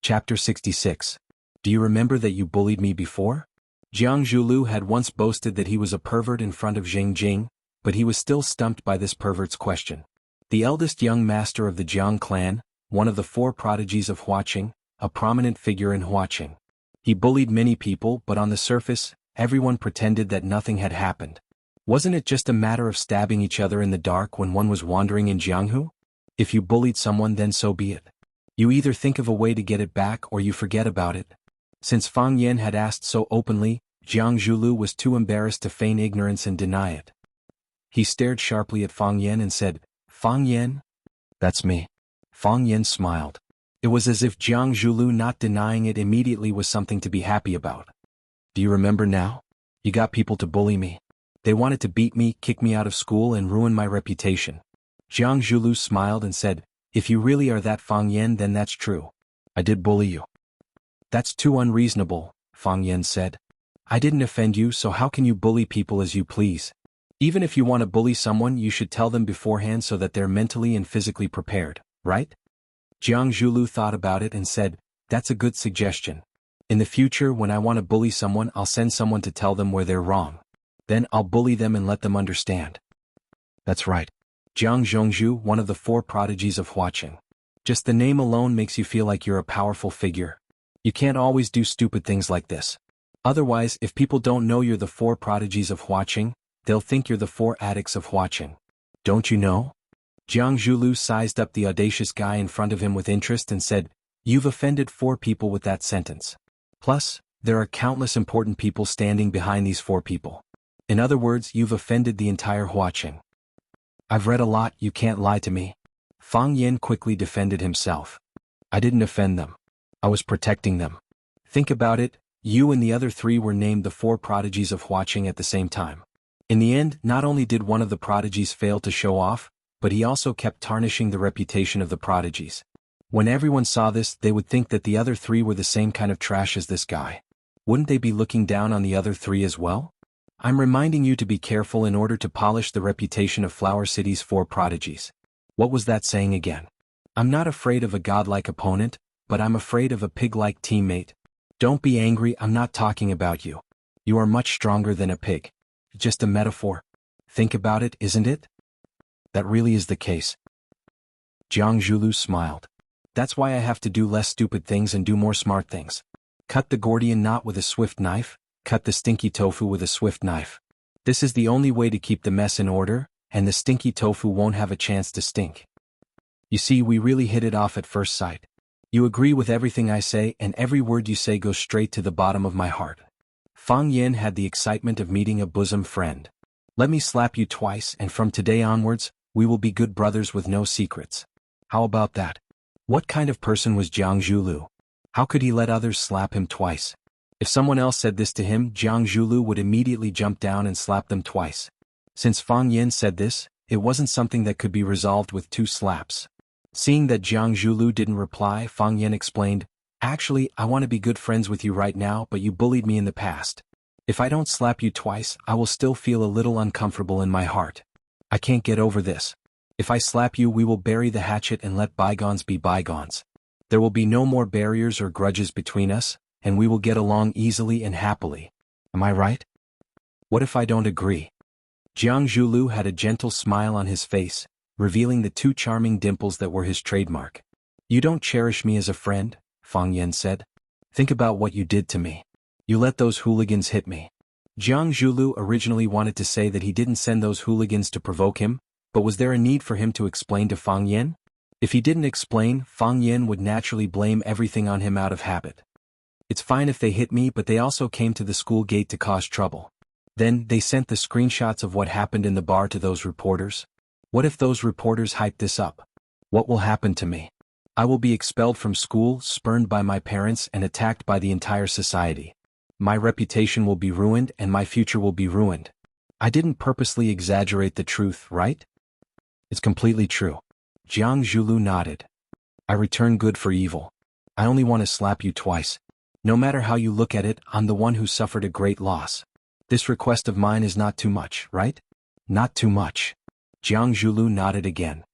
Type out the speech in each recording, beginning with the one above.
Chapter 66. Do you remember that you bullied me before? Jiang Zhulu had once boasted that he was a pervert in front of Jing Jing, but he was still stumped by this pervert's question. The eldest young master of the Jiang clan, one of the four prodigies of Huaqing, a prominent figure in Huaqing. He bullied many people, but on the surface, everyone pretended that nothing had happened. Wasn't it just a matter of stabbing each other in the dark when one was wandering in Jianghu? If you bullied someone, then so be it. You either think of a way to get it back or you forget about it. Since Fang Yan had asked so openly, Jiang Zhulu was too embarrassed to feign ignorance and deny it. He stared sharply at Fang Yan and said, "Fang Yan?" "That's me." Fang Yan smiled. It was as if Jiang Zhulu not denying it immediately was something to be happy about. "Do you remember now? You got people to bully me. They wanted to beat me, kick me out of school and ruin my reputation." Jiang Zhulu smiled and said, "If you really are that Fang Yan, then that's true. I did bully you." "That's too unreasonable," Fang Yan said. "I didn't offend you, so how can you bully people as you please? Even if you want to bully someone, you should tell them beforehand so that they're mentally and physically prepared, right?" Jiang Zhulu thought about it and said, "That's a good suggestion. In the future, when I want to bully someone, I'll send someone to tell them where they're wrong. Then I'll bully them and let them understand." "That's right." Jiang Zhongzhu, one of the four prodigies of Huaqing. Just the name alone makes you feel like you're a powerful figure. You can't always do stupid things like this. Otherwise, if people don't know you're the four prodigies of Huaqing, they'll think you're the four addicts of Huaqing. Don't you know? Jiang Zhulu sized up the audacious guy in front of him with interest and said, "You've offended four people with that sentence. Plus, there are countless important people standing behind these four people. In other words, you've offended the entire Huaqing." "I've read a lot, you can't lie to me." Fang Yan quickly defended himself. "I didn't offend them. I was protecting them. Think about it, you and the other three were named the four prodigies of Huaqing at the same time. In the end, not only did one of the prodigies fail to show off, but he also kept tarnishing the reputation of the prodigies. When everyone saw this, they would think that the other three were the same kind of trash as this guy. Wouldn't they be looking down on the other three as well? I'm reminding you to be careful in order to polish the reputation of Flower City's four prodigies." What was that saying again? "I'm not afraid of a godlike opponent, but I'm afraid of a pig-like teammate." Don't be angry, I'm not talking about you. You are much stronger than a pig. Just a metaphor. Think about it, isn't it? That really is the case. Jiang Zhulu smiled. That's why I have to do less stupid things and do more smart things. Cut the Gordian knot with a swift knife, cut the stinky tofu with a swift knife. This is the only way to keep the mess in order, and the stinky tofu won't have a chance to stink. You see, we really hit it off at first sight. You agree with everything I say, and every word you say goes straight to the bottom of my heart. Fang Yan had the excitement of meeting a bosom friend. Let me slap you twice, and from today onwards, we will be good brothers with no secrets. How about that? What kind of person was Jiang Zhulu? How could he let others slap him twice? If someone else said this to him, Jiang Zhulu would immediately jump down and slap them twice. Since Fang Yan said this, it wasn't something that could be resolved with 2 slaps. Seeing that Jiang Zhulu didn't reply, Fang Yan explained, "Actually, I want to be good friends with you right now, but you bullied me in the past. If I don't slap you twice, I will still feel a little uncomfortable in my heart. I can't get over this. If I slap you, we will bury the hatchet and let bygones be bygones. There will be no more barriers or grudges between us, and we will get along easily and happily. Am I right? What if I don't agree?" Jiang Zhulu had a gentle smile on his face, revealing the 2 charming dimples that were his trademark. "You don't cherish me as a friend," Fang Yan said. "Think about what you did to me. You let those hooligans hit me." Jiang Zhulu originally wanted to say that he didn't send those hooligans to provoke him, but was there a need for him to explain to Fang Yan? If he didn't explain, Fang Yan would naturally blame everything on him out of habit. "It's fine if they hit me, but they also came to the school gate to cause trouble. Then, they sent the screenshots of what happened in the bar to those reporters. What if those reporters hype this up? What will happen to me? I will be expelled from school, spurned by my parents, and attacked by the entire society. My reputation will be ruined and my future will be ruined. I didn't purposely exaggerate the truth, right?" "It's completely true." Jiang Zhulu nodded. "I return good for evil. I only want to slap you twice. No matter how you look at it, I'm the one who suffered a great loss. This request of mine is not too much, right?" "Not too much." Jiang Zhulu nodded again.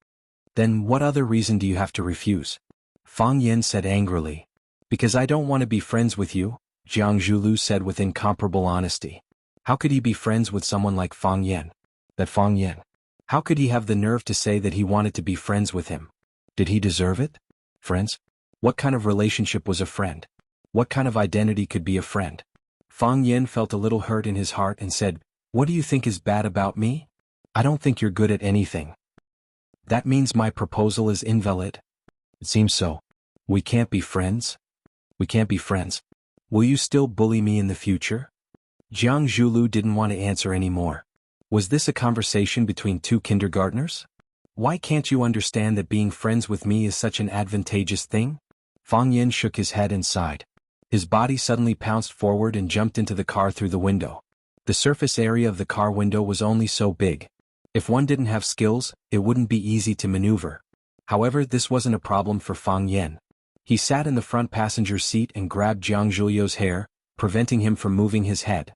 "Then what other reason do you have to refuse?" Fang Yan said angrily. Because I don't want to be friends with you, Jiang Zhulu said with incomparable honesty. How could he be friends with someone like Fang Yan? That Fang Yan. How could he have the nerve to say that he wanted to be friends with him? Did he deserve it? Friends? What kind of relationship was a friend? What kind of identity could be a friend? Fang Yan felt a little hurt in his heart and said, "What do you think is bad about me? I don't think you're good at anything." That means my proposal is invalid. It seems so. We can't be friends? We can't be friends. Will you still bully me in the future? Jiang Zhulu didn't want to answer anymore. Was this a conversation between two kindergartners? Why can't you understand that being friends with me is such an advantageous thing? Fang Yan shook his head and sighed. His body suddenly pounced forward and jumped into the car through the window. The surface area of the car window was only so big. If one didn't have skills, it wouldn't be easy to maneuver. However, this wasn't a problem for Fang Yan. He sat in the front passenger seat and grabbed Jiang Zhulio's hair, preventing him from moving his head.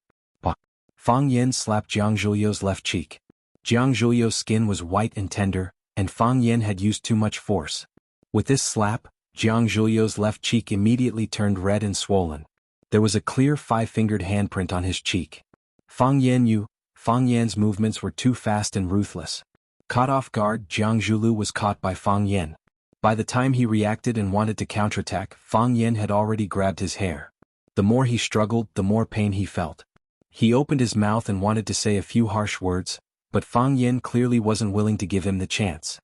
Fang Yan slapped Jiang Zhulio's left cheek. Jiang Zhulio's skin was white and tender, and Fang Yan had used too much force. With this slap, Jiang Zhulio's left cheek immediately turned red and swollen. There was a clear five-fingered handprint on his cheek. Fang Yan's movements were too fast and ruthless. Caught off guard, Jiang Zhulu was caught by Fang Yan. By the time he reacted and wanted to counterattack, Fang Yan had already grabbed his hair. The more he struggled, the more pain he felt. He opened his mouth and wanted to say a few harsh words, but Fang Yan clearly wasn't willing to give him the chance.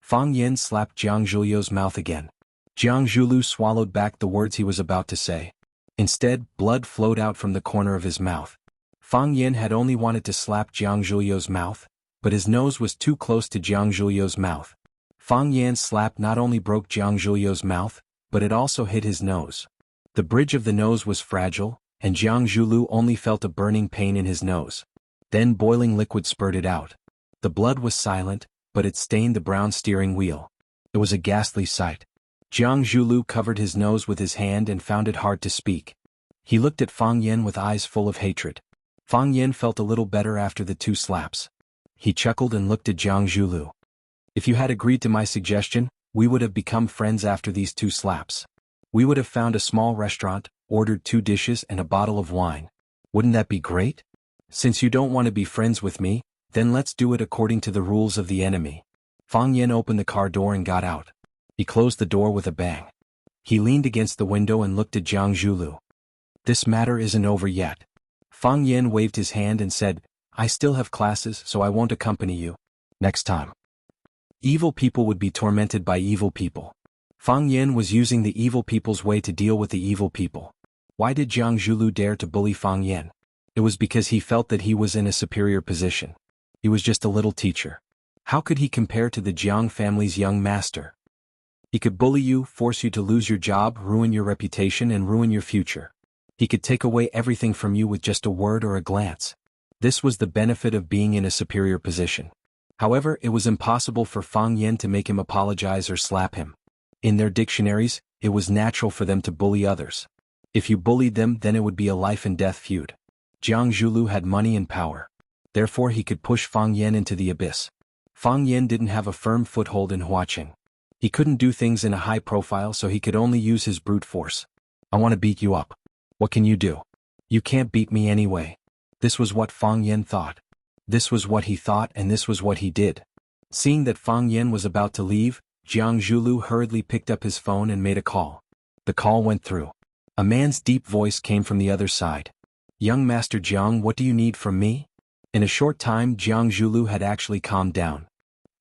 Fang Yan slapped Jiang Zhulio's mouth again. Jiang Zhulu swallowed back the words he was about to say. Instead, blood flowed out from the corner of his mouth. Fang Yan had only wanted to slap Jiang Zhulio's mouth, but his nose was too close to Jiang Zhulio's mouth. Fang Yan's slap not only broke Jiang Zhulio's mouth, but it also hit his nose. The bridge of the nose was fragile, and Jiang Zhulu only felt a burning pain in his nose. Then boiling liquid spurted out. The blood was silent, but it stained the brown steering wheel. It was a ghastly sight. Jiang Zhulu covered his nose with his hand and found it hard to speak. He looked at Fang Yan with eyes full of hatred. Fang Yan felt a little better after the two slaps. He chuckled and looked at Jiang Zhulu. If you had agreed to my suggestion, we would have become friends after these two slaps. We would have found a small restaurant, ordered 2 dishes and a bottle of wine. Wouldn't that be great? Since you don't want to be friends with me, then let's do it according to the rules of the enemy. Fang Yan opened the car door and got out. He closed the door with a bang. He leaned against the window and looked at Jiang Zhulu. This matter isn't over yet. Fang Yan waved his hand and said, I still have classes, so I won't accompany you. Next time. Evil people would be tormented by evil people. Fang Yan was using the evil people's way to deal with the evil people. Why did Jiang Zhulu dare to bully Fang Yan? It was because he felt that he was in a superior position. He was just a little teacher. How could he compare to the Jiang family's young master? He could bully you, force you to lose your job, ruin your reputation and ruin your future. He could take away everything from you with just a word or a glance. This was the benefit of being in a superior position. However, it was impossible for Fang Yan to make him apologize or slap him. In their dictionaries, it was natural for them to bully others. If you bullied them, then it would be a life-and-death feud. Jiang Zhulu had money and power. Therefore he could push Fang Yan into the abyss. Fang Yan didn't have a firm foothold in Huaqing. He couldn't do things in a high profile, so he could only use his brute force. I want to beat you up. What can you do? You can't beat me anyway. This was what Fang Yan thought. This was what he thought and this was what he did. Seeing that Fang Yan was about to leave, Jiang Zhulu hurriedly picked up his phone and made a call. The call went through. A man's deep voice came from the other side. Young Master Jiang, what do you need from me? In a short time, Jiang Zhulu had actually calmed down.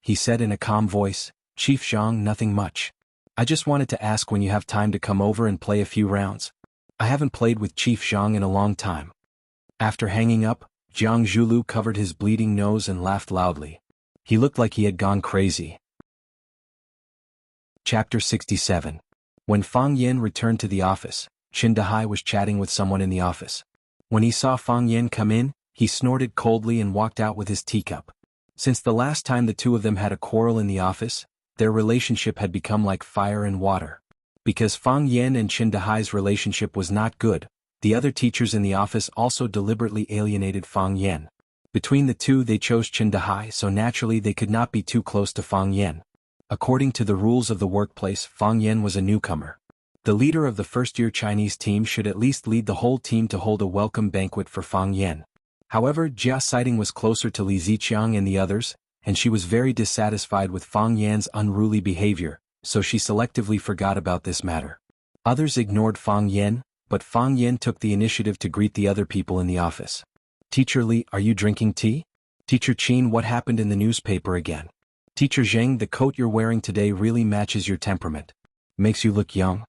He said in a calm voice, Chief Zhang, nothing much. I just wanted to ask when you have time to come over and play a few rounds. I haven't played with Chief Zhang in a long time. After hanging up, Jiang Zhulu covered his bleeding nose and laughed loudly. He looked like he had gone crazy. Chapter 67. When Fang Yan returned to the office, Qin Dahai was chatting with someone in the office. When he saw Fang Yan come in, he snorted coldly and walked out with his teacup. Since the last time the two of them had a quarrel in the office, their relationship had become like fire and water. Because Fang Yan and Qin Dahai's relationship was not good, the other teachers in the office also deliberately alienated Fang Yan. Between the two they chose Qin Dahai, so naturally they could not be too close to Fang Yan. According to the rules of the workplace, Fang Yan was a newcomer. The leader of the first-year Chinese team should at least lead the whole team to hold a welcome banquet for Fang Yan. However, Jia's sighting was closer to Li Ziqiang and the others, and she was very dissatisfied with Fang Yan's unruly behavior, so she selectively forgot about this matter. Others ignored Fang Yan, but Fang Yan took the initiative to greet the other people in the office. Teacher Li, are you drinking tea? Teacher Qin, what happened in the newspaper again? Teacher Zheng, the coat you're wearing today really matches your temperament. Makes you look young.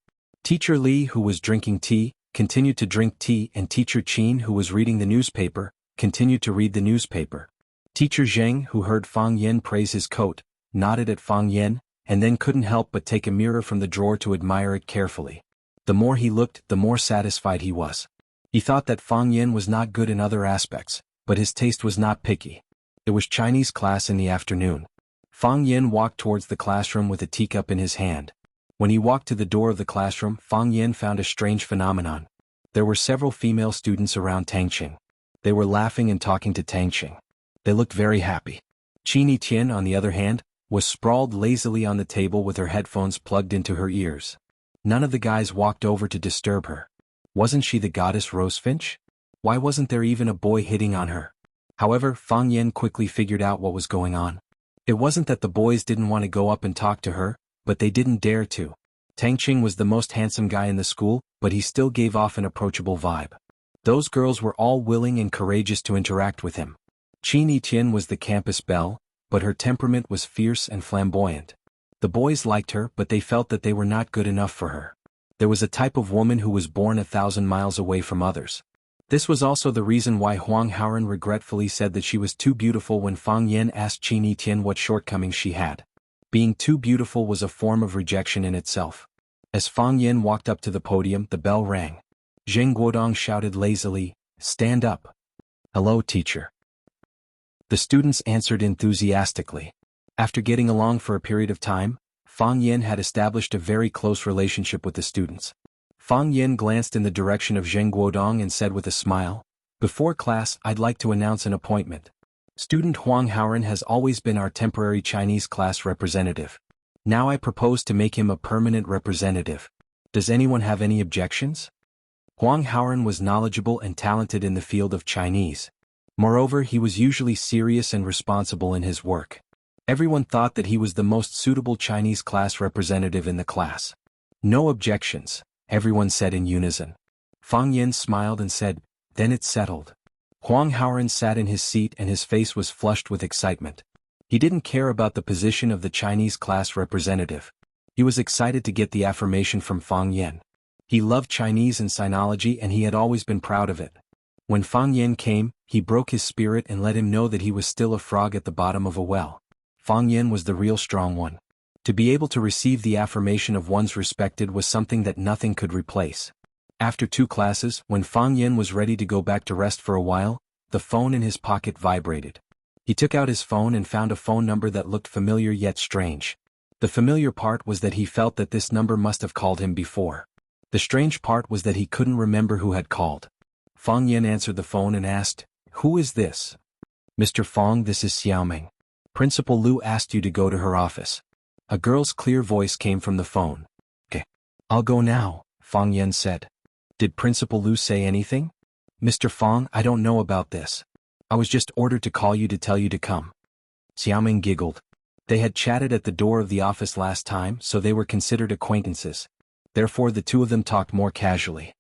Teacher Li, who was drinking tea, continued to drink tea, and Teacher Qin, who was reading the newspaper, continued to read the newspaper. Teacher Zheng, who heard Fang Yan praise his coat, nodded at Fang Yan, and then couldn't help but take a mirror from the drawer to admire it carefully. The more he looked, the more satisfied he was. He thought that Fang Yan was not good in other aspects, but his taste was not picky. It was Chinese class in the afternoon. Fang Yan walked towards the classroom with a teacup in his hand. When he walked to the door of the classroom, Fang Yan found a strange phenomenon. There were several female students around Tangqing. They were laughing and talking to Tangqing. They looked very happy. Qin Tian, on the other hand, was sprawled lazily on the table with her headphones plugged into her ears. None of the guys walked over to disturb her. Wasn't she the goddess Rosefinch? Why wasn't there even a boy hitting on her? However, Fang Yan quickly figured out what was going on. It wasn't that the boys didn't want to go up and talk to her, but they didn't dare to. Tangqing was the most handsome guy in the school, but he still gave off an approachable vibe. Those girls were all willing and courageous to interact with him. Qin Tian was the campus belle, but her temperament was fierce and flamboyant. The boys liked her, but they felt that they were not good enough for her. There was a type of woman who was born 1,000 miles away from others. This was also the reason why Huang Haoren regretfully said that she was too beautiful when Fang Yan asked Qin Tian what shortcomings she had. Being too beautiful was a form of rejection in itself. As Fang Yan walked up to the podium, the bell rang. Zheng Guodong shouted lazily, "Stand up." "Hello, teacher." The students answered enthusiastically. After getting along for a period of time, Fang Yan had established a very close relationship with the students. Fang Yan glanced in the direction of Zheng Guodong and said with a smile, "Before class, I'd like to announce an appointment. Student Huang Haoren has always been our temporary Chinese class representative. Now I propose to make him a permanent representative. Does anyone have any objections?" Huang Haoren was knowledgeable and talented in the field of Chinese. Moreover, he was usually serious and responsible in his work. Everyone thought that he was the most suitable Chinese class representative in the class. "No objections," everyone said in unison. Fang Yan smiled and said, "Then it's settled." Huang Haoren sat in his seat and his face was flushed with excitement. He didn't care about the position of the Chinese class representative. He was excited to get the affirmation from Fang Yan. He loved Chinese and sinology and he had always been proud of it. When Fang Yan came, he broke his spirit and let him know that he was still a frog at the bottom of a well. Fang Yan was the real strong one. To be able to receive the affirmation of one's respected was something that nothing could replace. After 2 classes, when Fang Yan was ready to go back to rest for a while, the phone in his pocket vibrated. He took out his phone and found a phone number that looked familiar yet strange. The familiar part was that he felt that this number must have called him before. The strange part was that he couldn't remember who had called. Fang Yan answered the phone and asked, "Who is this?" "Mr. Fang, this is Xiaoming. Principal Lu asked you to go to her office." A girl's clear voice came from the phone. "Okay. I'll go now," Fang Yan said. "Did Principal Lu say anything?" "Mr. Fang, I don't know about this. I was just ordered to call you to tell you to come." Xiaoming giggled. They had chatted at the door of the office last time, so they were considered acquaintances. Therefore the two of them talked more casually.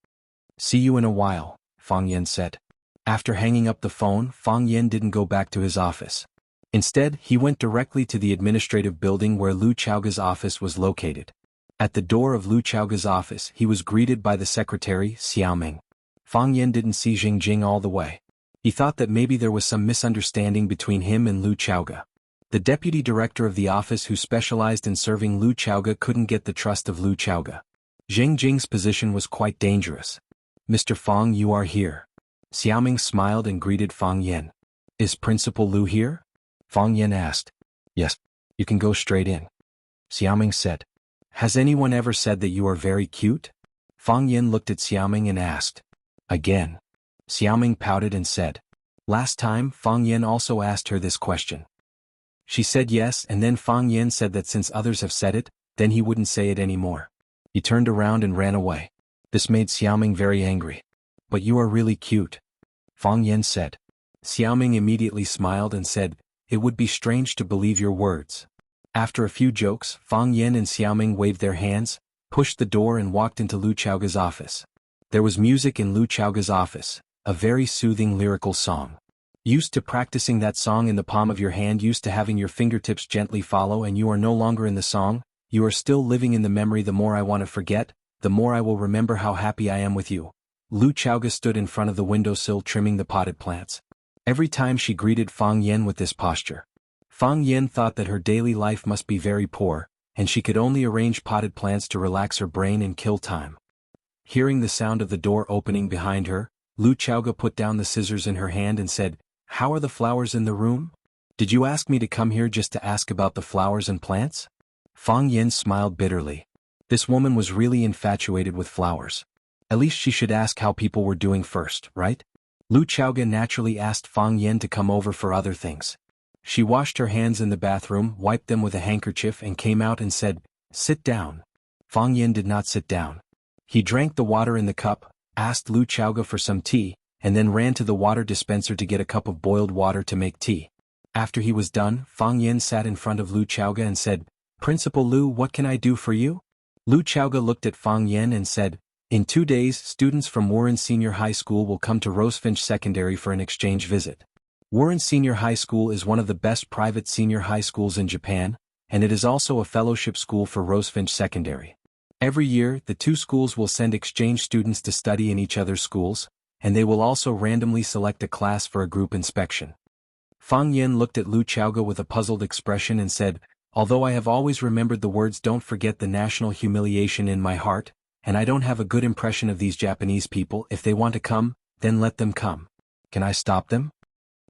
"See you in a while," Fang Yan said. After hanging up the phone, Fang Yan didn't go back to his office. Instead, he went directly to the administrative building where Lu Chaoga's office was located. At the door of Lu Chaoga's office, he was greeted by the secretary, Xiaoming. Fang Yan didn't see Jing all the way. He thought that maybe there was some misunderstanding between him and Lu Chaoga. The deputy director of the office who specialized in serving Lu Chaoga couldn't get the trust of Lu Chaoga. Jing's position was quite dangerous. "Mr. Fang, you are here." Xiaoming smiled and greeted Fang Yan. "Is Principal Lu here?" Fang Yan asked. "Yes. You can go straight in." Xiaoming said. "Has anyone ever said that you are very cute?" Fang Yan looked at Xiaoming and asked. "Again." Xiaoming pouted and said. Last time, Fang Yan also asked her this question. She said yes, and then Fang Yan said that since others have said it, then he wouldn't say it anymore. He turned around and ran away. This made Xiaoming very angry. But you are really cute, Fang Yan said. Xiaoming immediately smiled and said, it would be strange to believe your words. After a few jokes, Fang Yan and Xiaoming waved their hands, pushed the door and walked into Lu Chaoga's office. There was music in Lu Chaoga's office, a very soothing lyrical song. Used to practicing that song in the palm of your hand, used to having your fingertips gently follow, and you are no longer in the song, you are still living in the memory. The more I want to forget, the more I will remember how happy I am with you. Lu Chaoga stood in front of the windowsill trimming the potted plants. Every time she greeted Fang Yan with this posture, Fang Yan thought that her daily life must be very poor, and she could only arrange potted plants to relax her brain and kill time. Hearing the sound of the door opening behind her, Lu Chaoga put down the scissors in her hand and said, how are the flowers in the room? Did you ask me to come here just to ask about the flowers and plants? Fang Yan smiled bitterly. This woman was really infatuated with flowers. At least she should ask how people were doing first, right? Lu Chaoga naturally asked Fang Yan to come over for other things. She washed her hands in the bathroom, wiped them with a handkerchief and came out and said, sit down. Fang Yan did not sit down. He drank the water in the cup, asked Lu Chaoga for some tea, and then ran to the water dispenser to get a cup of boiled water to make tea. After he was done, Fang Yan sat in front of Lu Chaoga and said, Principal Lu, what can I do for you? Lu Chaoga looked at Fang Yan and said, in 2 days, students from Warren Senior High School will come to Rosefinch Secondary for an exchange visit. Warren Senior High School is one of the best private senior high schools in Japan, and it is also a fellowship school for Rosefinch Secondary. Every year, the two schools will send exchange students to study in each other's schools, and they will also randomly select a class for a group inspection. Fang Yan looked at Lu Chaoga with a puzzled expression and said, although I have always remembered the words don't forget the national humiliation in my heart, and I don't have a good impression of these Japanese people, if they want to come, then let them come. Can I stop them?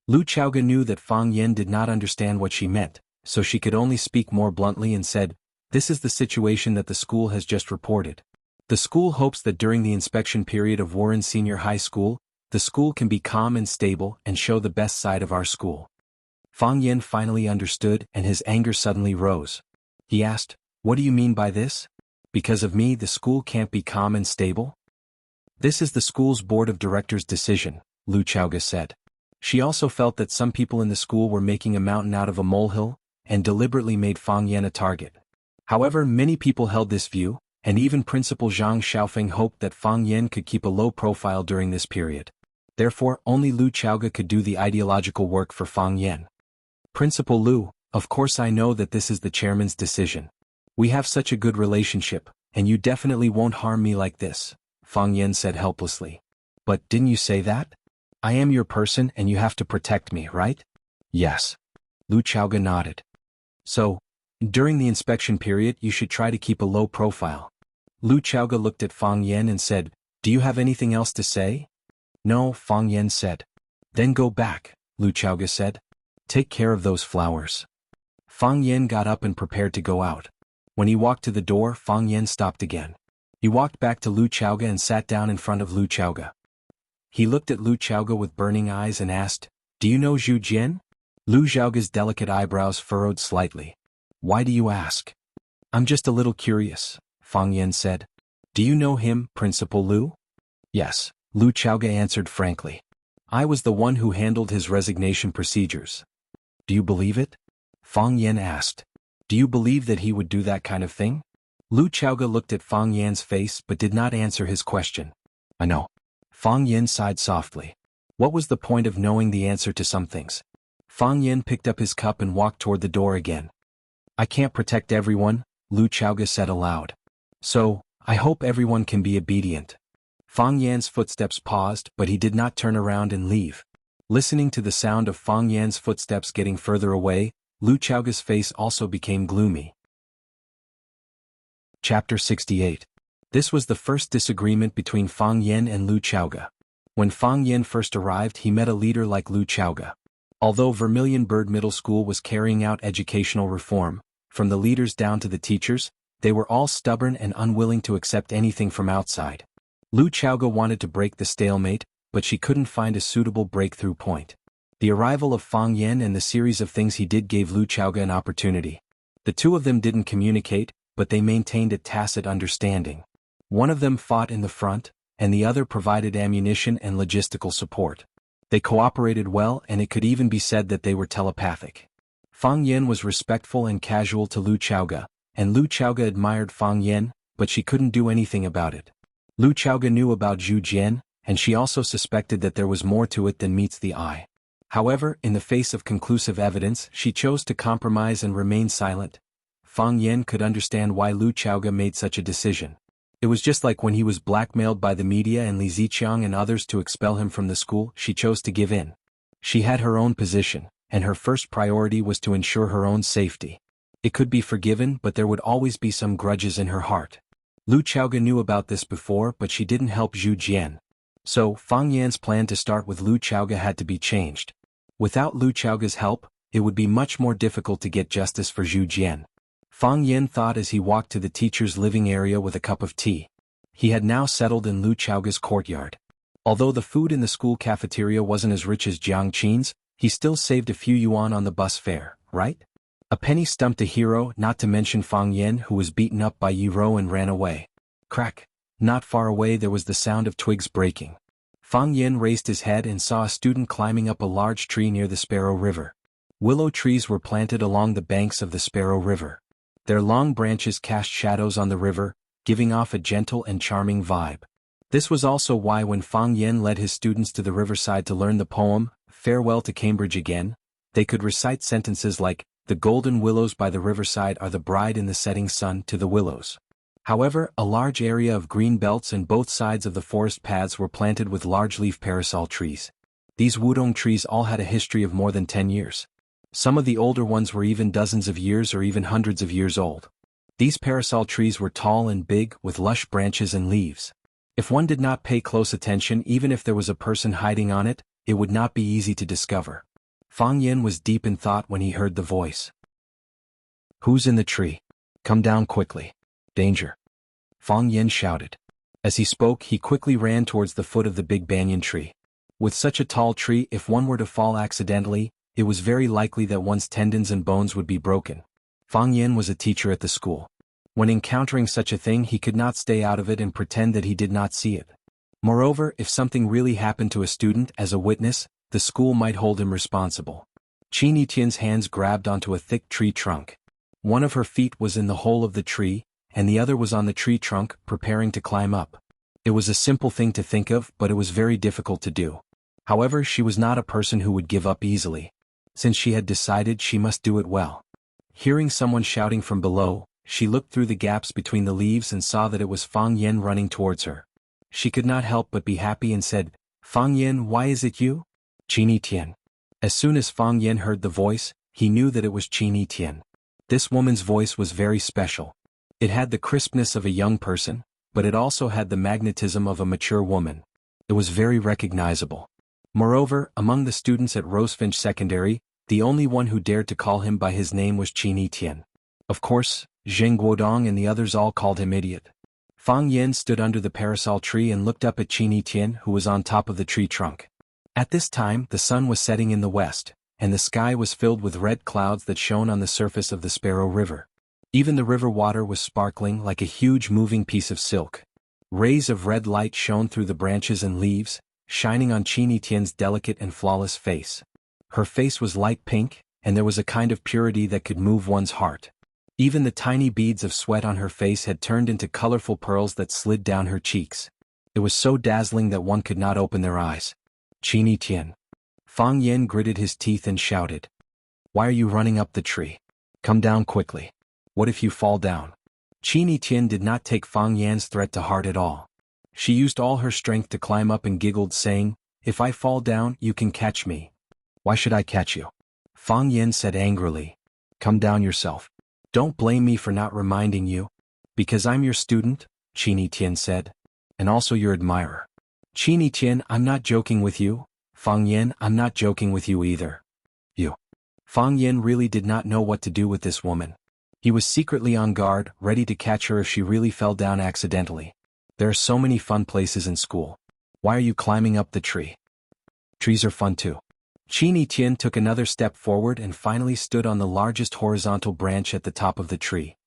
Lu Chaoga knew that Fang Yan did not understand what she meant, so she could only speak more bluntly and said, this is the situation that the school has just reported. The school hopes that during the inspection period of Warren Senior High School, the school can be calm and stable and show the best side of our school. Fang Yan finally understood and his anger suddenly rose. He asked, what do you mean by this? Because of me the school can't be calm and stable? This is the school's board of directors' decision, Lu Chaoga said. She also felt that some people in the school were making a mountain out of a molehill, and deliberately made Fang Yan a target. However, many people held this view, and even Principal Zhang Xiaofeng hoped that Fang Yan could keep a low profile during this period. Therefore, only Lu Chaoga could do the ideological work for Fang Yan. Principal Lu, of course I know that this is the chairman's decision. We have such a good relationship, and you definitely won't harm me like this, Fang Yan said helplessly. But didn't you say that? I am your person and you have to protect me, right? Yes. Lu Chaoga nodded. So, during the inspection period you should try to keep a low profile. Lu Chaoga looked at Fang Yan and said, do you have anything else to say? No, Fang Yan said. Then go back, Lu Chaoga said. Take care of those flowers. Fang Yan got up and prepared to go out. When he walked to the door, Fang Yan stopped again. He walked back to Lu Chaoga and sat down in front of Lu Chaoga. He looked at Lu Chaoga with burning eyes and asked, do you know Zhu Jian? Lu Chaoga's delicate eyebrows furrowed slightly. Why do you ask? I'm just a little curious, Fang Yan said. Do you know him, Principal Lu? Yes, Lu Chaoga answered frankly. I was the one who handled his resignation procedures. Do you believe it? Fang Yan asked. Do you believe that he would do that kind of thing? Lu Chaoga looked at Fang Yan's face but did not answer his question. I know. Fang Yan sighed softly. What was the point of knowing the answer to some things? Fang Yan picked up his cup and walked toward the door again. I can't protect everyone, Lu Chaoga said aloud. So, I hope everyone can be obedient. Fang Yan's footsteps paused but he did not turn around and leave. Listening to the sound of Fang Yan's footsteps getting further away, Lu Chaoga's face also became gloomy. Chapter 68. This was the first disagreement between Fang Yan and Lu Chaoga. When Fang Yan first arrived he met a leader like Lu Chaoga. Although Vermilion Bird Middle School was carrying out educational reform, from the leaders down to the teachers, they were all stubborn and unwilling to accept anything from outside. Lu Chaoga wanted to break the stalemate, but she couldn't find a suitable breakthrough point. The arrival of Fang Yan and the series of things he did gave Lu Chaoga an opportunity. The two of them didn't communicate, but they maintained a tacit understanding. One of them fought in the front, and the other provided ammunition and logistical support. They cooperated well, and it could even be said that they were telepathic. Fang Yen was respectful and casual to Lu Chaoga, and Lu Chaoga admired Fang Yen, but she couldn't do anything about it. Lu Chaoga knew about Zhu Jian, and she also suspected that there was more to it than meets the eye. However, in the face of conclusive evidence, she chose to compromise and remain silent. Fang Yen could understand why Lu Chaoga made such a decision. It was just like when he was blackmailed by the media and Li Ziqiang and others to expel him from the school. She chose to give in. She had her own position, and her first priority was to ensure her own safety. It could be forgiven, but there would always be some grudges in her heart. Lu Chaoga knew about this before, but she didn't help Zhu Jian. So, Fang Yan's plan to start with Lu Chaoga had to be changed. Without Lu Chaoga's help, it would be much more difficult to get justice for Zhu Jian. Fang Yan thought as he walked to the teacher's living area with a cup of tea. He had now settled in Lu Chaoga's courtyard. Although the food in the school cafeteria wasn't as rich as Jiang Qin's, he still saved a few yuan on the bus fare, right? A penny stumped a hero, not to mention Fang Yan, who was beaten up by Yi Rou and ran away. Crack! Not far away there was the sound of twigs breaking. Fang Yan raised his head and saw a student climbing up a large tree near the Sparrow River. Willow trees were planted along the banks of the Sparrow River. Their long branches cast shadows on the river, giving off a gentle and charming vibe. This was also why when Fang Yan led his students to the riverside to learn the poem, Farewell to Cambridge Again, they could recite sentences like, "The golden willows by the riverside are the bride in the setting sun to the willows." However, a large area of green belts and both sides of the forest paths were planted with large-leaf parasol trees. These wudong trees all had a history of more than 10 years. Some of the older ones were even dozens of years or even hundreds of years old. These parasol trees were tall and big, with lush branches and leaves. If one did not pay close attention, even if there was a person hiding on it, it would not be easy to discover. Fang Yan was deep in thought when he heard the voice. "Who's in the tree? Come down quickly. Danger!" Fang Yan shouted. As he spoke, he quickly ran towards the foot of the big banyan tree. With such a tall tree, if one were to fall accidentally, it was very likely that one's tendons and bones would be broken. Fang Yan was a teacher at the school. When encountering such a thing, he could not stay out of it and pretend that he did not see it. Moreover, if something really happened to a student as a witness, the school might hold him responsible. Qin Yitian's hands grabbed onto a thick tree trunk. One of her feet was in the hole of the tree, and the other was on the tree trunk, preparing to climb up. It was a simple thing to think of, but it was very difficult to do. However, she was not a person who would give up easily. Since she had decided, she must do it well. Hearing someone shouting from below, she looked through the gaps between the leaves and saw that it was Fang Yan running towards her. She could not help but be happy and said, "Fang Yan, why is it you?" "Qin Yitian." As soon as Fang Yan heard the voice, he knew that it was Qin Yitian. This woman's voice was very special. It had the crispness of a young person, but it also had the magnetism of a mature woman. It was very recognizable. Moreover, among the students at Rosefinch Secondary, the only one who dared to call him by his name was Qin Yitian. Of course, Zheng Guodong and the others all called him idiot. Fang Yan stood under the parasol tree and looked up at Qin Yitian, who was on top of the tree trunk. At this time, the sun was setting in the west, and the sky was filled with red clouds that shone on the surface of the Sparrow River. Even the river water was sparkling like a huge moving piece of silk. Rays of red light shone through the branches and leaves, shining on Qin Yitian's delicate and flawless face. Her face was light pink, and there was a kind of purity that could move one's heart. Even the tiny beads of sweat on her face had turned into colorful pearls that slid down her cheeks. It was so dazzling that one could not open their eyes. "Qin Yitian." Fang Yan gritted his teeth and shouted. "Why are you running up the tree? Come down quickly. What if you fall down?" Qin Yitian did not take Fang Yan's threat to heart at all. She used all her strength to climb up and giggled, saying, "If I fall down, you can catch me." "Why should I catch you?" Fang Yan said angrily. "Come down yourself. Don't blame me for not reminding you." "Because I'm your student," Qin Yitian said. "And also your admirer." "Qin Yitian, I'm not joking with you." "Fang Yan, I'm not joking with you either." "You." Fang Yan really did not know what to do with this woman. He was secretly on guard, ready to catch her if she really fell down accidentally. There are so many fun places in school. Why are you climbing up the tree? Trees are fun too. Qin Yitian took another step forward and finally stood on the largest horizontal branch at the top of the tree.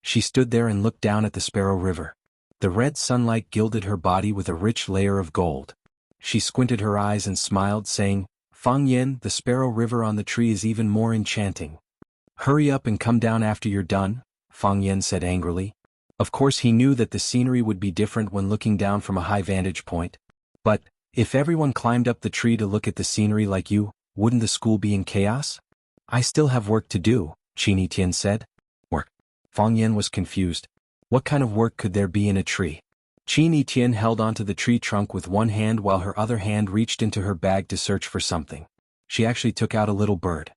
She stood there and looked down at the Sparrow River. The red sunlight gilded her body with a rich layer of gold. She squinted her eyes and smiled, saying, "Fang Yen, the Sparrow River on the tree is even more enchanting." "Hurry up and come down after you're done," Fang Yen said angrily. Of course he knew that the scenery would be different when looking down from a high vantage point. But, if everyone climbed up the tree to look at the scenery like you, wouldn't the school be in chaos? "I still have work to do," Qin Tian said. "Work?" Fang Yen was confused. What kind of work could there be in a tree? Qin Tian held onto the tree trunk with one hand while her other hand reached into her bag to search for something. She actually took out a little bird.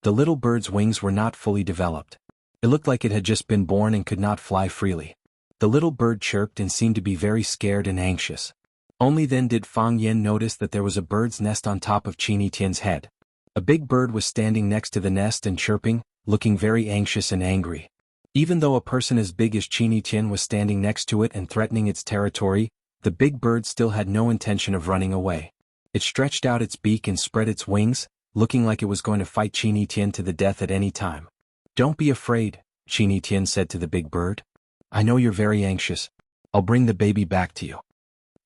The little bird's wings were not fully developed. It looked like it had just been born and could not fly freely. The little bird chirped and seemed to be very scared and anxious. Only then did Fang Yen notice that there was a bird's nest on top of Qin Tian's head. A big bird was standing next to the nest and chirping, looking very anxious and angry. Even though a person as big as Qin Tian was standing next to it and threatening its territory, the big bird still had no intention of running away. It stretched out its beak and spread its wings, looking like it was going to fight Qin Tian to the death at any time. "Don't be afraid," Qin Tian said to the big bird. "I know you're very anxious. I'll bring the baby back to you."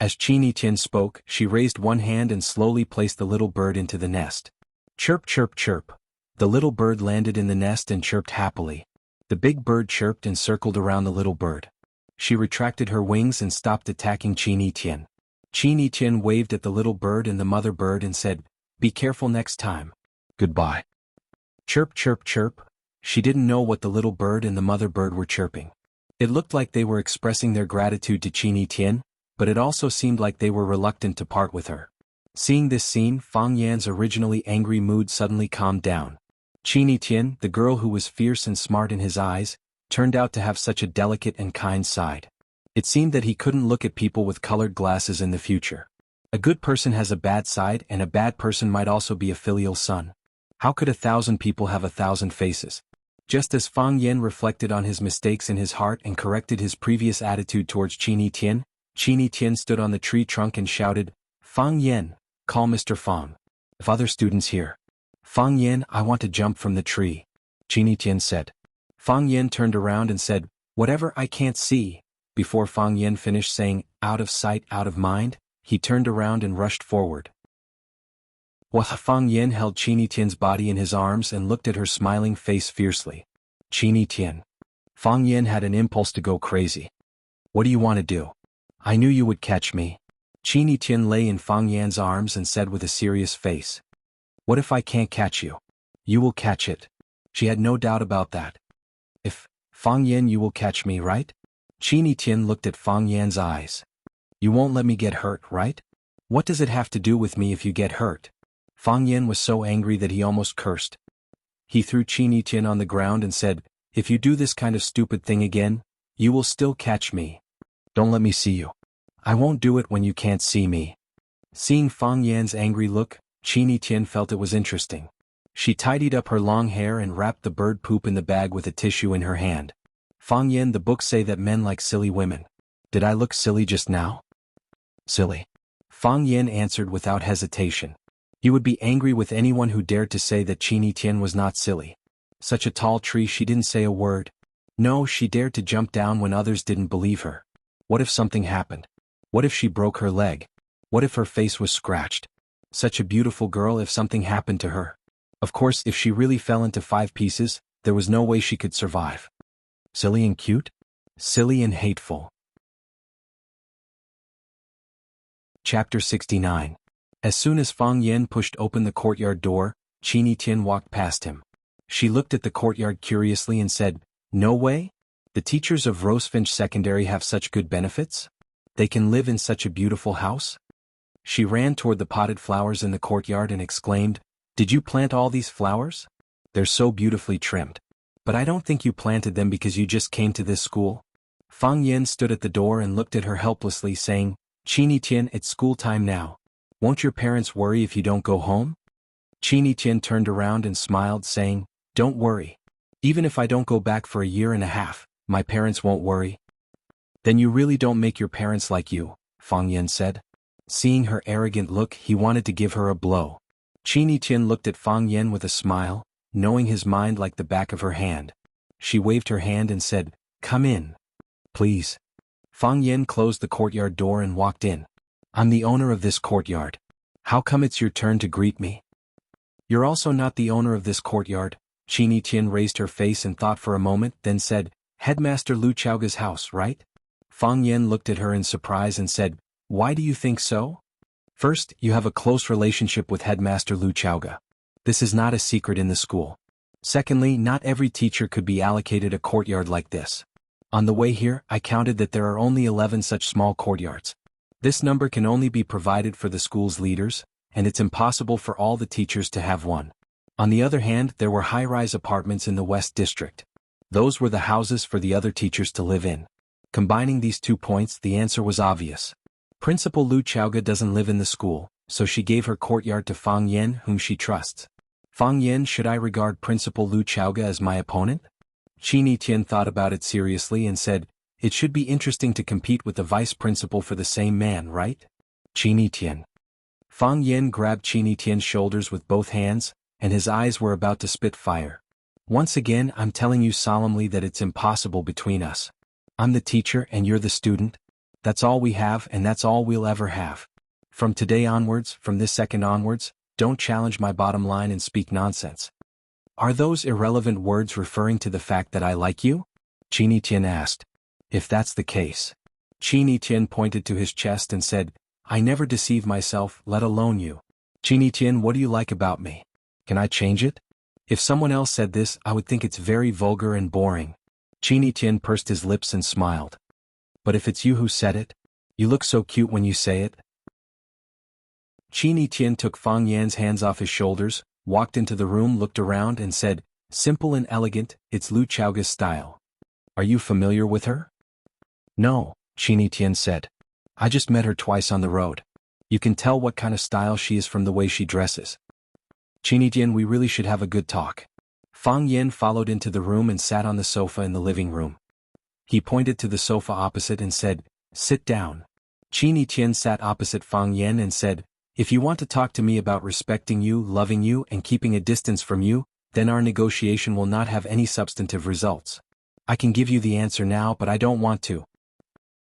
As Qin Tian spoke, she raised one hand and slowly placed the little bird into the nest. Chirp, chirp, chirp. The little bird landed in the nest and chirped happily. The big bird chirped and circled around the little bird. She retracted her wings and stopped attacking Qin Tian. Qin Tian waved at the little bird and the mother bird and said, "Be careful next time. Goodbye." Chirp, chirp, chirp. She didn't know what the little bird and the mother bird were chirping. It looked like they were expressing their gratitude to Qin Tian, but it also seemed like they were reluctant to part with her. Seeing this scene, Fang Yan's originally angry mood suddenly calmed down. Qin Tian, the girl who was fierce and smart in his eyes, turned out to have such a delicate and kind side. It seemed that he couldn't look at people with colored glasses in the future. A good person has a bad side, and a bad person might also be a filial son. How could 1,000 people have 1,000 faces? Just as Fang Yan reflected on his mistakes in his heart and corrected his previous attitude towards Qin Tian stood on the tree trunk and shouted, "Fang Yan, call Mr. Fang. If other students here." "Fang Yan, I want to jump from the tree," Qin Tian said. Fang Yan turned around and said, "Whatever, I can't see." Before Fang Yan finished saying, "Out of sight, out of mind," he turned around and rushed forward. Fang Yan held Qin Tian's body in his arms and looked at her smiling face fiercely. "Qin Tian." Fang Yan had an impulse to go crazy. "What do you want to do? I knew you would catch me." Qin Tian lay in Fang Yan's arms and said with a serious face, "What if I can't catch you? You will catch it." She had no doubt about that. "If, Fang Yan, you will catch me, right?" Qin Tian looked at Fang Yan's eyes. "You won't let me get hurt, right? What does it have to do with me if you get hurt?" Fang Yan was so angry that he almost cursed. He threw Qin Tian on the ground and said, "If you do this kind of stupid thing again, you will still catch me. Don't let me see you. I won't do it when you can't see me." Seeing Fang Yan's angry look, Qin Tian felt it was interesting. She tidied up her long hair and wrapped the bird poop in the bag with a tissue in her hand. "Fang Yan, the books say that men like silly women. Did I look silly just now?" "Silly?" Fang Yan answered without hesitation. He would be angry with anyone who dared to say that Qin Tian was not silly. Such a tall tree, she didn't say a word. No, she dared to jump down when others didn't believe her. What if something happened? What if she broke her leg? What if her face was scratched? Such a beautiful girl, if something happened to her. Of course, if she really fell into 5 pieces, there was no way she could survive. Silly and cute? Silly and hateful. Chapter 69. As soon as Fang Yan pushed open the courtyard door, Qin Tian walked past him. She looked at the courtyard curiously and said, "No way? The teachers of Rosefinch Secondary have such good benefits? They can live in such a beautiful house?" She ran toward the potted flowers in the courtyard and exclaimed, "Did you plant all these flowers? They're so beautifully trimmed. But I don't think you planted them because you just came to this school." Fang Yan stood at the door and looked at her helplessly, saying, "Qin Tian, it's school time now. Won't your parents worry if you don't go home?" Qin Tian turned around and smiled, saying, "Don't worry. Even if I don't go back for a year and a half, my parents won't worry." "Then you really don't make your parents like you," Fang Yan said. Seeing her arrogant look, he wanted to give her a blow. Qin Tian looked at Fang Yan with a smile, knowing his mind like the back of her hand. She waved her hand and said, Come in. Please. Fang Yen closed the courtyard door and walked in. I'm the owner of this courtyard. How come it's your turn to greet me? You're also not the owner of this courtyard. Qini Tian raised her face and thought for a moment, then said, Headmaster Lu Chaoga's house, right? Fang Yen looked at her in surprise and said, Why do you think so? First, you have a close relationship with Headmaster Lu Chaoga. This is not a secret in the school. Secondly, not every teacher could be allocated a courtyard like this. On the way here, I counted that there are only 11 such small courtyards. This number can only be provided for the school's leaders, and it's impossible for all the teachers to have one. On the other hand, there were high-rise apartments in the West District. Those were the houses for the other teachers to live in. Combining these 2 points, the answer was obvious. Principal Lu Chaoga doesn't live in the school, so she gave her courtyard to Fang Yen, whom she trusts. Fang Yen, should I regard Principal Lu Chaoga as my opponent? Qini Tian thought about it seriously and said, It should be interesting to compete with the vice principal for the same man, right? Qini Tian. Fang Yen grabbed Qini Tian's shoulders with both hands, and his eyes were about to spit fire. Once again, I'm telling you solemnly that it's impossible between us. I'm the teacher and you're the student. That's all we have and that's all we'll ever have. From today onwards, from this second onwards, don't challenge my bottom line and speak nonsense. Are those irrelevant words referring to the fact that I like you? Qini Tian asked. If that's the case. Qini Tian pointed to his chest and said, I never deceive myself, let alone you. Qini Tian, what do you like about me? Can I change it? If someone else said this, I would think it's very vulgar and boring. Qini Tian pursed his lips and smiled. But if it's you who said it, you look so cute when you say it. Qini Tian took Fang Yan's hands off his shoulders, walked into the room, looked around and said, Simple and elegant, it's Lu Chaoga's style. Are you familiar with her? No, Qini Tian said. I just met her twice on the road. You can tell what kind of style she is from the way she dresses. Qini Tian, we really should have a good talk. Fang Yen followed into the room and sat on the sofa in the living room. He pointed to the sofa opposite and said, Sit down. Qini Tian sat opposite Fang Yen and said, If you want to talk to me about respecting you, loving you, and keeping a distance from you, then our negotiation will not have any substantive results. I can give you the answer now, but I don't want to.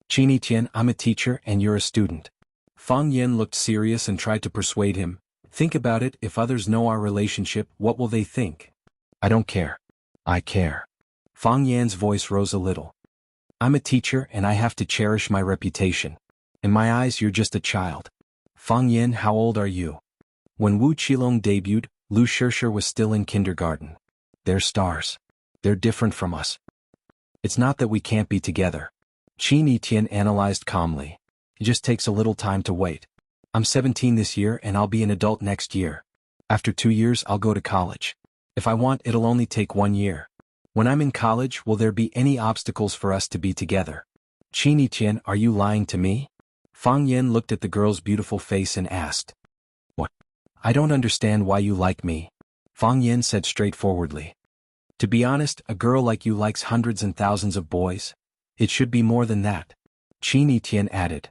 Qini Tian, I'm a teacher and you're a student. Fang Yen looked serious and tried to persuade him. Think about it, if others know our relationship, what will they think? I don't care. I care. Fang Yan's voice rose a little. I'm a teacher and I have to cherish my reputation. In my eyes, you're just a child. Fang Yen, how old are you? When Wu Qilong debuted, Lu Shishir was still in kindergarten. They're stars. They're different from us. It's not that we can't be together. Qini Tian analyzed calmly. It just takes a little time to wait. I'm 17 this year and I'll be an adult next year. After 2 years I'll go to college. If I want, it'll only take 1 year. When I'm in college, will there be any obstacles for us to be together? Qini Tian, are you lying to me? Fang Yen looked at the girl's beautiful face and asked. What? I don't understand why you like me. Fang Yen said straightforwardly. To be honest, a girl like you likes hundreds and thousands of boys. It should be more than that. Qini Tian added.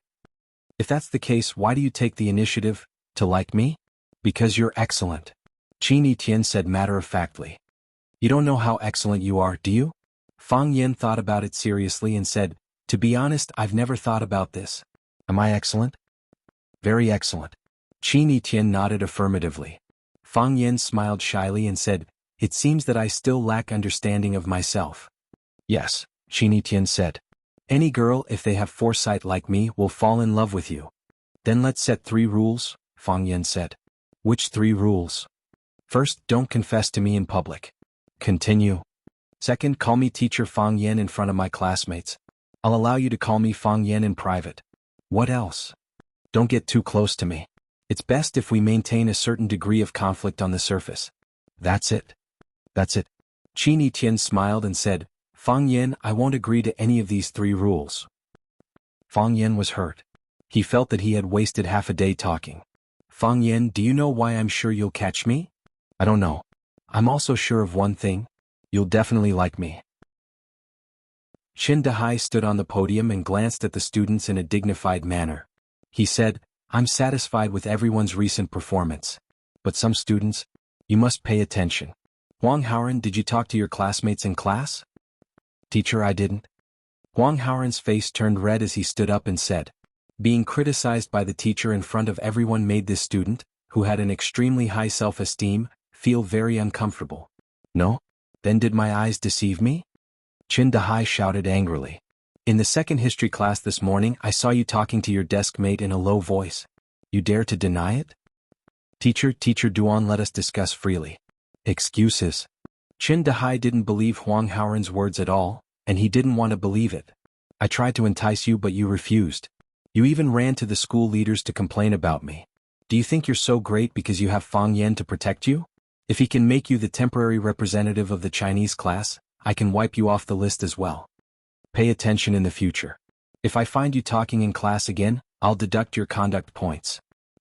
If that's the case, why do you take the initiative to like me? Because you're excellent. Qini Tian said matter-of-factly. You don't know how excellent you are, do you? Fang Yen thought about it seriously and said, To be honest, I've never thought about this. Am I excellent? Very excellent. Qini Tian nodded affirmatively. Fang Yen smiled shyly and said, It seems that I still lack understanding of myself. Yes, Qini Tian said. Any girl, if they have foresight like me, will fall in love with you. Then let's set 3 rules, Fang Yen said. Which 3 rules? First, don't confess to me in public. Continue. Second, call me teacher Fang Yen in front of my classmates. I'll allow you to call me Fang Yen in private. What else? Don't get too close to me. It's best if we maintain a certain degree of conflict on the surface. That's it. That's it. Qini Tian smiled and said, Fang Yen, I won't agree to any of these 3 rules. Fang Yen was hurt. He felt that he had wasted half a day talking. Fang Yen, do you know why I'm sure you'll catch me? I don't know. I'm also sure of one thing. You'll definitely like me. Qin Dehai stood on the podium and glanced at the students in a dignified manner. He said, I'm satisfied with everyone's recent performance. But some students, you must pay attention. Huang Haoran, did you talk to your classmates in class? Teacher, I didn't. Huang Haoran's face turned red as he stood up and said, "Being criticized by the teacher in front of everyone made this student, who had an extremely high self-esteem, feel very uncomfortable." "No? Then did my eyes deceive me?" Qin Dahai shouted angrily. "In the second history class this morning I saw you talking to your desk mate in a low voice. You dare to deny it?" Teacher Duan, let us discuss freely." "Excuses." Qin Dahai didn't believe Huang Haoran's words at all, and he didn't want to believe it. "I tried to entice you but you refused. You even ran to the school leaders to complain about me. Do you think you're so great because you have Fang Yan to protect you? If he can make you the temporary representative of the Chinese class, I can wipe you off the list as well. Pay attention in the future. If I find you talking in class again, I'll deduct your conduct points."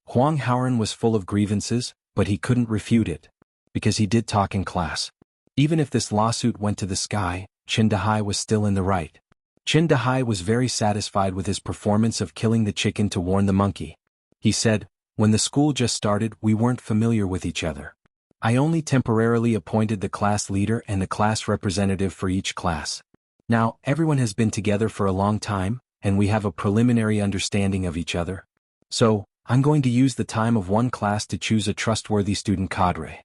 Huang Haoran was full of grievances, but he couldn't refute it. Because he did talk in class. Even if this lawsuit went to the sky, Qin Dahai was still in the right. Qin Dahai was very satisfied with his performance of killing the chicken to warn the monkey. He said, "When the school just started, we weren't familiar with each other. I only temporarily appointed the class leader and the class representative for each class. Now, everyone has been together for a long time, and we have a preliminary understanding of each other. So, I'm going to use the time of one class to choose a trustworthy student cadre."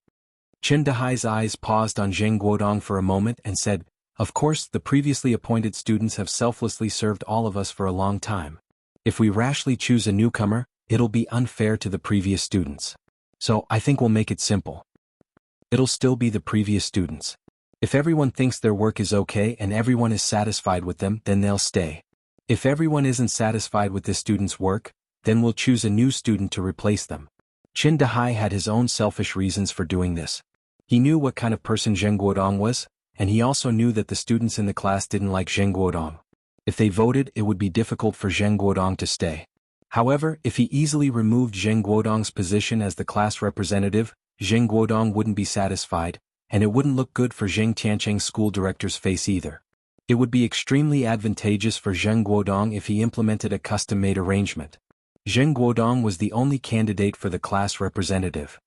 Qin Dahai's eyes paused on Zheng Guodong for a moment and said, "Of course, the previously appointed students have selflessly served all of us for a long time. If we rashly choose a newcomer, it'll be unfair to the previous students. So, I think we'll make it simple. It'll still be the previous students. If everyone thinks their work is okay and everyone is satisfied with them, then they'll stay. If everyone isn't satisfied with this student's work, then we'll choose a new student to replace them." Qin Dahai had his own selfish reasons for doing this. He knew what kind of person Zheng Guodong was, and he also knew that the students in the class didn't like Zheng Guodong. If they voted, it would be difficult for Zheng Guodong to stay. However, if he easily removed Zheng Guodong's position as the class representative, Zheng Guodong wouldn't be satisfied, and it wouldn't look good for Zheng Tiancheng's school director's face either. It would be extremely advantageous for Zheng Guodong if he implemented a custom-made arrangement. Zheng Guodong was the only candidate for the class representative.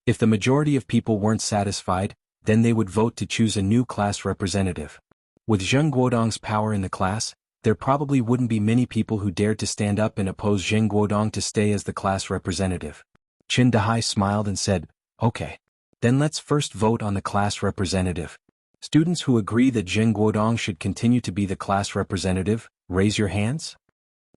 If the majority of people weren't satisfied, then they would vote to choose a new class representative. With Zheng Guodong's power in the class, there probably wouldn't be many people who dared to stand up and oppose Zheng Guodong to stay as the class representative. Qin Dahai smiled and said, "Okay. Then let's first vote on the class representative. Students who agree that Zheng Guodong should continue to be the class representative, raise your hands."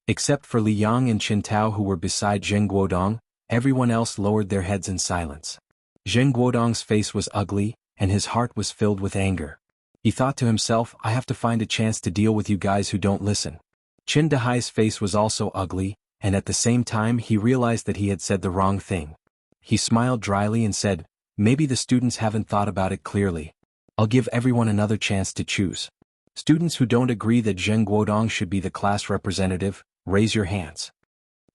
Except for Li Yang and Qin Tao who were beside Zheng Guodong, everyone else lowered their heads in silence. Zheng Guodong's face was ugly, and his heart was filled with anger. He thought to himself, "I have to find a chance to deal with you guys who don't listen." Qin Dahai's face was also ugly, and at the same time he realized that he had said the wrong thing. He smiled dryly and said, "Maybe the students haven't thought about it clearly. I'll give everyone another chance to choose. Students who don't agree that Zheng Guodong should be the class representative, raise your hands."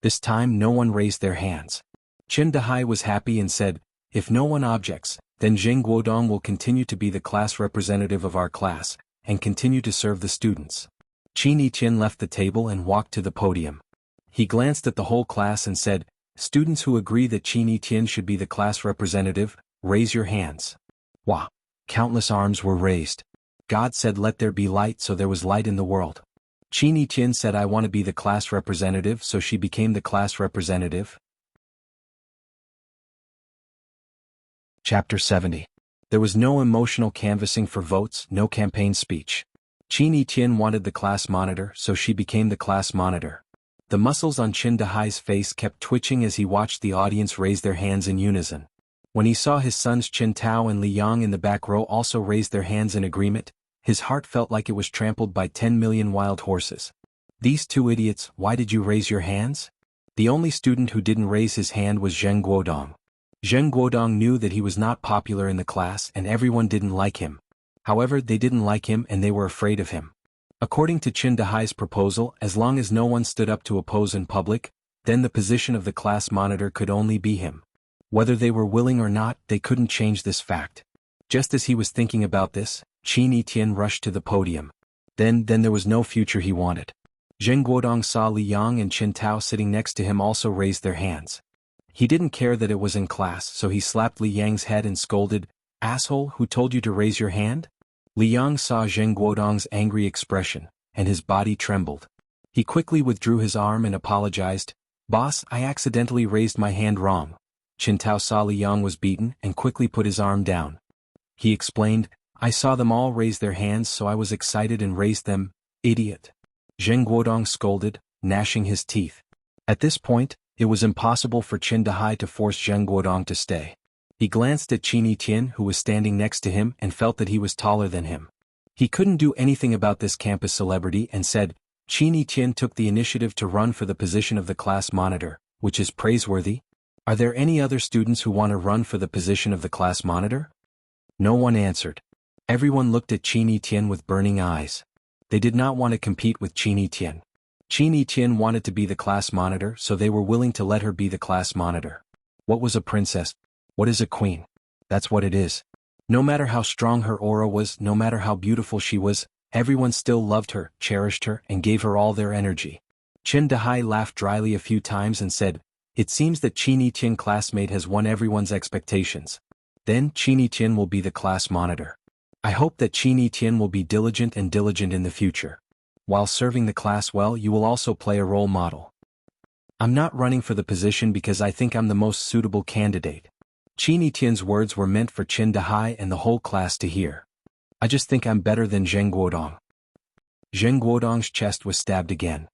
This time no one raised their hands. Qin Dahai was happy and said, "If no one objects, then Zheng Guodong will continue to be the class representative of our class, and continue to serve the students." Qin Yiqian left the table and walked to the podium. He glanced at the whole class and said, "Students who agree that Qin Yiqian should be the class representative, raise your hands." Wah! Countless arms were raised. God said, "Let there be light," so there was light in the world. Qin Yiqian said, "I want to be the class representative," so she became the class representative. Chapter 70. There was no emotional canvassing for votes, no campaign speech. Qin Yiqian wanted the class monitor, so she became the class monitor. The muscles on Qin Dahai's face kept twitching as he watched the audience raise their hands in unison. When he saw his sons Qin Tao and Li Yang in the back row also raise their hands in agreement, his heart felt like it was trampled by 10 million wild horses. "These two idiots, why did you raise your hands?" The only student who didn't raise his hand was Zheng Guodong. Zheng Guodong knew that he was not popular in the class and everyone didn't like him. However, they didn't like him and they were afraid of him. According to Qin Dahai's proposal, as long as no one stood up to oppose in public, then the position of the class monitor could only be him. Whether they were willing or not, they couldn't change this fact. Just as he was thinking about this, Qin Yiqian rushed to the podium. Then there was no future he wanted. Zheng Guodong saw Li Yang and Qin Tao sitting next to him also raise their hands. He didn't care that it was in class, so he slapped Li Yang's head and scolded, "Asshole, who told you to raise your hand?" Li Yang saw Zheng Guodong's angry expression, and his body trembled. He quickly withdrew his arm and apologized. "Boss, I accidentally raised my hand wrong." Qin Tao saw Li Yang was beaten and quickly put his arm down. He explained, "I saw them all raise their hands so I was excited and raised them, idiot." Zheng Guodong scolded, gnashing his teeth. At this point, it was impossible for Qin Dahai to force Zheng Guodong to stay. He glanced at Qin Yitian who was standing next to him and felt that he was taller than him. He couldn't do anything about this campus celebrity and said, "Qin Yitian took the initiative to run for the position of the class monitor, which is praiseworthy. Are there any other students who want to run for the position of the class monitor?" No one answered. Everyone looked at Qin Yitian with burning eyes. They did not want to compete with Qin Yitian. Qin Yitian wanted to be the class monitor, so they were willing to let her be the class monitor. What was a princess? What is a queen? That's what it is. No matter how strong her aura was, no matter how beautiful she was, everyone still loved her, cherished her, and gave her all their energy. Qin Dahai laughed dryly a few times and said, "It seems that Qin Yitian classmate has won everyone's expectations. Then Qin Yitian will be the class monitor. I hope that Qin Yitian will be diligent in the future. While serving the class well, you will also play a role model. I'm not running for the position because I think I'm the most suitable candidate." Qin Yitian's words were meant for Qin Dahai and the whole class to hear. "I just think I'm better than Zheng Guodong." Zheng Guodong's chest was stabbed again.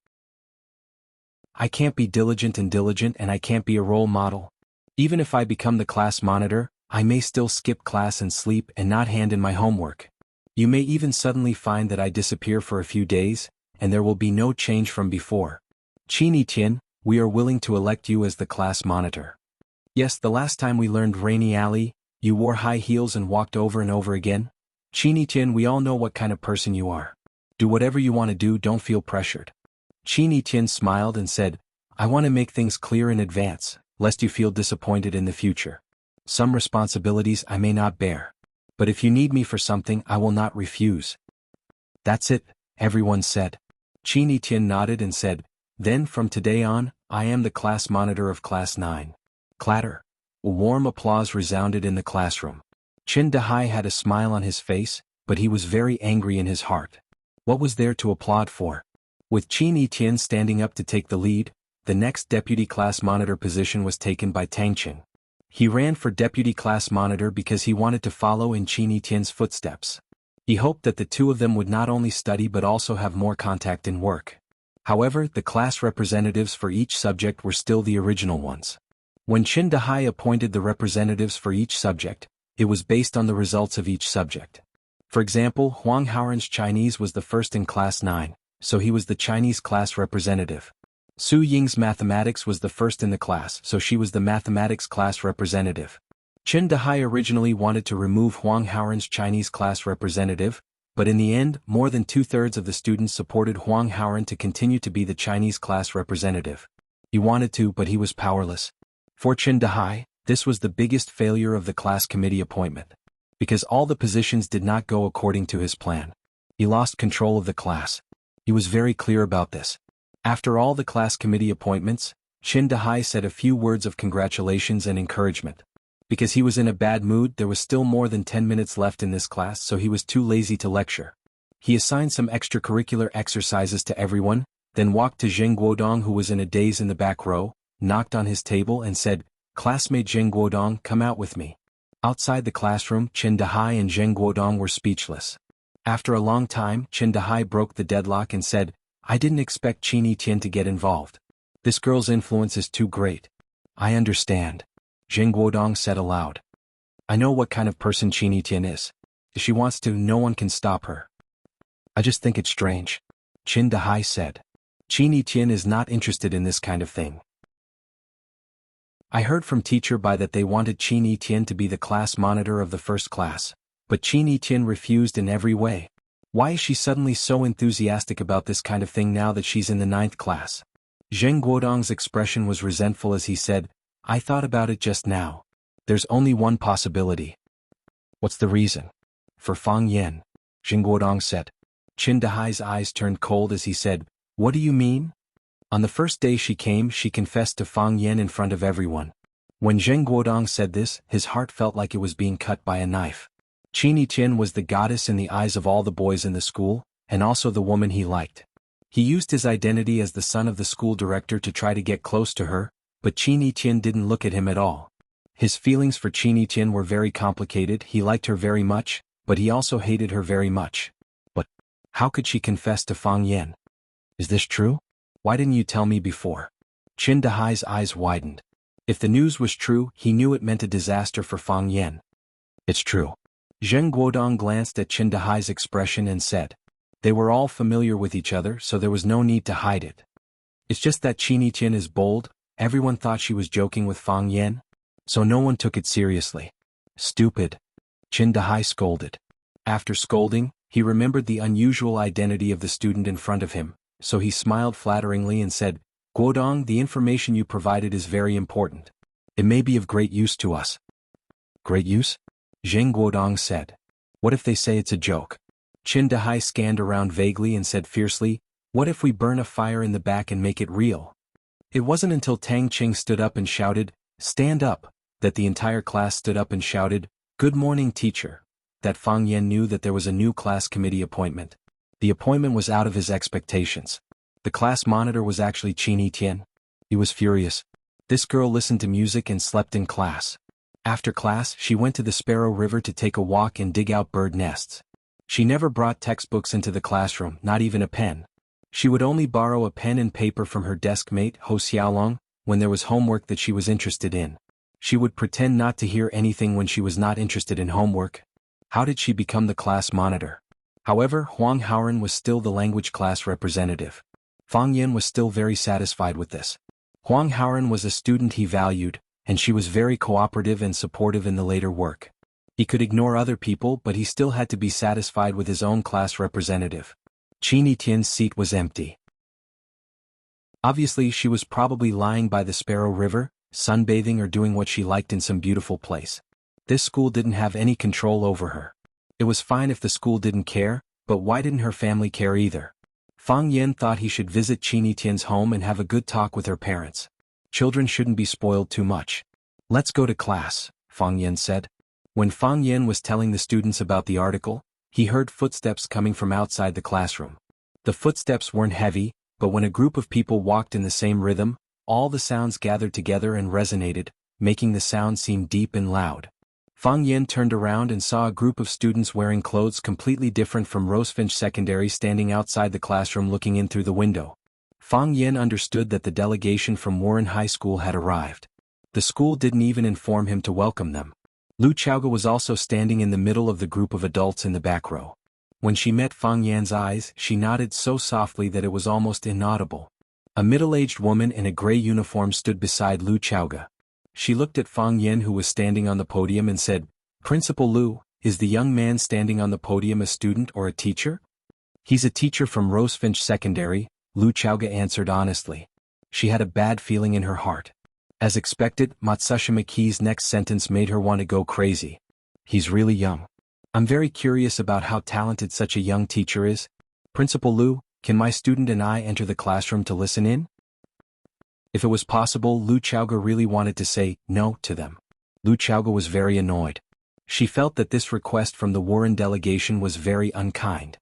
"I can't be diligent and I can't be a role model. Even if I become the class monitor, I may still skip class and sleep and not hand in my homework. You may even suddenly find that I disappear for a few days, and there will be no change from before. Qin Yitian, we are willing to elect you as the class monitor. Yes, the last time we learned Rainy Alley, you wore high heels and walked over and over again. Qin Yitian, we all know what kind of person you are. Do whatever you want to do, don't feel pressured." Qin Yitian smiled and said, "I want to make things clear in advance, lest you feel disappointed in the future. Some responsibilities I may not bear. But if you need me for something, I will not refuse." "That's it," everyone said. Qin Yitian nodded and said, "Then from today on, I am the class monitor of Class 9. Clatter. Warm applause resounded in the classroom. Qin Dahai had a smile on his face, but he was very angry in his heart. What was there to applaud for? With Qin Yitian standing up to take the lead, the next deputy class monitor position was taken by Tang Qin. He ran for deputy class monitor because he wanted to follow in Qin Yitian's footsteps. He hoped that the two of them would not only study but also have more contact in work. However, the class representatives for each subject were still the original ones. When Qin Dahai appointed the representatives for each subject, it was based on the results of each subject. For example, Huang Haoran's Chinese was the first in Class 9, so he was the Chinese class representative. Su Ying's mathematics was the first in the class, so she was the mathematics class representative. Qin Dahai originally wanted to remove Huang Haoran's Chinese class representative, but in the end, more than 2/3 of the students supported Huang Haoran to continue to be the Chinese class representative. He wanted to, but he was powerless. For Qin Dahai, this was the biggest failure of the class committee appointment. Because all the positions did not go according to his plan. He lost control of the class. He was very clear about this. After all the class committee appointments, Qin Dahai said a few words of congratulations and encouragement. Because he was in a bad mood, there was still more than 10 minutes left in this class, so he was too lazy to lecture. He assigned some extracurricular exercises to everyone, then walked to Zheng Guodong who was in a daze in the back row, knocked on his table and said, "Classmate Zheng Guodong, come out with me." Outside the classroom, Qin Dahai and Zheng Guodong were speechless. After a long time, Qin Dahai broke the deadlock and said, "I didn't expect Qin Yitian to get involved. This girl's influence is too great." "I understand," Zheng Guodong said aloud. "I know what kind of person Qin Yitian is. If she wants to, no one can stop her." "I just think it's strange," Qin Dahai said. "Qin Yitian is not interested in this kind of thing. I heard from Teacher Bai that they wanted Qin Yitian to be the class monitor of the first class, but Qin Yitian refused in every way. Why is she suddenly so enthusiastic about this kind of thing now that she's in the 9th class?" Zheng Guodong's expression was resentful as he said, "I thought about it just now. There's only one possibility." "What's the reason?" "For Fang Yan," Zheng Guodong said. Qin Dahai's eyes turned cold as he said, "What do you mean?" On the first day she came, she confessed to Fang Yan in front of everyone. When Zheng Guodong said this, his heart felt like it was being cut by a knife. Chini-chin was the goddess in the eyes of all the boys in the school, and also the woman he liked. He used his identity as the son of the school director to try to get close to her, but Chini-chin didn't look at him at all. His feelings for Chini-chin were very complicated. He liked her very much, but he also hated her very much. But how could she confess to Fang Yan? Is this true? Why didn't you tell me before? Qin Dahai's eyes widened. If the news was true, he knew it meant a disaster for Fang Yan. It's true. Zheng Guodong glanced at Qin Dahai's expression and said. They were all familiar with each other, so there was no need to hide it. It's just that Chini-chin is bold. Everyone thought she was joking with Fang Yan, so no one took it seriously. Stupid. Qin Dahai scolded. After scolding, he remembered the unusual identity of the student in front of him, so he smiled flatteringly and said, Guodong, the information you provided is very important. It may be of great use to us. Great use? Zheng Guodong said. What if they say it's a joke? Qin Dahai scanned around vaguely and said fiercely, what if we burn a fire in the back and make it real? It wasn't until Tang Qing stood up and shouted, stand up, that the entire class stood up and shouted, good morning teacher, that Fang Yan knew that there was a new class committee appointment. The appointment was out of his expectations. The class monitor was actually Chini-chin. He was furious. This girl listened to music and slept in class. After class, she went to the Sparrow River to take a walk and dig out bird nests. She never brought textbooks into the classroom, not even a pen. She would only borrow a pen and paper from her desk mate, Ho Xiaolong, when there was homework that she was interested in. She would pretend not to hear anything when she was not interested in homework. How did she become the class monitor? However, Huang Haoren was still the language class representative. Fang Yan was still very satisfied with this. Huang Haoren was a student he valued, and she was very cooperative and supportive in the later work. He could ignore other people, but he still had to be satisfied with his own class representative. Chini-chin's seat was empty. Obviously, she was probably lying by the Sparrow River, sunbathing or doing what she liked in some beautiful place. This school didn't have any control over her. It was fine if the school didn't care, but why didn't her family care either? Fang Yan thought he should visit Chini-chin's home and have a good talk with her parents. Children shouldn't be spoiled too much. Let's go to class, Fang Yan said. When Fang Yan was telling the students about the article, he heard footsteps coming from outside the classroom. The footsteps weren't heavy, but when a group of people walked in the same rhythm, all the sounds gathered together and resonated, making the sound seem deep and loud. Fang Yan turned around and saw a group of students wearing clothes completely different from Rosefinch Secondary standing outside the classroom looking in through the window. Fang Yan understood that the delegation from Warren High School had arrived. The school didn't even inform him to welcome them. Lu Chaoga was also standing in the middle of the group of adults in the back row. When she met Fang Yan's eyes, she nodded so softly that it was almost inaudible. A middle-aged woman in a gray uniform stood beside Lu Chaoga. She looked at Fang Yan, who was standing on the podium, and said, Principal Lu, is the young man standing on the podium a student or a teacher? He's a teacher from Rosefinch Secondary, Lu Chaoga answered honestly. She had a bad feeling in her heart. As expected, Matsushima Ki's next sentence made her want to go crazy. He's really young. I'm very curious about how talented such a young teacher is. Principal Lu, can my student and I enter the classroom to listen in? If it was possible, Lu Chaoga really wanted to say no to them. Lu Chaoga was very annoyed. She felt that this request from the Warren delegation was very unkind.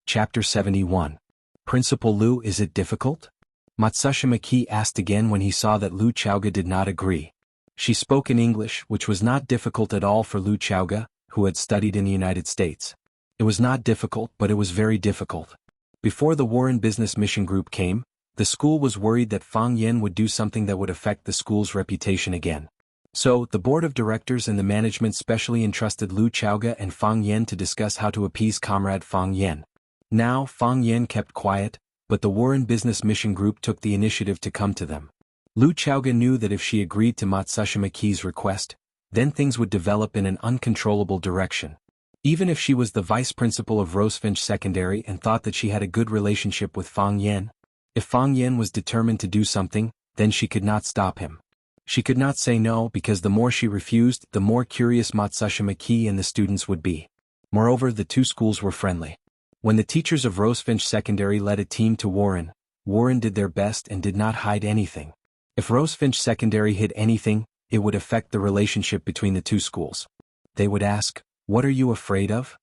Chapter 71. Principal Lu, is it difficult? Matsushima Ki asked again when he saw that Lu Chaoga did not agree. She spoke in English, which was not difficult at all for Lu Chaoga, who had studied in the United States. It was not difficult, but it was very difficult. Before the Warren Business Mission Group came, the school was worried that Fang Yan would do something that would affect the school's reputation again. So, the board of directors and the management specially entrusted Lu Chaoga and Fang Yan to discuss how to appease comrade Fang Yan. Now, Fang Yan kept quiet, but the Warren Business Mission Group took the initiative to come to them. Lu Chaoga knew that if she agreed to Matsushima Ki's request, then things would develop in an uncontrollable direction. Even if she was the vice principal of Rosefinch Secondary and thought that she had a good relationship with Fang Yan, if Fang Yan was determined to do something, then she could not stop him. She could not say no because the more she refused, the more curious Matsushima Ki and the students would be. Moreover, the two schools were friendly. When the teachers of Rosefinch Secondary led a team to Warren, Warren did their best and did not hide anything. If Rosefinch Secondary hid anything, it would affect the relationship between the two schools. They would ask, "What are you afraid of?"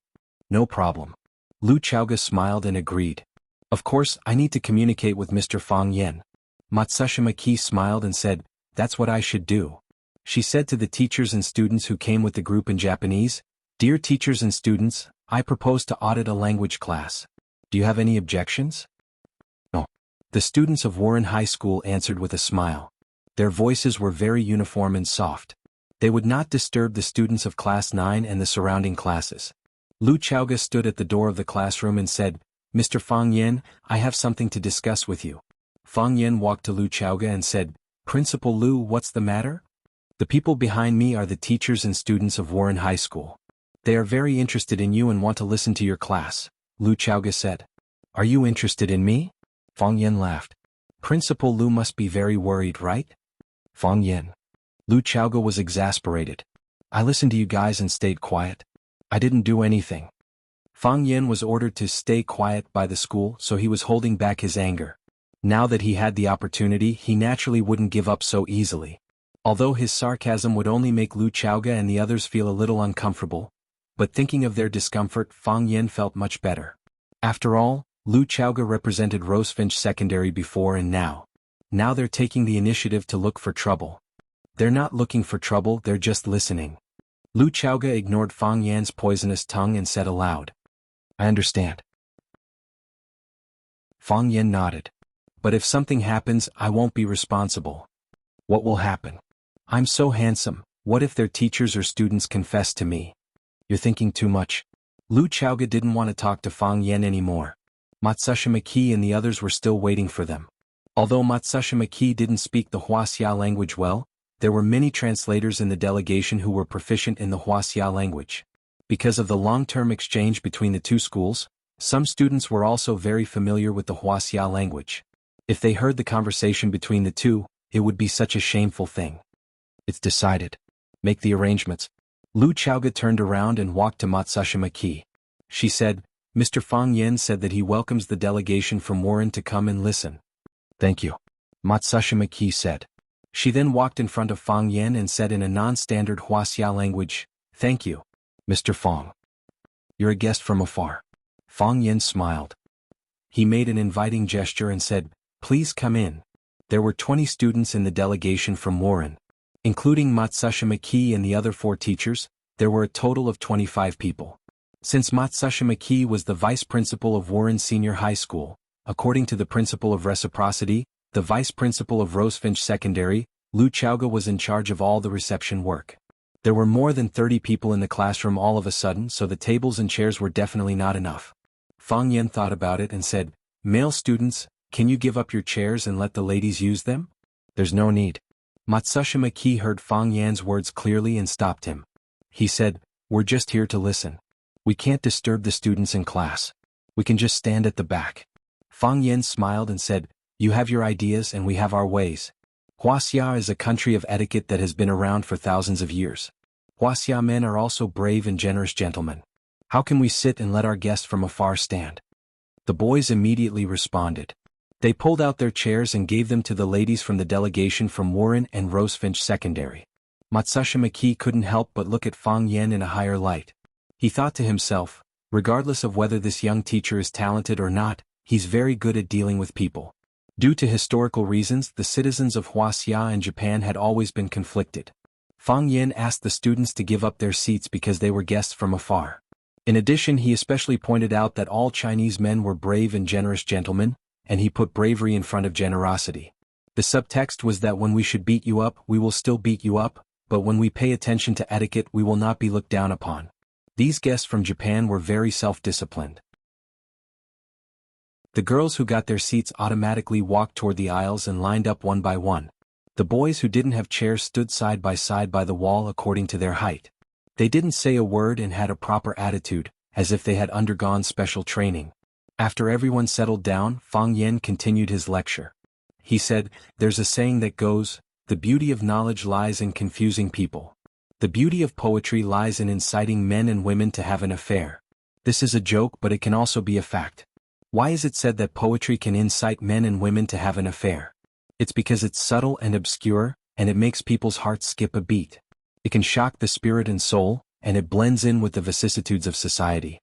"No problem." Lu Chaoga smiled and agreed. "Of course, I need to communicate with Mr. Fang Yen." Matsushima Ki smiled and said, "That's what I should do." She said to the teachers and students who came with the group in Japanese, "Dear teachers and students, I propose to audit a language class. Do you have any objections?" "No." The students of Warren High School answered with a smile. Their voices were very uniform and soft. They would not disturb the students of Class 9 and the surrounding classes. Lu Chaoga stood at the door of the classroom and said, "Mr. Fang Yen, I have something to discuss with you." Fang Yen walked to Lu Chaoga and said, "Principal Lu, what's the matter?" "The people behind me are the teachers and students of Warren High School. They are very interested in you and want to listen to your class," Lu Chaoga said. "Are you interested in me?" Fang Yen laughed. "Principal Lu must be very worried, right?" Fang Yen. Lu Chaoga was exasperated. "I listened to you guys and stayed quiet. I didn't do anything." Fang Yen was ordered to stay quiet by the school, so he was holding back his anger. Now that he had the opportunity, he naturally wouldn't give up so easily. Although his sarcasm would only make Lu Chaoga and the others feel a little uncomfortable, but thinking of their discomfort, Fang Yen felt much better. After all, Lu Chaoga represented Rosefinch Secondary before and now. Now they're taking the initiative to look for trouble. They're not looking for trouble, they're just listening. Lu Chaoga ignored Fang Yan's poisonous tongue and said aloud, "I understand." Fang Yan nodded. "But if something happens, I won't be responsible." "What will happen?" "I'm so handsome, what if their teachers or students confess to me?" "You're thinking too much." Lu Chaoga didn't want to talk to Fang Yan anymore. Matsushima Ki and the others were still waiting for them. Although Matsushima Ki didn't speak the Wuxia language well, there were many translators in the delegation who were proficient in the Wuxia language. Because of the long-term exchange between the two schools, some students were also very familiar with the Wuxia language. If they heard the conversation between the two, it would be such a shameful thing. "It's decided. Make the arrangements." Lu Chaoga turned around and walked to Matsushima Ki. She said, "Mr. Fang Yen said that he welcomes the delegation from Warren to come and listen." "Thank you," Matsushima Ki said. She then walked in front of Fang Yen and said in a non-standard Wuxia language, "Thank you, Mr. Fang. You're a guest from afar." Fang Yen smiled. He made an inviting gesture and said, "Please come in." There were 20 students in the delegation from Warren. Including Matsushima Ki and the other 4 teachers, there were a total of 25 people. Since Matsushima Ki was the vice principal of Warren Senior High School, according to the principle of reciprocity, the vice principal of Rosefinch Secondary, Lu Chaoga was in charge of all the reception work. There were more than 30 people in the classroom all of a sudden, so the tables and chairs were definitely not enough. Fang Yen thought about it and said, "Male students, can you give up your chairs and let the ladies use them?" "There's no need." Matsushima Ki heard Fang Yan's words clearly and stopped him. He said, "We're just here to listen. We can't disturb the students in class. We can just stand at the back." Fang Yen smiled and said, "You have your ideas and we have our ways. Wuxia is a country of etiquette that has been around for thousands of years. Wuxia men are also brave and generous gentlemen. How can we sit and let our guests from afar stand?" The boys immediately responded. They pulled out their chairs and gave them to the ladies from the delegation from Warren and Rosefinch Secondary. Matsushima Ki couldn't help but look at Fang Yen in a higher light. He thought to himself, regardless of whether this young teacher is talented or not, he's very good at dealing with people. Due to historical reasons, the citizens of Wuxia and Japan had always been conflicted. Fang Yen asked the students to give up their seats because they were guests from afar. In addition, he especially pointed out that all Chinese men were brave and generous gentlemen, and he put bravery in front of generosity. The subtext was that when we should beat you up, we will still beat you up, but when we pay attention to etiquette, we will not be looked down upon. These guests from Japan were very self-disciplined. The girls who got their seats automatically walked toward the aisles and lined up one by one. The boys who didn't have chairs stood side by the wall according to their height. They didn't say a word and had a proper attitude, as if they had undergone special training. After everyone settled down, Fang Yen continued his lecture. He said, "There's a saying that goes, the beauty of knowledge lies in confusing people. The beauty of poetry lies in inciting men and women to have an affair. This is a joke, but it can also be a fact. Why is it said that poetry can incite men and women to have an affair? It's because it's subtle and obscure, and it makes people's hearts skip a beat. It can shock the spirit and soul, and it blends in with the vicissitudes of society.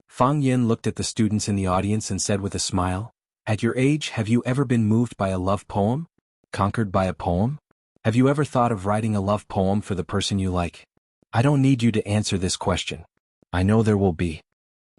Fang Yin looked at the students in the audience and said with a smile, "At your age, have you ever been moved by a love poem? Conquered by a poem? Have you ever thought of writing a love poem for the person you like? I don't need you to answer this question. I know there will be."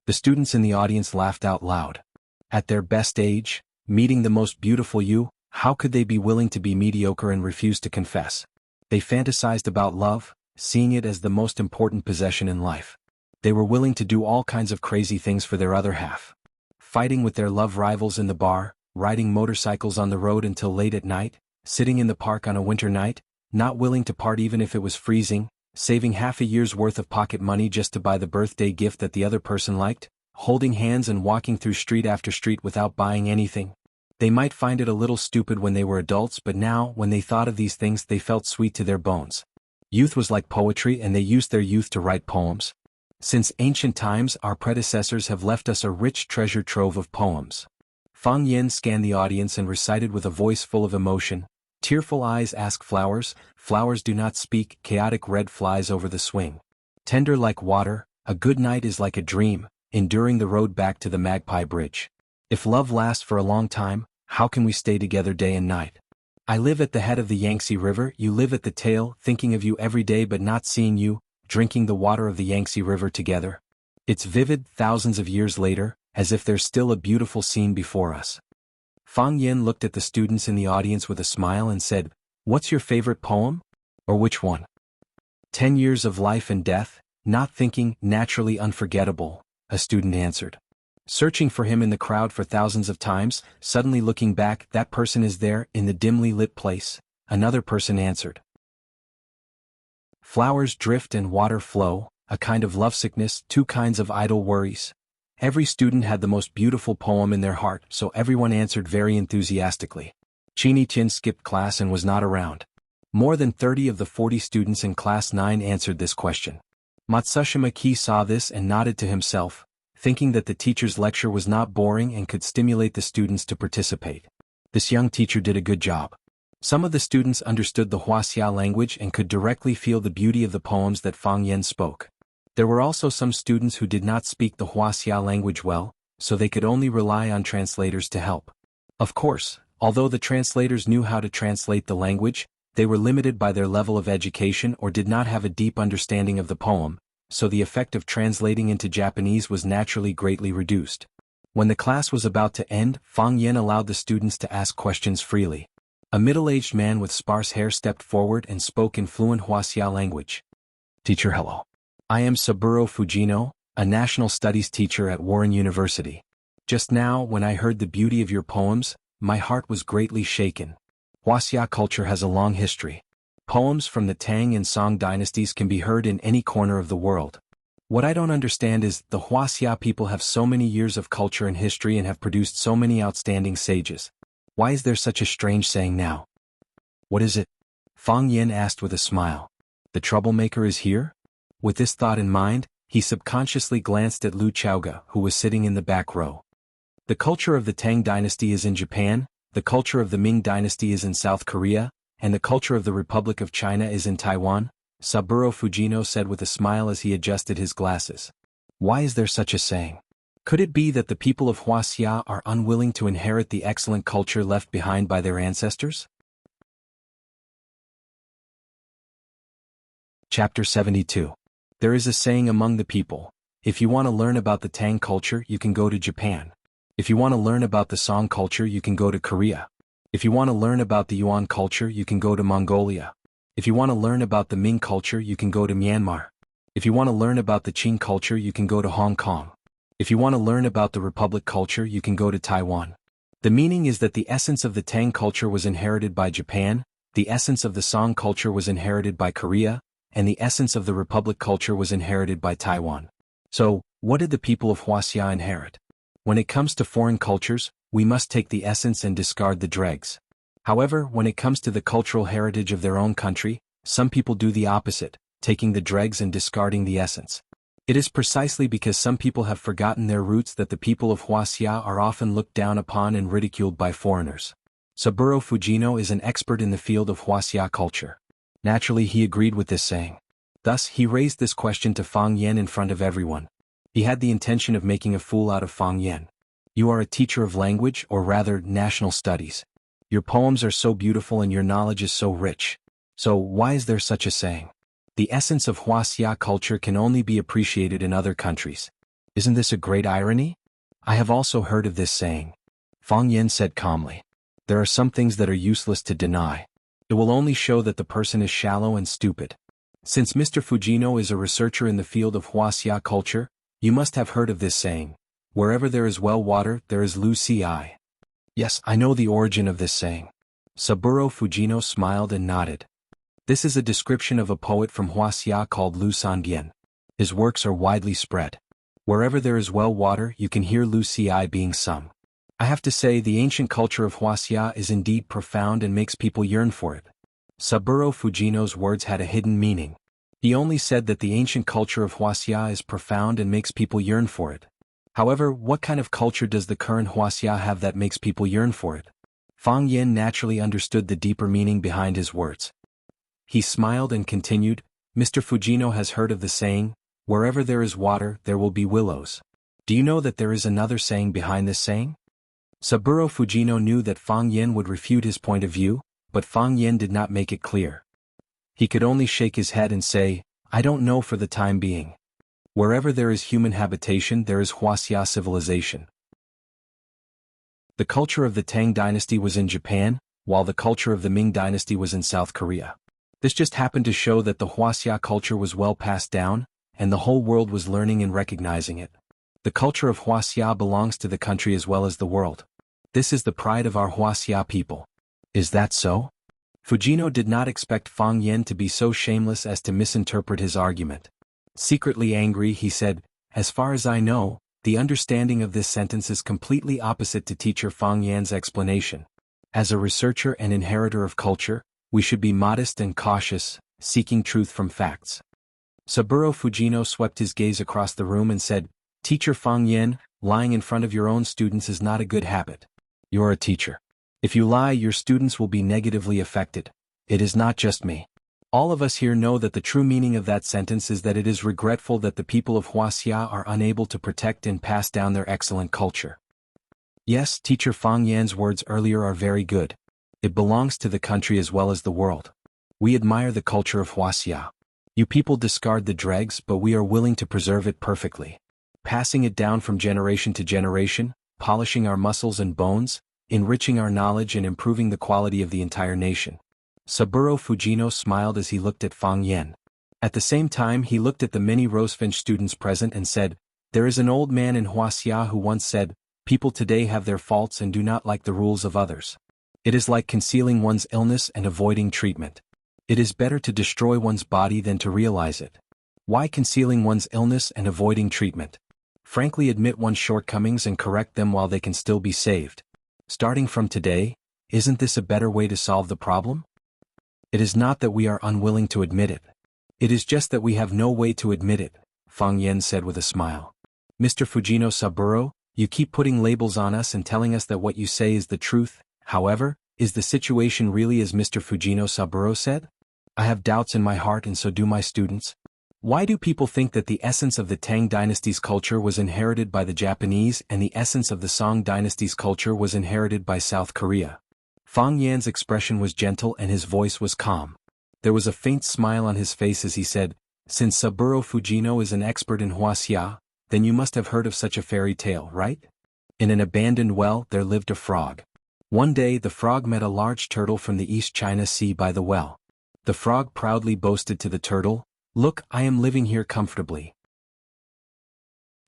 The students in the audience laughed out loud. At their best age, meeting the most beautiful you, how could they be willing to be mediocre and refuse to confess? They fantasized about love, seeing it as the most important possession in life. They were willing to do all kinds of crazy things for their other half. Fighting with their love rivals in the bar, riding motorcycles on the road until late at night, sitting in the park on a winter night, not willing to part even if it was freezing, saving half a year's worth of pocket money just to buy the birthday gift that the other person liked, holding hands and walking through street after street without buying anything. They might find it a little stupid when they were adults, but now, when they thought of these things, they felt sweet to their bones. Youth was like poetry, and they used their youth to write poems. Since ancient times, our predecessors have left us a rich treasure trove of poems. Fang Yin scanned the audience and recited with a voice full of emotion, "Tearful eyes ask flowers, flowers do not speak, chaotic red flies over the swing. Tender like water, a good night is like a dream, enduring the road back to the Magpie Bridge. If love lasts for a long time, how can we stay together day and night? I live at the head of the Yangtze River, you live at the tail, thinking of you every day but not seeing you, drinking the water of the Yangtze River together. It's vivid thousands of years later, as if there's still a beautiful scene before us." Fang Yin looked at the students in the audience with a smile and said, "What's your favorite poem? Or which one?" 10 Years of Life and Death, Not Thinking, Naturally Unforgettable, a student answered. Searching for him in the crowd for thousands of times, suddenly looking back, that person is there, in the dimly lit place, another person answered. Flowers drift and water flow, a kind of lovesickness, two kinds of idle worries. Every student had the most beautiful poem in their heart, so everyone answered very enthusiastically. Chini Chin skipped class and was not around. More than 30 of the 40 students in class 9 answered this question. Matsushima Ki saw this and nodded to himself, thinking that the teacher's lecture was not boring and could stimulate the students to participate. This young teacher did a good job. Some of the students understood the Wuxia language and could directly feel the beauty of the poems that Fang Yin spoke. There were also some students who did not speak the Wuxia language well, so they could only rely on translators to help. Of course, although the translators knew how to translate the language, they were limited by their level of education or did not have a deep understanding of the poem, so the effect of translating into Japanese was naturally greatly reduced. When the class was about to end, Fang Yin allowed the students to ask questions freely. A middle-aged man with sparse hair stepped forward and spoke in fluent Wuxia language. "Teacher, hello. I am Saburo Fujino, a national studies teacher at Warren University. Just now, when I heard the beauty of your poems, my heart was greatly shaken. Wuxia culture has a long history. Poems from the Tang and Song dynasties can be heard in any corner of the world. What I don't understand is, the Wuxia people have so many years of culture and history and have produced so many outstanding sages. Why is there such a strange saying now?" "What is it?" Fang Yin asked with a smile. "The troublemaker is here?" With this thought in mind, he subconsciously glanced at Lu Chaoga, who was sitting in the back row. The culture of the Tang dynasty is in Japan, the culture of the Ming dynasty is in South Korea, and the culture of the Republic of China is in Taiwan, Saburo Fujino said with a smile as he adjusted his glasses. "Why is there such a saying? Could it be that the people of Wuxia are unwilling to inherit the excellent culture left behind by their ancestors?" Chapter 72. There is a saying among the people, if you want to learn about the Tang culture, you can go to Japan. If you want to learn about the Song culture, you can go to Korea. If you want to learn about the Yuan culture, you can go to Mongolia. If you want to learn about the Ming culture, you can go to Myanmar. If you want to learn about the Qing culture, you can go to Hong Kong. If you want to learn about the Republic culture, you can go to Taiwan. The meaning is that the essence of the Tang culture was inherited by Japan, the essence of the Song culture was inherited by Korea, and the essence of the Republic culture was inherited by Taiwan. So, what did the people of Wuxia inherit? When it comes to foreign cultures, we must take the essence and discard the dregs. However, when it comes to the cultural heritage of their own country, some people do the opposite, taking the dregs and discarding the essence. It is precisely because some people have forgotten their roots that the people of Wuxia are often looked down upon and ridiculed by foreigners. Saburo Fujino is an expert in the field of Wuxia culture. Naturally, he agreed with this saying. Thus, he raised this question to Fang Yan in front of everyone. He had the intention of making a fool out of Fang Yan. You are a teacher of language, or rather, national studies. Your poems are so beautiful and your knowledge is so rich. So, why is there such a saying? The essence of Wuxia culture can only be appreciated in other countries. Isn't this a great irony? I have also heard of this saying. Fang Yan said calmly. There are some things that are useless to deny. It will only show that the person is shallow and stupid. Since Mr. Fujino is a researcher in the field of Wuxia culture, you must have heard of this saying. Wherever there is well water, there is Lu Ci. Yes, I know the origin of this saying. Saburo Fujino smiled and nodded. This is a description of a poet from Wuxia called Lu Sandian. His works are widely spread. Wherever there is well water, you can hear Lu Ci being sung. I have to say the ancient culture of Wuxia is indeed profound and makes people yearn for it. Saburo Fujino's words had a hidden meaning. He only said that the ancient culture of Wuxia is profound and makes people yearn for it. However, what kind of culture does the current Wuxia have that makes people yearn for it? Fang Yan naturally understood the deeper meaning behind his words. He smiled and continued, Mr. Fujino has heard of the saying, wherever there is water, there will be willows. Do you know that there is another saying behind this saying? Saburo Fujino knew that Fang Yan would refute his point of view, but Fang Yan did not make it clear. He could only shake his head and say, I don't know for the time being. Wherever there is human habitation, there is Wuxia civilization. The culture of the Tang dynasty was in Japan, while the culture of the Ming dynasty was in South Korea. This just happened to show that the Wuxia culture was well passed down, and the whole world was learning and recognizing it. The culture of Wuxia belongs to the country as well as the world. This is the pride of our Wuxia people. Is that so? Fujino did not expect Fang Yan to be so shameless as to misinterpret his argument. Secretly angry, he said, as far as I know, the understanding of this sentence is completely opposite to teacher Fang Yan's explanation. As a researcher and inheritor of culture, we should be modest and cautious, seeking truth from facts. Saburo Fujino swept his gaze across the room and said, Teacher Fang Yan, lying in front of your own students is not a good habit. You're a teacher. If you lie, your students will be negatively affected. It is not just me. All of us here know that the true meaning of that sentence is that it is regretful that the people of Wuxia are unable to protect and pass down their excellent culture. Yes, teacher Fang Yan's words earlier are very good. It belongs to the country as well as the world. We admire the culture of Wuxia. You people discard the dregs, but we are willing to preserve it perfectly. Passing it down from generation to generation, polishing our muscles and bones, enriching our knowledge and improving the quality of the entire nation. Saburo Fujino smiled as he looked at Fang Yan. At the same time he looked at the many Rosefinch students present and said, There is an old man in Wuxia who once said, People today have their faults and do not like the rules of others. It is like concealing one's illness and avoiding treatment. It is better to destroy one's body than to realize it. Why concealing one's illness and avoiding treatment? Frankly admit one's shortcomings and correct them while they can still be saved. Starting from today, isn't this a better way to solve the problem? It is not that we are unwilling to admit it. It is just that we have no way to admit it, Fang Yan said with a smile. Mr. Fujino Saburo, you keep putting labels on us and telling us that what you say is the truth. However, is the situation really as Mr. Fujino Saburo said? I have doubts in my heart and so do my students. Why do people think that the essence of the Tang dynasty's culture was inherited by the Japanese and the essence of the Song dynasty's culture was inherited by South Korea? Fang Yan's expression was gentle and his voice was calm. There was a faint smile on his face as he said, Since Saburo Fujino is an expert in Wuxia, then you must have heard of such a fairy tale, right? In an abandoned well there lived a frog. One day the frog met a large turtle from the East China Sea by the well. The frog proudly boasted to the turtle, Look, I am living here comfortably.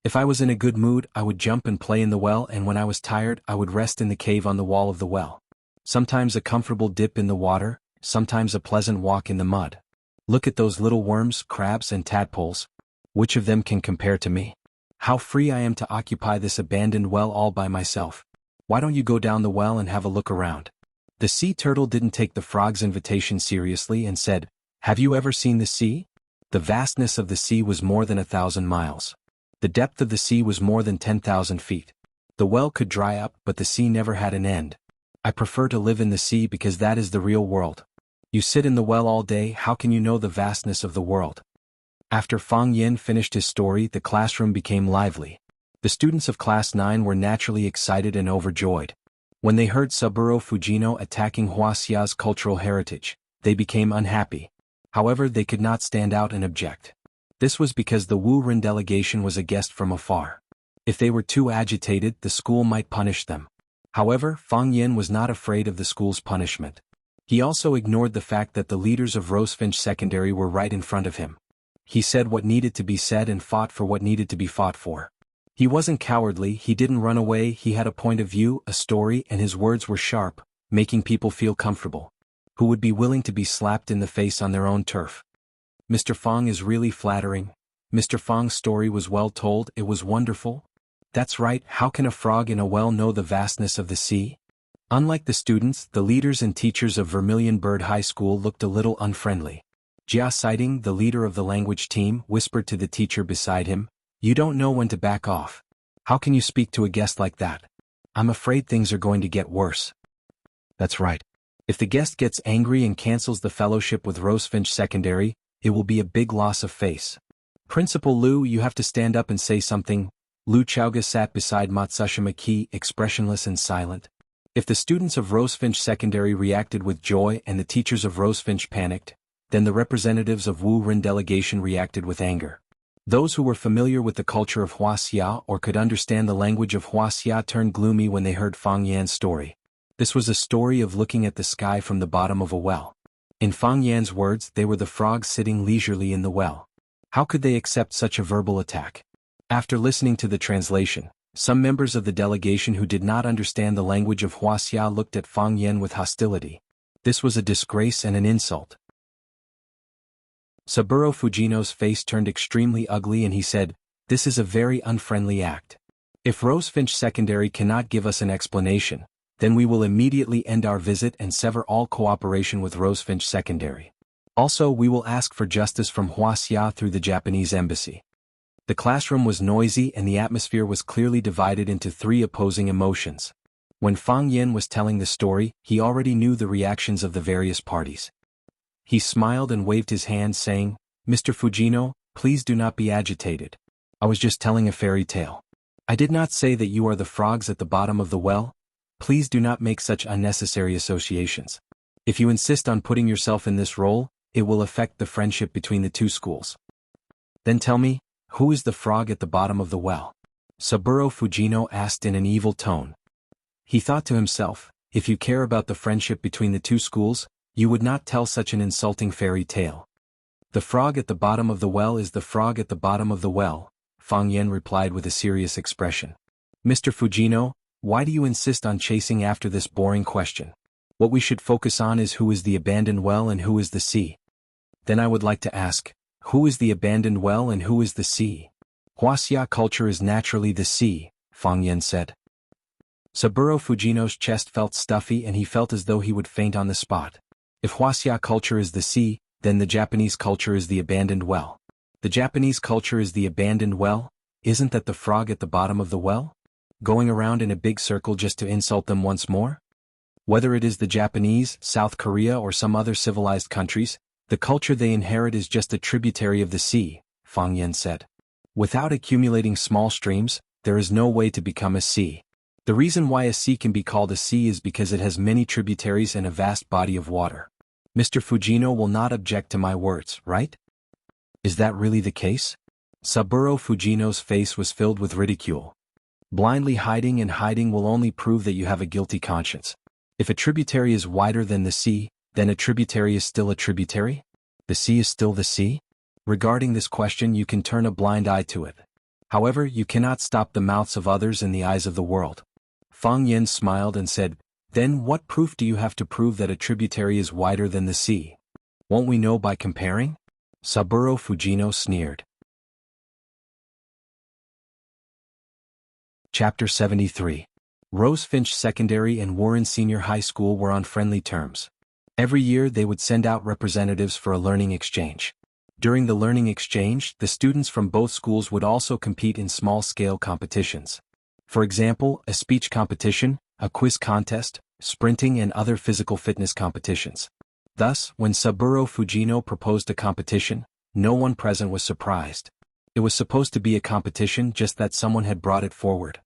If I was in a good mood, I would jump and play in the well, and when I was tired, I would rest in the cave on the wall of the well. Sometimes a comfortable dip in the water, sometimes a pleasant walk in the mud. Look at those little worms, crabs, and tadpoles. Which of them can compare to me? How free I am to occupy this abandoned well all by myself. Why don't you go down the well and have a look around? The sea turtle didn't take the frog's invitation seriously and said, Have you ever seen the sea? The vastness of the sea was more than 1,000 miles. The depth of the sea was more than 10,000 feet. The well could dry up, but the sea never had an end. I prefer to live in the sea because that is the real world. You sit in the well all day, how can you know the vastness of the world? After Fang Yin finished his story, the classroom became lively. The students of Class 9 were naturally excited and overjoyed. When they heard Saburo Fujino attacking Huaxia's cultural heritage, they became unhappy. However, they could not stand out and object. This was because the Wu Ren delegation was a guest from afar. If they were too agitated, the school might punish them. However, Fang Yin was not afraid of the school's punishment. He also ignored the fact that the leaders of Rosefinch Secondary were right in front of him. He said what needed to be said and fought for what needed to be fought for. He wasn't cowardly, he didn't run away, he had a point of view, a story, and his words were sharp, making people feel comfortable. Who would be willing to be slapped in the face on their own turf? Mr. Fang is really flattering. Mr. Fang's story was well told, it was wonderful. That's right, how can a frog in a well know the vastness of the sea? Unlike the students, the leaders and teachers of Vermilion Bird High School looked a little unfriendly. Jia Siding, the leader of the language team, whispered to the teacher beside him, "You don't know when to back off. How can you speak to a guest like that? I'm afraid things are going to get worse." That's right. If the guest gets angry and cancels the fellowship with Rosefinch Secondary, it will be a big loss of face. "Principal Liu, you have to stand up and say something." Liu Chaoga sat beside Matsushima Ki, expressionless and silent. If the students of Rosefinch Secondary reacted with joy and the teachers of Rosefinch panicked, then the representatives of Wu Ren delegation reacted with anger. Those who were familiar with the culture of Huaxia or could understand the language of Huaxia turned gloomy when they heard Fang Yan's story. This was a story of looking at the sky from the bottom of a well. In Fang Yan's words, they were the frogs sitting leisurely in the well. How could they accept such a verbal attack? After listening to the translation, some members of the delegation who did not understand the language of Huaxia looked at Fang Yan with hostility. This was a disgrace and an insult. Saburo Fujino's face turned extremely ugly and he said, "This is a very unfriendly act. If Rosefinch Secondary cannot give us an explanation, then we will immediately end our visit and sever all cooperation with Rosefinch Secondary. Also, we will ask for justice from Huaxia through the Japanese embassy." The classroom was noisy and the atmosphere was clearly divided into three opposing emotions. When Fang Yin was telling the story, he already knew the reactions of the various parties. He smiled and waved his hand saying, "Mr. Fujino, please do not be agitated. I was just telling a fairy tale. I did not say that you are the frogs at the bottom of the well. Please do not make such unnecessary associations. If you insist on putting yourself in this role, it will affect the friendship between the two schools. Then tell me, who is the frog at the bottom of the well?" Saburo Fujino asked in an evil tone. He thought to himself, if you care about the friendship between the two schools, you would not tell such an insulting fairy tale. "The frog at the bottom of the well is the frog at the bottom of the well," Fang Yen replied with a serious expression. "Mr. Fujino, why do you insist on chasing after this boring question? What we should focus on is who is the abandoned well and who is the sea." "Then I would like to ask, who is the abandoned well and who is the sea?" "Huaxia culture is naturally the sea," Fang Yen said. Saburo Fujino's chest felt stuffy and he felt as though he would faint on the spot. If Huaxia culture is the sea, then the Japanese culture is the abandoned well. The Japanese culture is the abandoned well? Isn't that the frog at the bottom of the well? Going around in a big circle just to insult them once more? Whether it is the Japanese, South Korea or some other civilized countries, the culture they inherit is just a tributary of the sea, Fang Yen said. Without accumulating small streams, there is no way to become a sea. The reason why a sea can be called a sea is because it has many tributaries and a vast body of water. Mr. Fujino will not object to my words, right? Is that really the case? Saburo Fujino's face was filled with ridicule. Blindly hiding and hiding will only prove that you have a guilty conscience. If a tributary is wider than the sea, then a tributary is still a tributary? The sea is still the sea? Regarding this question, you can turn a blind eye to it. However, you cannot stop the mouths of others in the eyes of the world. Fang Yen smiled and said, "Then what proof do you have to prove that a tributary is wider than the sea? Won't we know by comparing?" Saburo Fujino sneered. Chapter 73. Rosefinch Secondary and Warren Senior High School were on friendly terms. Every year they would send out representatives for a learning exchange. During the learning exchange, the students from both schools would also compete in small-scale competitions. For example, a speech competition, a quiz contest, sprinting and other physical fitness competitions. Thus, when Saburo Fujino proposed a competition, no one present was surprised. It was supposed to be a competition, just that someone had brought it forward.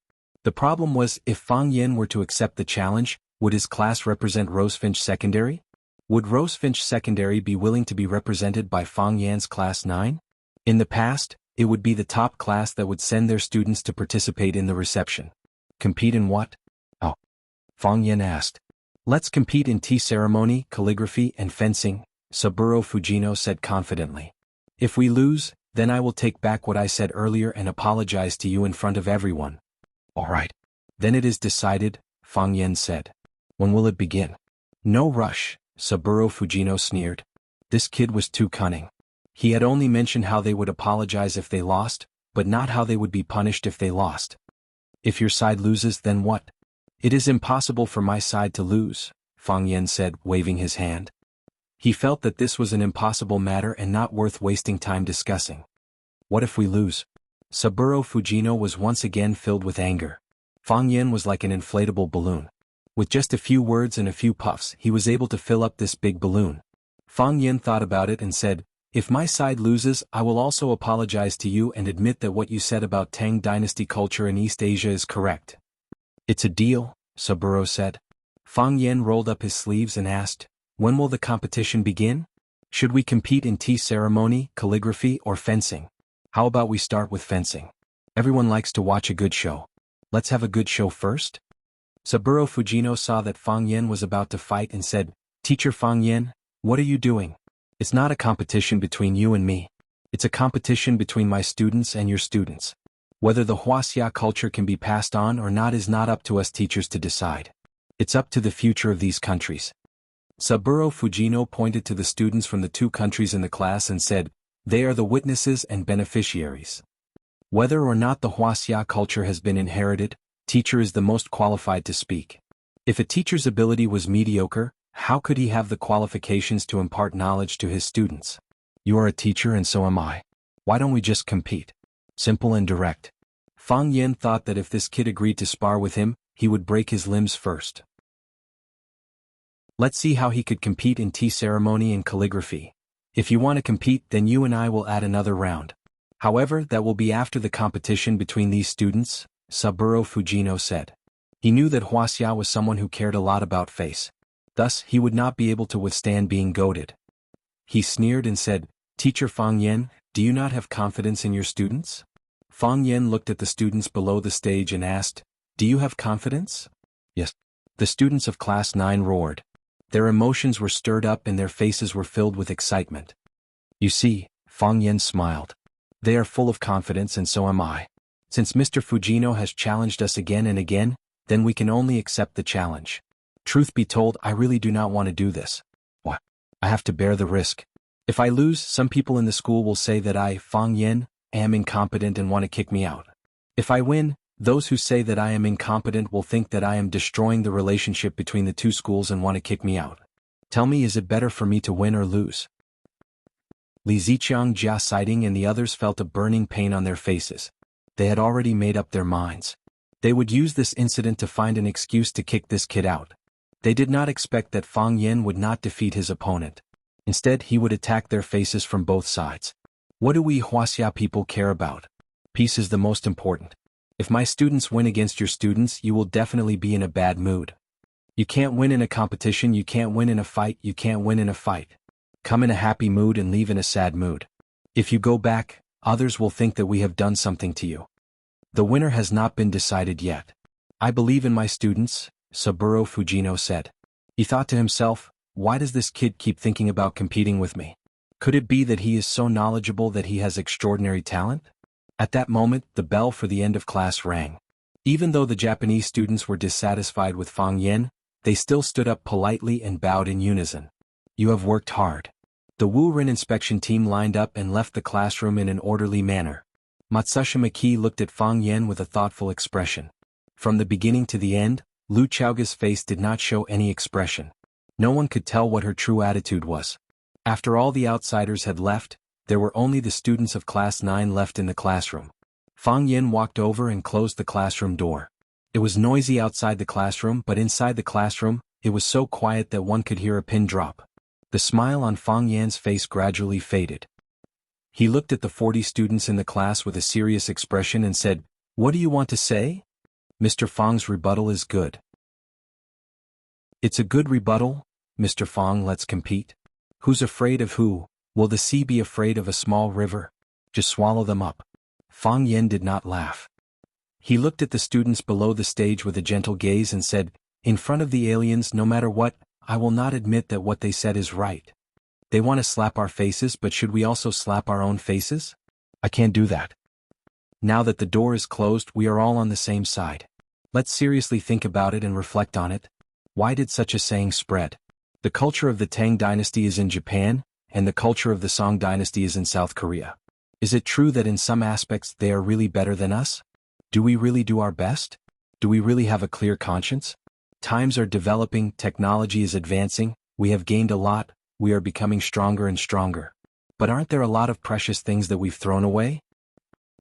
The problem was, if Fang Yen were to accept the challenge, would his class represent Rosefinch Secondary? Would Rosefinch Secondary be willing to be represented by Fang Yan's Class 9? In the past, it would be the top class that would send their students to participate in the reception. Compete in what? Oh. Fang Yen asked. Let's compete in tea ceremony, calligraphy, and fencing, Saburo Fujino said confidently. If we lose, then I will take back what I said earlier and apologize to you in front of everyone. All right. Then it is decided, Fang Yen said. When will it begin? No rush, Saburo Fujino sneered. This kid was too cunning. He had only mentioned how they would apologize if they lost, but not how they would be punished if they lost. If your side loses, then what? It is impossible for my side to lose, Fang Yen said, waving his hand. He felt that this was an impossible matter and not worth wasting time discussing. What if we lose? Saburo Fujino was once again filled with anger. Fang Yen was like an inflatable balloon. With just a few words and a few puffs, he was able to fill up this big balloon. Fang Yen thought about it and said, if my side loses, I will also apologize to you and admit that what you said about Tang Dynasty culture in East Asia is correct. It's a deal, Saburo said. Fang Yen rolled up his sleeves and asked, when will the competition begin? Should we compete in tea ceremony, calligraphy, or fencing? How about we start with fencing? Everyone likes to watch a good show. Let's have a good show first? Saburo Fujino saw that Fang Yen was about to fight and said, Teacher Fang Yen, what are you doing? It's not a competition between you and me. It's a competition between my students and your students. Whether the Wuxia culture can be passed on or not is not up to us teachers to decide. It's up to the future of these countries. Saburo Fujino pointed to the students from the two countries in the class and said, they are the witnesses and beneficiaries. Whether or not the Wuxia culture has been inherited, teacher is the most qualified to speak. If a teacher's ability was mediocre, how could he have the qualifications to impart knowledge to his students? You are a teacher and so am I. Why don't we just compete? Simple and direct. Fang Yen thought that if this kid agreed to spar with him, he would break his limbs first. Let's see how he could compete in tea ceremony and calligraphy. If you want to compete, then you and I will add another round. However, that will be after the competition between these students, Saburo Fujino said. He knew that Wuxia was someone who cared a lot about face. Thus, he would not be able to withstand being goaded. He sneered and said, Teacher Fang Yen, do you not have confidence in your students? Fang Yen looked at the students below the stage and asked, do you have confidence? Yes. The students of Class 9 roared. Their emotions were stirred up and their faces were filled with excitement. You see, Fang Yen smiled. They are full of confidence and so am I. Since Mr. Fujino has challenged us again and again, then we can only accept the challenge. Truth be told, I really do not want to do this. What? I have to bear the risk. If I lose, some people in the school will say that I, Fang Yen, am incompetent and want to kick me out. If I win, those who say that I am incompetent will think that I am destroying the relationship between the two schools and want to kick me out. Tell me, is it better for me to win or lose? Li Ziqiang, Jia Siding and the others felt a burning pain on their faces. They had already made up their minds. They would use this incident to find an excuse to kick this kid out. They did not expect that Fang Yen would not defeat his opponent. Instead, he would attack their faces from both sides. What do we Wuxia people care about? Peace is the most important. If my students win against your students, you will definitely be in a bad mood. You can't win in a competition, you can't win in a fight, you can't win in a fight. Come in a happy mood and leave in a sad mood. If you go back, others will think that we have done something to you. The winner has not been decided yet. I believe in my students, Saburo Fujino said. He thought to himself, why does this kid keep thinking about competing with me? Could it be that he is so knowledgeable that he has extraordinary talent? At that moment, the bell for the end of class rang. Even though the Japanese students were dissatisfied with Fang Yen, they still stood up politely and bowed in unison. You have worked hard. The Wu Rin inspection team lined up and left the classroom in an orderly manner. Matsushima Ki looked at Fang Yen with a thoughtful expression. From the beginning to the end, Lu Chaoga's face did not show any expression. No one could tell what her true attitude was. After all the outsiders had left, there were only the students of Class 9 left in the classroom. Fang Yen walked over and closed the classroom door. It was noisy outside the classroom, but inside the classroom, it was so quiet that one could hear a pin drop. The smile on Fang Yan's face gradually faded. He looked at the 40 students in the class with a serious expression and said, "What do you want to say?" Mr. Fang's rebuttal is good. It's a good rebuttal, Mr. Fang. Let's compete. Who's afraid of who? Will the sea be afraid of a small river? Just swallow them up. Fang Yan did not laugh. He looked at the students below the stage with a gentle gaze and said, "In front of the aliens, no matter what, I will not admit that what they said is right. They want to slap our faces, but should we also slap our own faces? I can't do that. Now that the door is closed, we are all on the same side. Let's seriously think about it and reflect on it. Why did such a saying spread? The culture of the Tang dynasty is in Japan, and the culture of the Song dynasty is in South Korea. Is it true that in some aspects they are really better than us? Do we really do our best? Do we really have a clear conscience? Times are developing, technology is advancing, we have gained a lot, we are becoming stronger and stronger. But aren't there a lot of precious things that we've thrown away?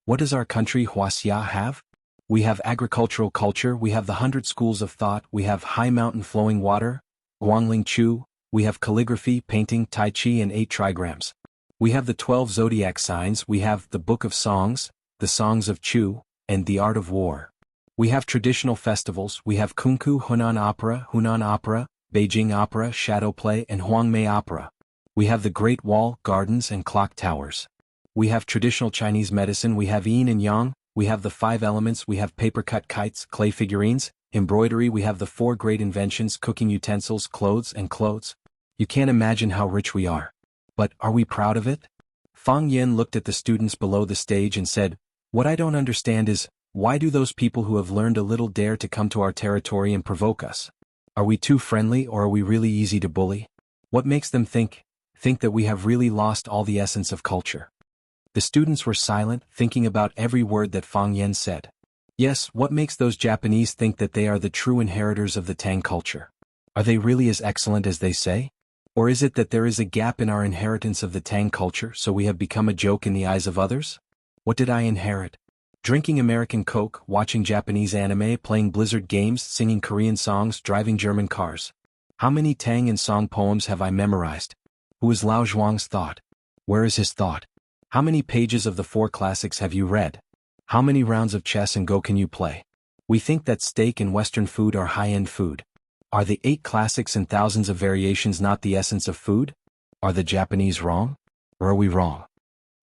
What does our country Wuxia have? We have agricultural culture, we have the 100 schools of thought, we have high mountain flowing water, Guangling Chu, we have calligraphy, painting, Tai Chi and 8 trigrams. We have the 12 zodiac signs, we have the Book of Songs, the Songs of Chu, and the Art of War. We have traditional festivals, we have Kunku Hunan Opera, Beijing Opera, Shadow Play and Huangmei Opera. We have the Great Wall, gardens and clock towers. We have traditional Chinese medicine, we have yin and yang, we have the 5 elements, we have paper-cut kites, clay figurines, embroidery, we have the 4 great inventions, cooking utensils, clothes and clothes. You can't imagine how rich we are. But are we proud of it? Fang Yan looked at the students below the stage and said, "What I don't understand is, why do those people who have learned a little dare to come to our territory and provoke us? Are we too friendly or are we really easy to bully? What makes them think that we have really lost all the essence of culture?" The students were silent, thinking about every word that Fang Yan said. Yes, what makes those Japanese think that they are the true inheritors of the Tang culture? Are they really as excellent as they say? Or is it that there is a gap in our inheritance of the Tang culture, so we have become a joke in the eyes of others? What did I inherit? Drinking American Coke, watching Japanese anime, playing Blizzard games, singing Korean songs, driving German cars. How many Tang and Song poems have I memorized? Who is Lao Zhuang's thought? Where is his thought? How many pages of the 4 classics have you read? How many rounds of chess and Go can you play? We think that steak and Western food are high-end food. Are the 8 classics and thousands of variations not the essence of food? Are the Japanese wrong? Or are we wrong?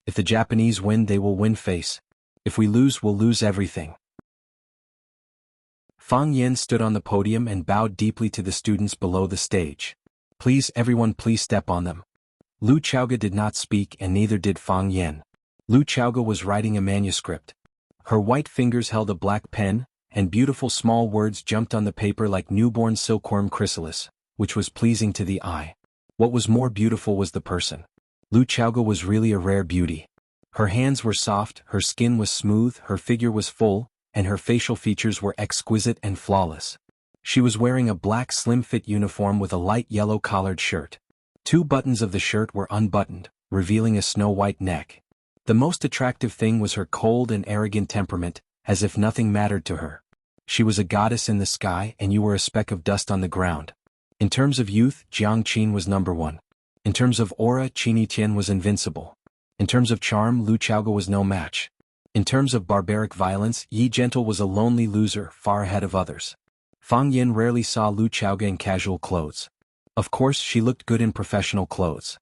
If the Japanese win, they will win face. If we lose, we'll lose everything. Fang Yan stood on the podium and bowed deeply to the students below the stage. "Please, everyone, please step on them." Lu Chaoga did not speak and neither did Fang Yan. Lu Chaoga was writing a manuscript. Her white fingers held a black pen, and beautiful small words jumped on the paper like newborn silkworm chrysalis, which was pleasing to the eye. What was more beautiful was the person. Lu Chaoga was really a rare beauty. Her hands were soft, her skin was smooth, her figure was full, and her facial features were exquisite and flawless. She was wearing a black slim-fit uniform with a light yellow collared shirt. 2 buttons of the shirt were unbuttoned, revealing a snow-white neck. The most attractive thing was her cold and arrogant temperament, as if nothing mattered to her. She was a goddess in the sky and you were a speck of dust on the ground. In terms of youth, Jiang Qin was number 1. In terms of aura, Qini Tian was invincible. In terms of charm, Lu Chaoga was no match. In terms of barbaric violence, Yi Gentle was a lonely loser, far ahead of others. Fang Yan rarely saw Lu Chaoga in casual clothes. Of course, she looked good in professional clothes.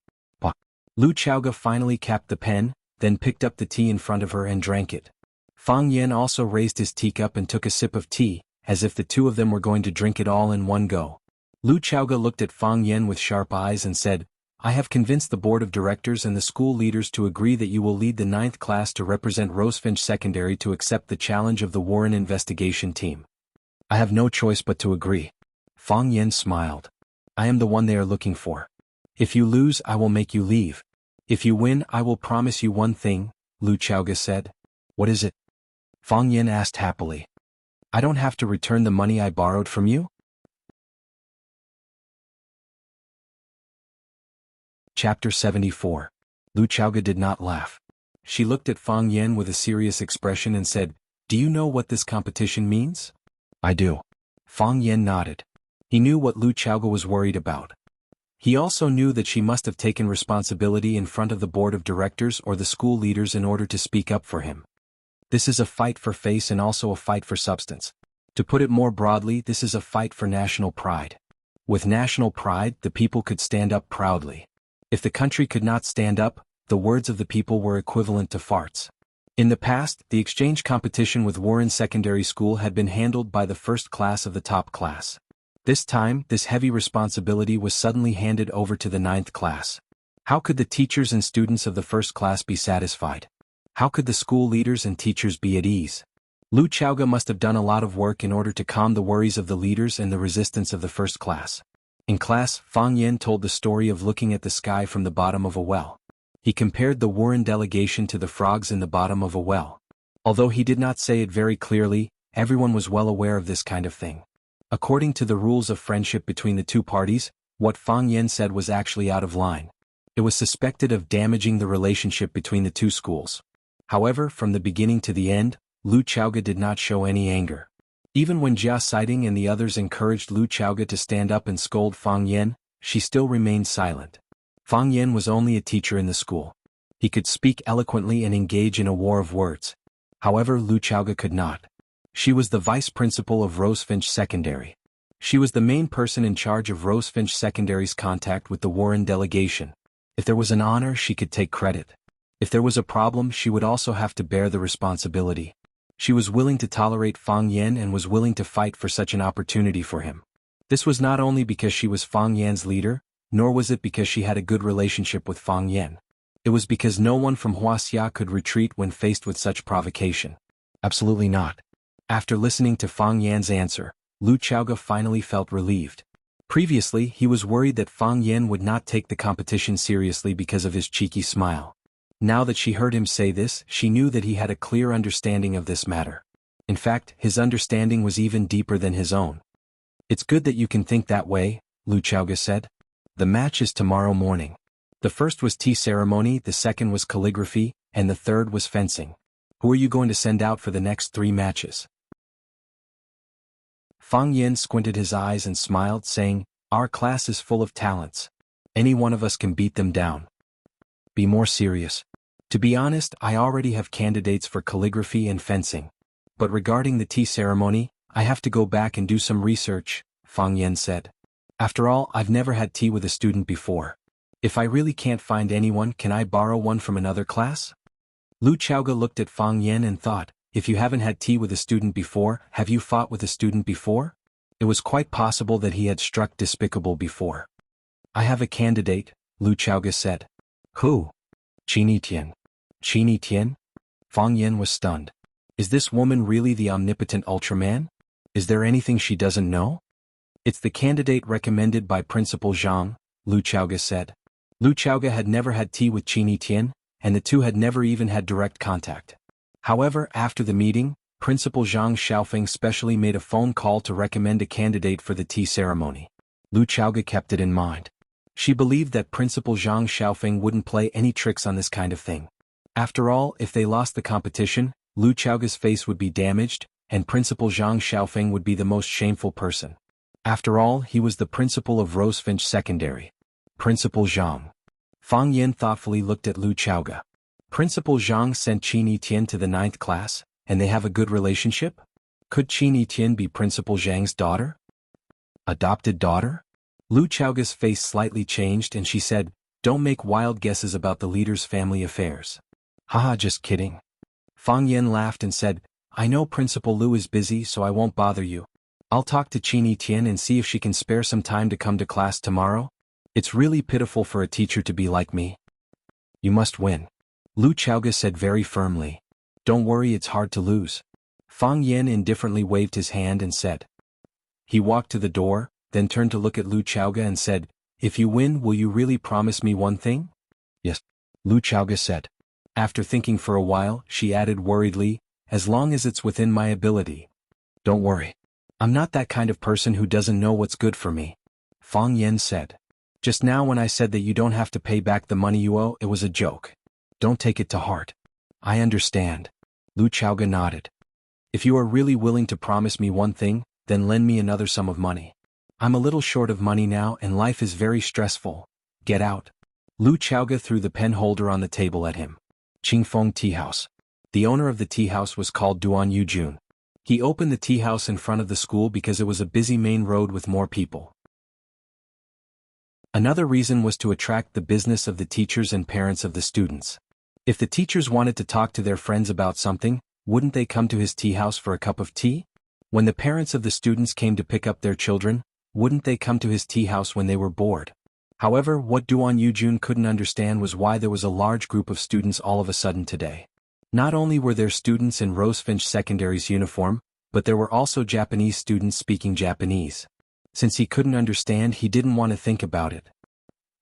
Lu Chaoga finally capped the pen, then picked up the tea in front of her and drank it. Fang Yan also raised his teacup and took a sip of tea, as if the 2 of them were going to drink it all in one go. Lu Chaoga looked at Fang Yan with sharp eyes and said, "I have convinced the board of directors and the school leaders to agree that you will lead the 9th class to represent Rosefinch Secondary to accept the challenge of the Warren investigation team. I have no choice but to agree." Fang Yan smiled. "I am the one they are looking for. If you lose, I will make you leave. If you win, I will promise you one thing," Lu Chaoga said. "What is it?" Fang Yan asked happily. "I don't have to return the money I borrowed from you?" Chapter 74. Lu Chaoga did not laugh. She looked at Fang Yan with a serious expression and said, "Do you know what this competition means?" I do. Fang Yan nodded. He knew what Lu Chaoge was worried about. He also knew that she must have taken responsibility in front of the board of directors or the school leaders in order to speak up for him. This is a fight for face and also a fight for substance. To put it more broadly, this is a fight for national pride. With national pride, the people could stand up proudly. If the country could not stand up, the words of the people were equivalent to farts. In the past, the exchange competition with Warren Secondary School had been handled by the first class of the top class. This time, this heavy responsibility was suddenly handed over to the 9th class. How could the teachers and students of the first class be satisfied? How could the school leaders and teachers be at ease? Lu Chaoge must have done a lot of work in order to calm the worries of the leaders and the resistance of the first class. In class, Fang Yan told the story of looking at the sky from the bottom of a well. He compared the Warren delegation to the frogs in the bottom of a well. Although he did not say it very clearly, everyone was well aware of this kind of thing. According to the rules of friendship between the two parties, what Fang Yan said was actually out of line. It was suspected of damaging the relationship between the two schools. However, from the beginning to the end, Lu Chaoge did not show any anger. Even when Jia Siding and the others encouraged Lu Chaoge to stand up and scold Fang Yan, she still remained silent. Fang Yan was only a teacher in the school. He could speak eloquently and engage in a war of words. However, Lu Chaoge could not. She was the vice principal of Rosefinch Secondary. She was the main person in charge of Rosefinch Secondary's contact with the Warren delegation. If there was an honor, she could take credit. If there was a problem, she would also have to bear the responsibility. She was willing to tolerate Fang Yan and was willing to fight for such an opportunity for him. This was not only because she was Fang Yan's leader, nor was it because she had a good relationship with Fang Yan. It was because no one from Wuxia could retreat when faced with such provocation. Absolutely not. After listening to Fang Yan's answer, Lu Chaoge finally felt relieved. Previously, he was worried that Fang Yan would not take the competition seriously because of his cheeky smile. Now that she heard him say this, she knew that he had a clear understanding of this matter. In fact, his understanding was even deeper than his own. It's good that you can think that way, Lu Chaoge said. The match is tomorrow morning. The first was tea ceremony, the second was calligraphy, and the third was fencing. Who are you going to send out for the next 3 matches? Fang Yan squinted his eyes and smiled, saying, Our class is full of talents. Any one of us can beat them down. Be more serious. To be honest, I already have candidates for calligraphy and fencing. But regarding the tea ceremony, I have to go back and do some research, Fang Yan said. After all, I've never had tea with a student before. If I really can't find anyone, can I borrow one from another class? Lu Chaoge looked at Fang Yan and thought, if you haven't had tea with a student before, have you fought with a student before? It was quite possible that he had struck despicable before. I have a candidate, Lu Chaoge said. Who? Qini Tian. Qini Tian? Fang Yan was stunned. Is this woman really the omnipotent Ultraman? Is there anything she doesn't know? It's the candidate recommended by Principal Zhang, Lu Chaoge said. Lu Chaoge had never had tea with Qini Tian, and the two had never even had direct contact. However, after the meeting, Principal Zhang Xiaofeng specially made a phone call to recommend a candidate for the tea ceremony. Lu Chaoge kept it in mind. She believed that Principal Zhang Xiaofeng wouldn't play any tricks on this kind of thing. After all, if they lost the competition, Lu Chaoge's face would be damaged, and Principal Zhang Xiaofeng would be the most shameful person. After all, he was the principal of Rosefinch Secondary. Principal Zhang. Fang Yan thoughtfully looked at Lu Chaoge. Principal Zhang sent Qini Tian to the 9th class, and they have a good relationship? Could Qini Tian be Principal Zhang's daughter? Adopted daughter? Lu Chaoge's face slightly changed and she said, Don't make wild guesses about the leader's family affairs. Haha, just kidding. Fang Yan laughed and said, I know Principal Lu is busy, so I won't bother you. I'll talk to Qini Tian and see if she can spare some time to come to class tomorrow. It's really pitiful for a teacher to be like me. You must win. Lu Chaoge said very firmly. Don't worry, it's hard to lose. Fang Yan indifferently waved his hand and said. He walked to the door, then turned to look at Lu Chaoge and said, If you win, will you really promise me one thing? Yes, Lu Chaoge said. After thinking for a while, she added worriedly, As long as it's within my ability. Don't worry. I'm not that kind of person who doesn't know what's good for me. Fang Yan said. Just now when I said that you don't have to pay back the money you owe, it was a joke. Don't take it to heart. I understand. Lu Chaoge nodded. If you are really willing to promise me one thing, then lend me another sum of money. I'm a little short of money now and life is very stressful. Get out. Lu Chaoga threw the pen holder on the table at him. Qingfeng Tea House. The owner of the tea house was called Duan Yujun. He opened the tea house in front of the school because it was a busy main road with more people. Another reason was to attract the business of the teachers and parents of the students. If the teachers wanted to talk to their friends about something, wouldn't they come to his tea house for a cup of tea? When the parents of the students came to pick up their children, wouldn't they come to his tea house when they were bored? However, what Duan Yujun couldn't understand was why there was a large group of students all of a sudden today. Not only were there students in Rosefinch Secondary's uniform, but there were also Japanese students speaking Japanese. Since he couldn't understand, he didn't want to think about it.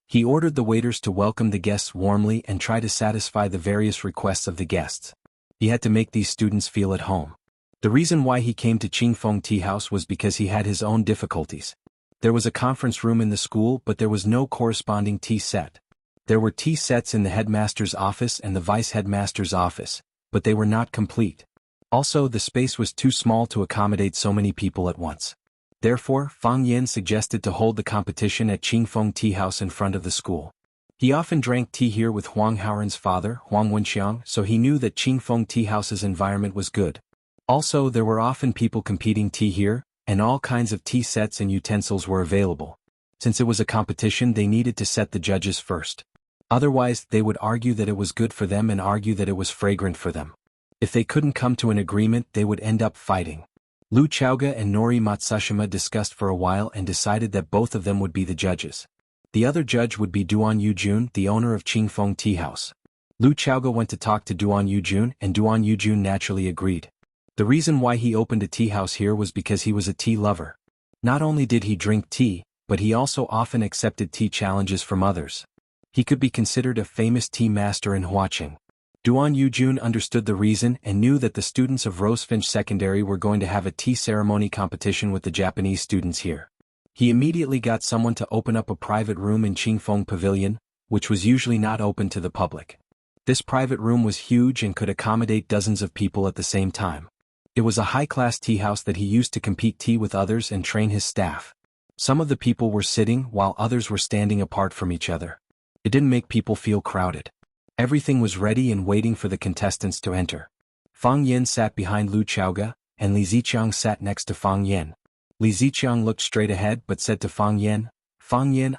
He ordered the waiters to welcome the guests warmly and try to satisfy the various requests of the guests. He had to make these students feel at home. The reason why he came to Qingfeng Tea House was because he had his own difficulties. There was a conference room in the school, but there was no corresponding tea set. There were tea sets in the headmaster's office and the vice-headmaster's office, but they were not complete. Also, the space was too small to accommodate so many people at once. Therefore, Fang Yen suggested to hold the competition at Qingfeng Tea House in front of the school. He often drank tea here with Huang Haoren's father, Huang Wenxiang, so he knew that Qingfeng Tea House's environment was good. Also, there were often people competing tea here, and all kinds of tea sets and utensils were available. Since it was a competition, they needed to set the judges first. Otherwise, they would argue that it was good for them and argue that it was fragrant for them. If they couldn't come to an agreement, they would end up fighting. Lu Chaoga and Nori Matsushima discussed for a while and decided that both of them would be the judges. The other judge would be Duan Yujun, the owner of Qingfeng Tea House. Lu Chaoga went to talk to Duan Yujun, and Duan Yujun naturally agreed. The reason why he opened a tea house here was because he was a tea lover. Not only did he drink tea, but he also often accepted tea challenges from others. He could be considered a famous tea master in Huaqing. Duan Yujun understood the reason and knew that the students of Rosefinch Secondary were going to have a tea ceremony competition with the Japanese students here. He immediately got someone to open up a private room in Qingfeng Pavilion, which was usually not open to the public. This private room was huge and could accommodate dozens of people at the same time. It was a high-class tea house that he used to compete tea with others and train his staff. Some of the people were sitting while others were standing apart from each other. It didn't make people feel crowded. Everything was ready and waiting for the contestants to enter. Fang Yen sat behind Lu Chaoga, and Li Ziqiang sat next to Fang Yen. Li Ziqiang looked straight ahead but said to Fang Yen,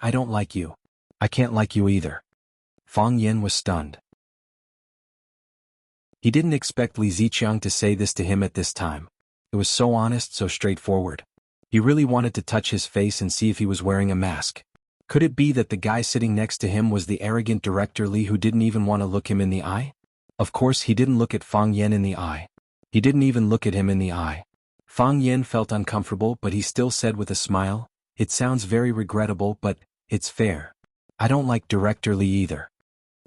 I don't like you. I can't like you either." Fang Yen was stunned. He didn't expect Li Ziqiang to say this to him at this time. It was so honest, so straightforward. He really wanted to touch his face and see if he was wearing a mask. Could it be that the guy sitting next to him was the arrogant Director Li who didn't even want to look him in the eye? Of course he didn't look at Fang Yen in the eye. He didn't even look at him in the eye. Fang Yen felt uncomfortable, but he still said with a smile, "It sounds very regrettable, but it's fair. I don't like Director Li either.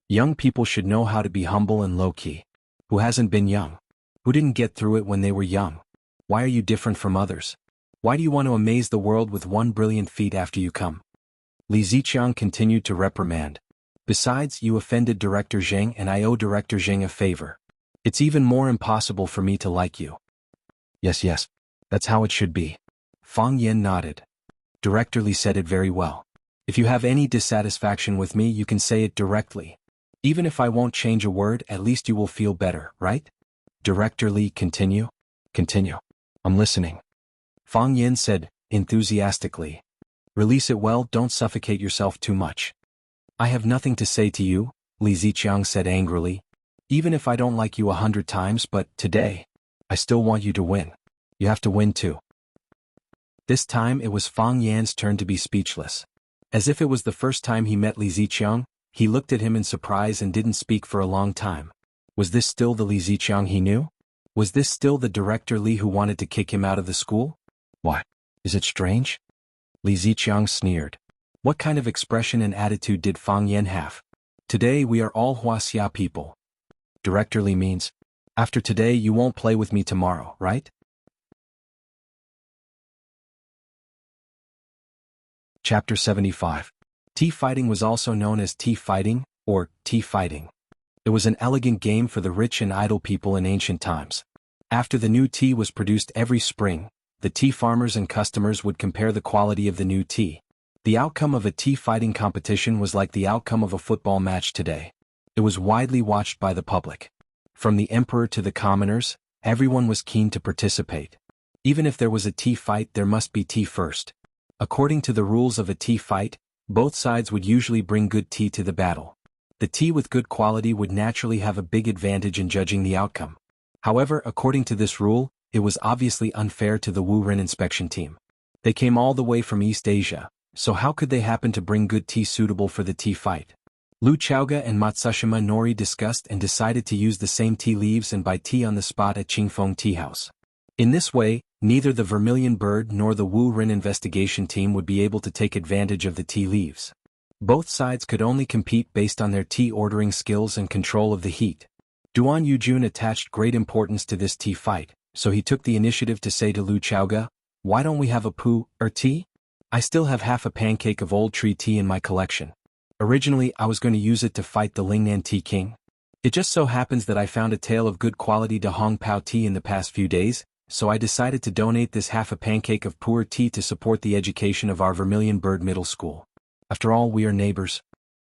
Young people should know how to be humble and low-key. Who hasn't been young? Who didn't get through it when they were young? Why are you different from others? Why do you want to amaze the world with one brilliant feat after you come?" Li Ziqiang continued to reprimand. "Besides, you offended Director Zheng and I owe Director Zheng a favor. It's even more impossible for me to like you." Yes, that's how it should be." Fang Yen nodded. "Director Li said it very well. If you have any dissatisfaction with me, you can say it directly. Even if I won't change a word, at least you will feel better, right?" Director Li, continue. "Continue. I'm listening." Fang Yen said, enthusiastically. "Release it well, don't suffocate yourself too much." "I have nothing to say to you," Li Ziqiang said angrily. "Even if I don't like you 100 times, but today, I still want you to win. You have to win too." This time it was Fang Yan's turn to be speechless. As if it was the first time he met Li Ziqiang, he looked at him in surprise and didn't speak for a long time. Was this still the Li Ziqiang he knew? Was this still the Director Li who wanted to kick him out of the school? "Why? Is it strange?" Li Ziqiang sneered. What kind of expression and attitude did Fang Yen have? "Today we are all Wuxia people." Director Li means, after today you won't play with me tomorrow, right? Chapter 75. Tea fighting was also known as tea fighting, or tea fighting. It was an elegant game for the rich and idle people in ancient times. After the new tea was produced every spring, the tea farmers and customers would compare the quality of the new tea. The outcome of a tea fighting competition was like the outcome of a football match today. It was widely watched by the public. From the emperor to the commoners, everyone was keen to participate. Even if there was a tea fight, there must be tea first. According to the rules of a tea fight, both sides would usually bring good tea to the battle. The tea with good quality would naturally have a big advantage in judging the outcome. However, according to this rule, it was obviously unfair to the Wu Ren inspection team. They came all the way from East Asia, so how could they happen to bring good tea suitable for the tea fight? Lu Chaoga and Matsushima Nori discussed and decided to use the same tea leaves and buy tea on the spot at Qingfeng Tea House. In this way, neither the Vermilion Bird nor the Wu Ren investigation team would be able to take advantage of the tea leaves. Both sides could only compete based on their tea ordering skills and control of the heat. Duan Yujun attached great importance to this tea fight, so he took the initiative to say to Lu Chaoga, "Why don't we have a tea? I still have half a pancake of old tree tea in my collection. Originally I was going to use it to fight the Lingnan Tea King. It just so happens that I found a tale of good quality De Hong Pao tea in the past few days, so I decided to donate this half a pancake of pu'er tea to support the education of our Vermilion Bird Middle School. After all, we are neighbors."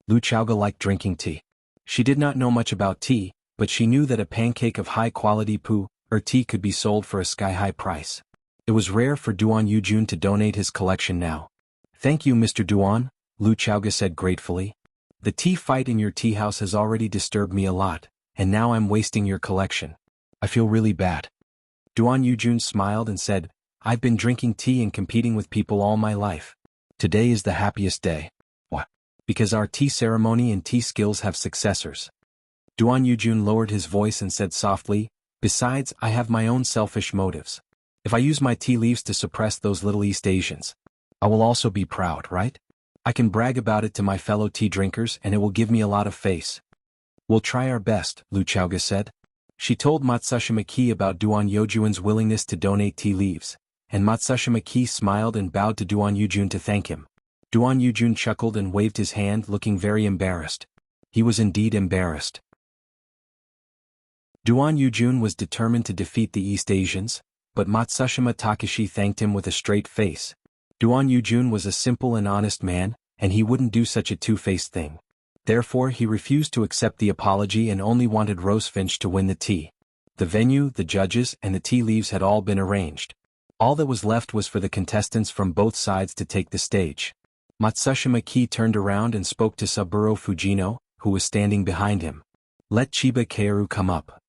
Lu Chaoga liked drinking tea. She did not know much about tea, but she knew that a pancake of high-quality pu'er tea could be sold for a sky-high price. It was rare for Duan Yujun to donate his collection now. "Thank you, Mr. Duan," Lu Chaoga said gratefully. "The tea fight in your tea house has already disturbed me a lot, and now I'm wasting your collection. I feel really bad." Duan Yujun smiled and said, "I've been drinking tea and competing with people all my life. Today is the happiest day. Why? Because our tea ceremony and tea skills have successors." Duan Yujun lowered his voice and said softly, "Besides, I have my own selfish motives. If I use my tea leaves to suppress those little East Asians, I will also be proud, right? I can brag about it to my fellow tea drinkers and it will give me a lot of face." "We'll try our best," Lu Chaoga said. She told Matsushima Ki about Duan Yujun's willingness to donate tea leaves, and Matsushima Ki smiled and bowed to Duan Yujun to thank him. Duan Yujun chuckled and waved his hand, looking very embarrassed. He was indeed embarrassed. Duan Yujun was determined to defeat the East Asians, but Matsushima Takashi thanked him with a straight face. Duan Yujun was a simple and honest man, and he wouldn't do such a two-faced thing. Therefore he refused to accept the apology and only wanted Rosefinch to win the tea. The venue, the judges, and the tea leaves had all been arranged. All that was left was for the contestants from both sides to take the stage. Matsushima Ki turned around and spoke to Saburo Fujino, who was standing behind him. "Let Chiba Kaoru come up."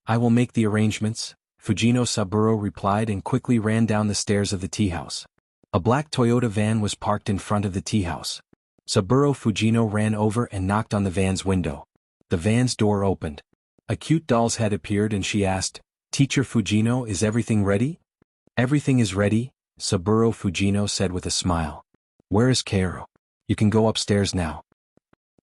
"I will make the arrangements," Fujino Saburo replied and quickly ran down the stairs of the tea house. A black Toyota van was parked in front of the tea house. Saburo Fujino ran over and knocked on the van's window. The van's door opened. A cute doll's head appeared and she asked, "Teacher Fujino, is everything ready?" "Everything is ready," Saburo Fujino said with a smile. "Where is Kaoru? You can go upstairs now."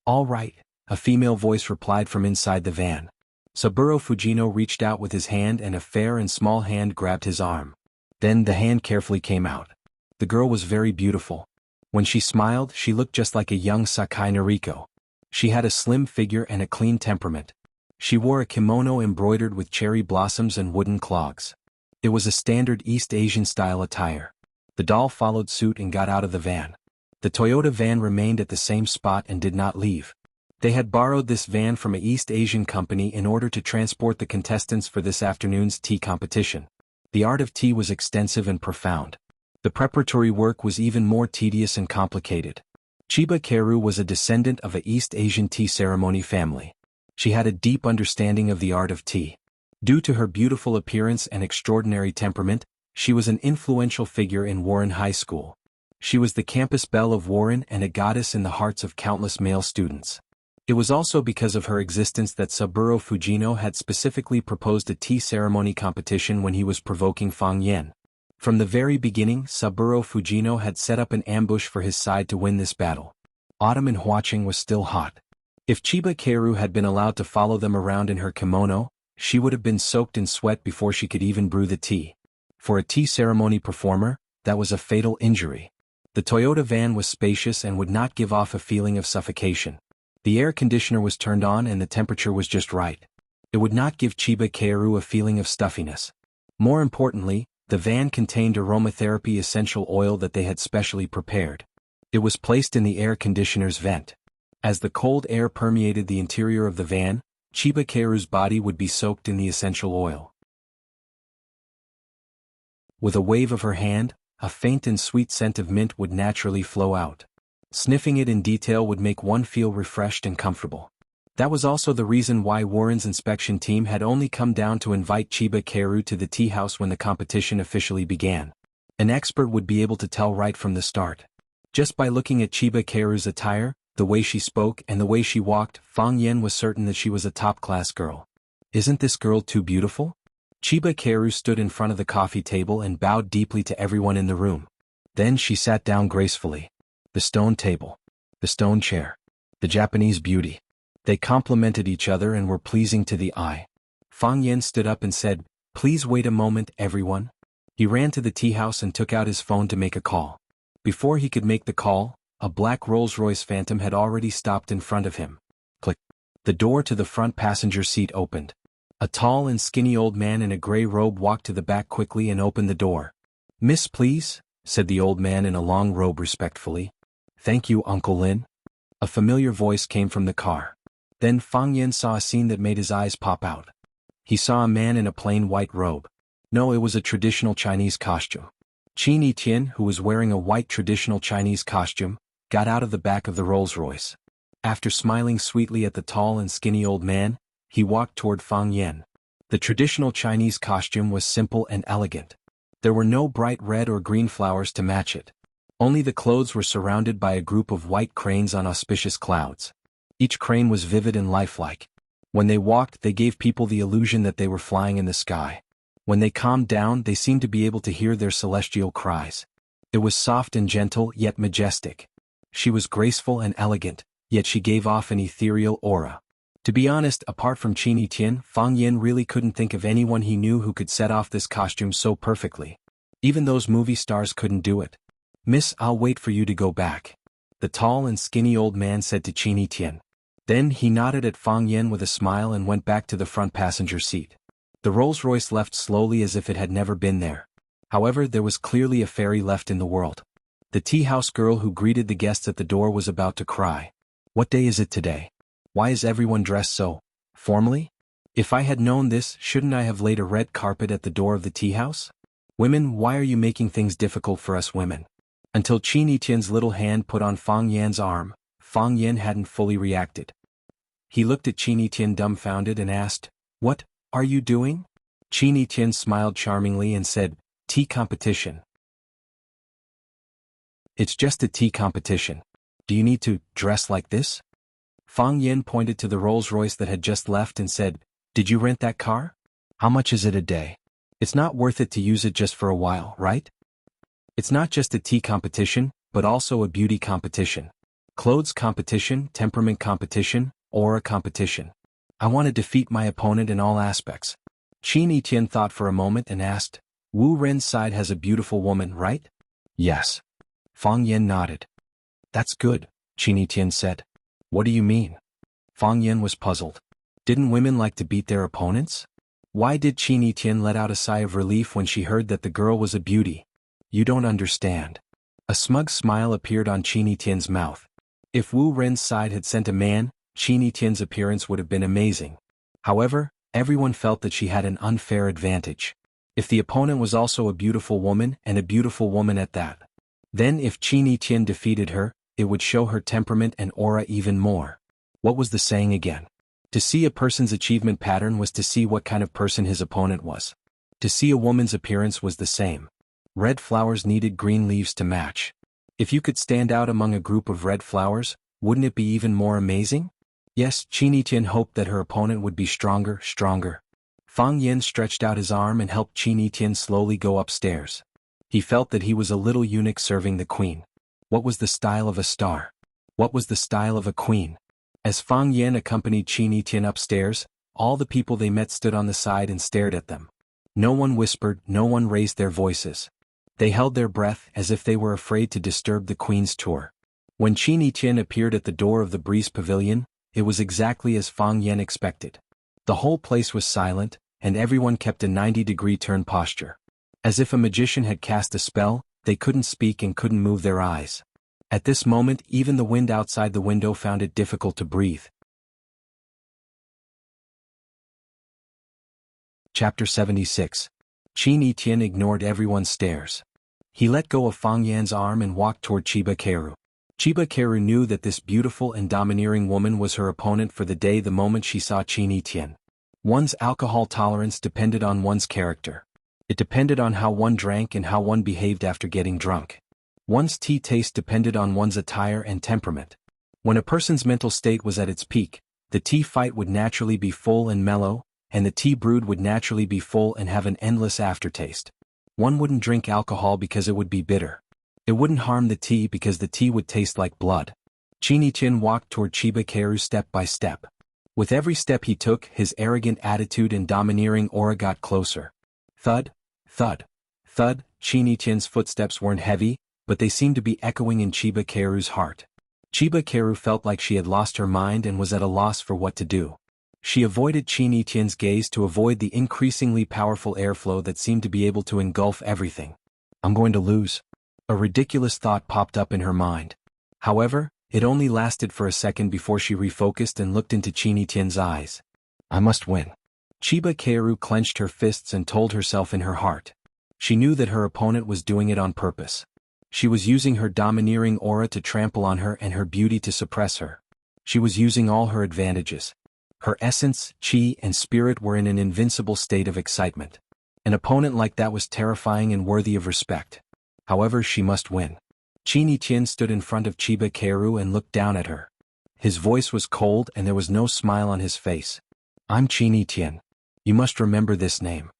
"All right," a female voice replied from inside the van. Saburo Fujino reached out with his hand and a fair and small hand grabbed his arm. Then the hand carefully came out. The girl was very beautiful. When she smiled, she looked just like a young Sakai Noriko. She had a slim figure and a clean temperament. She wore a kimono embroidered with cherry blossoms and wooden clogs. It was a standard East Asian style attire. The doll followed suit and got out of the van. The Toyota van remained at the same spot and did not leave. They had borrowed this van from an East Asian company in order to transport the contestants for this afternoon's tea competition. The art of tea was extensive and profound. The preparatory work was even more tedious and complicated. Chiba Kaoru was a descendant of an East Asian tea ceremony family. She had a deep understanding of the art of tea. Due to her beautiful appearance and extraordinary temperament, she was an influential figure in Warren High School. She was the campus belle of Warren and a goddess in the hearts of countless male students. It was also because of her existence that Saburo Fujino had specifically proposed a tea ceremony competition when he was provoking Fang Yen. From the very beginning, Saburo Fujino had set up an ambush for his side to win this battle. Autumn in Huacheng was still hot. If Chiba Kaoru had been allowed to follow them around in her kimono, she would have been soaked in sweat before she could even brew the tea. For a tea ceremony performer, that was a fatal injury. The Toyota van was spacious and would not give off a feeling of suffocation. The air conditioner was turned on and the temperature was just right. It would not give Chiba Kaoru a feeling of stuffiness. More importantly, The van contained aromatherapy essential oil that they had specially prepared. It was placed in the air conditioner's vent. As the cold air permeated the interior of the van, Chiba Keiru's body would be soaked in the essential oil. With a wave of her hand, a faint and sweet scent of mint would naturally flow out. Sniffing it in detail would make one feel refreshed and comfortable. That was also the reason why Warren's inspection team had only come down to invite Chiba Keiru to the tea house when the competition officially began. An expert would be able to tell right from the start. Just by looking at Chiba Keiru's attire, the way she spoke and the way she walked, Fang Yen was certain that she was a top-class girl. Isn't this girl too beautiful? Chiba Keiru stood in front of the coffee table and bowed deeply to everyone in the room. Then she sat down gracefully. The stone table. The stone chair. The Japanese beauty. They complemented each other and were pleasing to the eye. Fang Yen stood up and said, "Please wait a moment, everyone." He ran to the tea house and took out his phone to make a call. Before he could make the call, a black Rolls-Royce Phantom had already stopped in front of him. Click. The door to the front passenger seat opened. A tall and skinny old man in a gray robe walked to the back quickly and opened the door. "Miss, please," said the old man in a long robe respectfully. "Thank you, Uncle Lin." A familiar voice came from the car. Then Fang Yen saw a scene that made his eyes pop out. He saw a man in a plain white robe. No, it was a traditional Chinese costume. Qin Yitian, who was wearing a white traditional Chinese costume, got out of the back of the Rolls-Royce. After smiling sweetly at the tall and skinny old man, he walked toward Fang Yen. The traditional Chinese costume was simple and elegant. There were no bright red or green flowers to match it. Only the clothes were surrounded by a group of white cranes on auspicious clouds. Each crane was vivid and lifelike. When they walked, they gave people the illusion that they were flying in the sky. When they calmed down, they seemed to be able to hear their celestial cries. It was soft and gentle, yet majestic. She was graceful and elegant, yet she gave off an ethereal aura. To be honest, apart from Qin Yitian, Fang Yen really couldn't think of anyone he knew who could set off this costume so perfectly. Even those movie stars couldn't do it. "Miss, I'll wait for you to go back," the tall and skinny old man said to Qin Yitian. Then he nodded at Fang Yen with a smile and went back to the front passenger seat. The Rolls-Royce left slowly as if it had never been there. However, there was clearly a fairy left in the world. The tea house girl who greeted the guests at the door was about to cry. What day is it today? Why is everyone dressed so formally? If I had known this, shouldn't I have laid a red carpet at the door of the tea house? Women, why are you making things difficult for us women? Until Qin Yitian's little hand put on Fang Yen's arm, Fang Yen hadn't fully reacted. He looked at Qin Yitian dumbfounded and asked, "What are you doing?" Qin Yitian smiled charmingly and said, "Tea competition." "It's just a tea competition. Do you need to dress like this?" Fang Yen pointed to the Rolls-Royce that had just left and said, "Did you rent that car? How much is it a day? It's not worth it to use it just for a while, right? It's not just a tea competition, but also a beauty competition. Clothes competition, temperament competition, aura competition. I want to defeat my opponent in all aspects." Qin Yitian thought for a moment and asked, "Wu Ren's side has a beautiful woman, right?" "Yes." Fang Yen nodded. "That's good," Qin Yitian said. "What do you mean?" Fang Yen was puzzled. Didn't women like to beat their opponents? Why did Qin Yitian let out a sigh of relief when she heard that the girl was a beauty? "You don't understand." A smug smile appeared on Qin Yitian's mouth. If Wu Ren's side had sent a man, Qin Yitian's appearance would have been amazing. However, everyone felt that she had an unfair advantage. If the opponent was also a beautiful woman, and a beautiful woman at that, then if Qin Yitian defeated her, it would show her temperament and aura even more. What was the saying again? To see a person's achievement pattern was to see what kind of person his opponent was. To see a woman's appearance was the same. Red flowers needed green leaves to match. If you could stand out among a group of red flowers, wouldn't it be even more amazing? Yes, Qin Yitian hoped that her opponent would be stronger. Fang Yen stretched out his arm and helped Qin Yitian slowly go upstairs. He felt that he was a little eunuch serving the queen. What was the style of a star? What was the style of a queen? As Fang Yen accompanied Qin Yitian upstairs, all the people they met stood on the side and stared at them. No one whispered, no one raised their voices. They held their breath as if they were afraid to disturb the queen's tour. When Qin Yitian appeared at the door of the Breeze Pavilion, it was exactly as Fang Yen expected. The whole place was silent, and everyone kept a 90-degree turn posture. As if a magician had cast a spell, they couldn't speak and couldn't move their eyes. At this moment, even the wind outside the window found it difficult to breathe. Chapter 76. Qin Etienne ignored everyone's stares. He let go of Fang Yan's arm and walked toward Chiba Keru. Chiba Keru knew that this beautiful and domineering woman was her opponent for the day the moment she saw Qin Etienne. One's alcohol tolerance depended on one's character. It depended on how one drank and how one behaved after getting drunk. One's tea taste depended on one's attire and temperament. When a person's mental state was at its peak, the tea fight would naturally be full and mellow, and the tea brewed would naturally be full and have an endless aftertaste. One wouldn't drink alcohol because it would be bitter. It wouldn't harm the tea because the tea would taste like blood. Qin Etienne walked toward Chiba Keru step by step. With every step he took, his arrogant attitude and domineering aura got closer. Thud, thud, thud. Qin Etienne's footsteps weren't heavy, but they seemed to be echoing in Chiba Keru's heart. Chiba Keru felt like she had lost her mind and was at a loss for what to do. She avoided Qin Etienne's gaze to avoid the increasingly powerful airflow that seemed to be able to engulf everything. I'm going to lose. A ridiculous thought popped up in her mind. However, it only lasted for a second before she refocused and looked into Qin Etienne's eyes. I must win. Chiba Keru clenched her fists and told herself in her heart. She knew that her opponent was doing it on purpose. She was using her domineering aura to trample on her and her beauty to suppress her. She was using all her advantages. Her essence, chi, and spirit were in an invincible state of excitement. An opponent like that was terrifying and worthy of respect. However, she must win. Qin Etienne stood in front of Chiba Keru and looked down at her. His voice was cold and there was no smile on his face. I'm Qin Etienne. You must remember this name.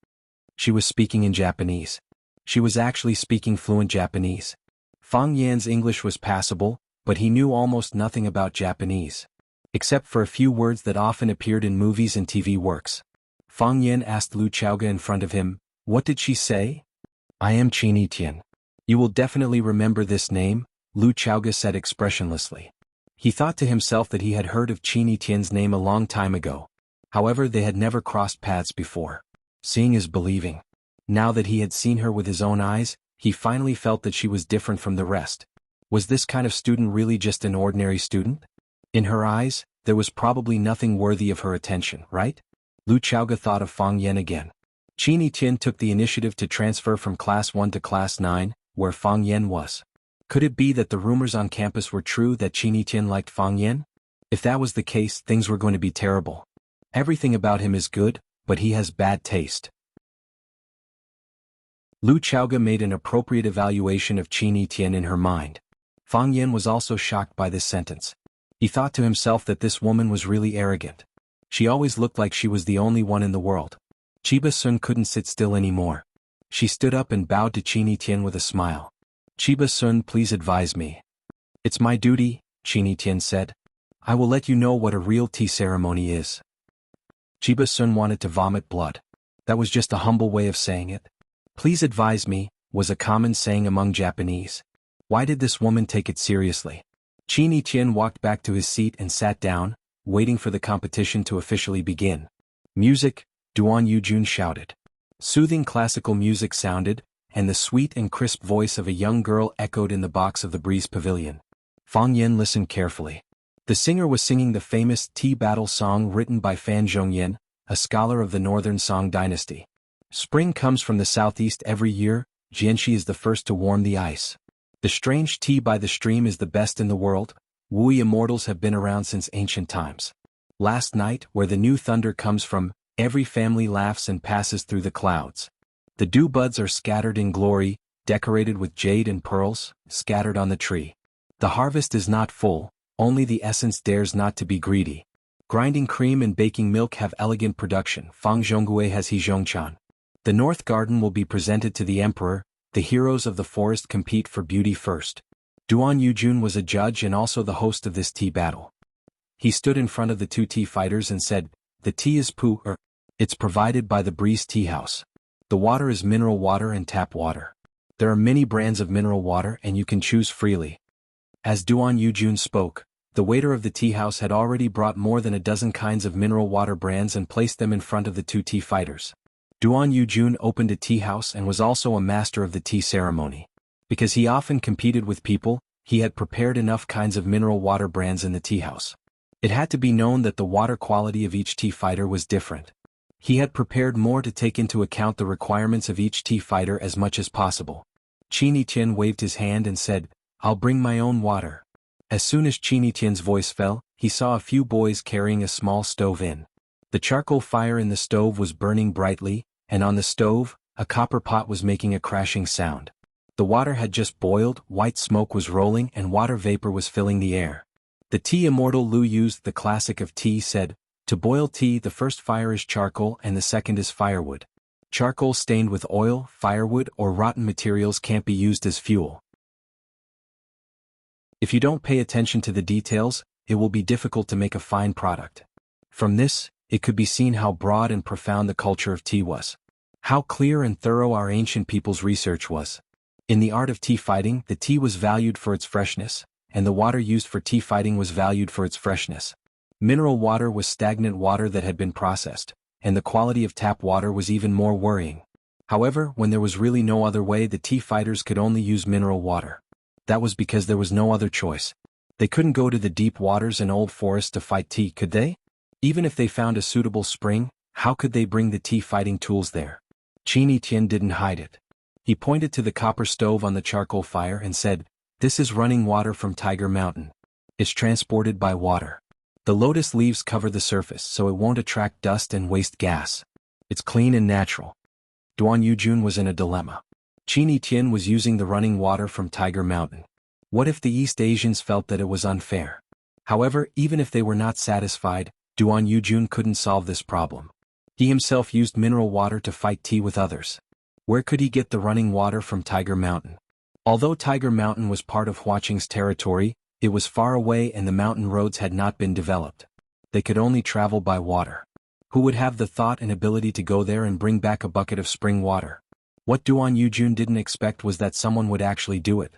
She was speaking in Japanese. She was actually speaking fluent Japanese. Fang Yan's English was passable, but he knew almost nothing about Japanese. Except for a few words that often appeared in movies and TV works. Fang Yan asked Lu Chaoga in front of him, what did she say? I am Qin Etienne. You will definitely remember this name, Lu Chaoga said expressionlessly. He thought to himself that he had heard of Qin Etienne's name a long time ago. However, they had never crossed paths before. Seeing is believing. Now that he had seen her with his own eyes, he finally felt that she was different from the rest. Was this kind of student really just an ordinary student? In her eyes, there was probably nothing worthy of her attention, right? Lu Chaoga thought of Fang Yan again. Qin Etienne took the initiative to transfer from Class 1 to Class 9, where Fang Yan was. Could it be that the rumors on campus were true that Qin Etienne liked Fang Yan? If that was the case, things were going to be terrible. Everything about him is good, but he has bad taste. Lu Chaoga made an appropriate evaluation of Qin Etienne in her mind. Fang Yan was also shocked by this sentence. He thought to himself that this woman was really arrogant. She always looked like she was the only one in the world. Chiba Sun couldn't sit still anymore. She stood up and bowed to Qin Etienne with a smile. Chiba Sun, please advise me. It's my duty, Qin Etienne said. I will let you know what a real tea ceremony is. Chiba Sun wanted to vomit blood. That was just a humble way of saying it. Please advise me, was a common saying among Japanese. Why did this woman take it seriously? Qin Etienne walked back to his seat and sat down, waiting for the competition to officially begin. Music, Duan Yujun shouted. Soothing classical music sounded, and the sweet and crisp voice of a young girl echoed in the box of the Breeze Pavilion. Fang Yan listened carefully. The singer was singing the famous tea battle song written by Fan Zhongyan, a scholar of the Northern Song dynasty. Spring comes from the southeast every year, Jianxi is the first to warm the ice. The strange tea by the stream is the best in the world, Wui immortals have been around since ancient times. Last night, where the new thunder comes from, every family laughs and passes through the clouds. The dew buds are scattered in glory, decorated with jade and pearls, scattered on the tree. The harvest is not full, only the essence dares not to be greedy. Grinding cream and baking milk have elegant production, Fang Zhonggue has He Zhongchan. The North Garden will be presented to the emperor, the heroes of the forest compete for beauty first. Duan Yujun was a judge and also the host of this tea battle. He stood in front of the two tea fighters and said, the tea is it's provided by the Breeze Tea House. The water is mineral water and tap water. There are many brands of mineral water and you can choose freely. As Duan Yujun spoke, the waiter of the tea house had already brought more than a dozen kinds of mineral water brands and placed them in front of the two tea fighters. Duan Yujun opened a tea house and was also a master of the tea ceremony. Because he often competed with people, he had prepared enough kinds of mineral water brands in the tea house. It had to be known that the water quality of each tea fighter was different. He had prepared more to take into account the requirements of each tea fighter as much as possible. Qin Tian waved his hand and said, "I'll bring my own water." As soon as Qin Tian's voice fell, he saw a few boys carrying a small stove in. The charcoal fire in the stove was burning brightly, and on the stove, a copper pot was making a crashing sound. The water had just boiled, white smoke was rolling and water vapor was filling the air. The tea immortal Lu used the classic of tea said, "To boil tea the first fire is charcoal and the second is firewood. Charcoal stained with oil, firewood or rotten materials can't be used as fuel. If you don't pay attention to the details, it will be difficult to make a fine product." From this, it could be seen how broad and profound the culture of tea was. How clear and thorough our ancient people's research was. In the art of tea fighting, the tea was valued for its freshness, and the water used for tea fighting was valued for its freshness. Mineral water was stagnant water that had been processed, and the quality of tap water was even more worrying. However, when there was really no other way, the tea fighters could only use mineral water. That was because there was no other choice. They couldn't go to the deep waters and old forests to fight tea, could they? Even if they found a suitable spring, how could they bring the tea fighting tools there? Qin Tian didn't hide it. He pointed to the copper stove on the charcoal fire and said, "This is running water from Tiger Mountain. It's transported by water. The lotus leaves cover the surface so it won't attract dust and waste gas. It's clean and natural." Duan Yujun was in a dilemma. Qin Tian was using the running water from Tiger Mountain. What if the East Asians felt that it was unfair? However, even if they were not satisfied, Duan Yujun couldn't solve this problem. He himself used mineral water to fight tea with others. Where could he get the running water from Tiger Mountain? Although Tiger Mountain was part of Huaqing's territory, it was far away and the mountain roads had not been developed. They could only travel by water. Who would have the thought and ability to go there and bring back a bucket of spring water? What Duan Yujun didn't expect was that someone would actually do it.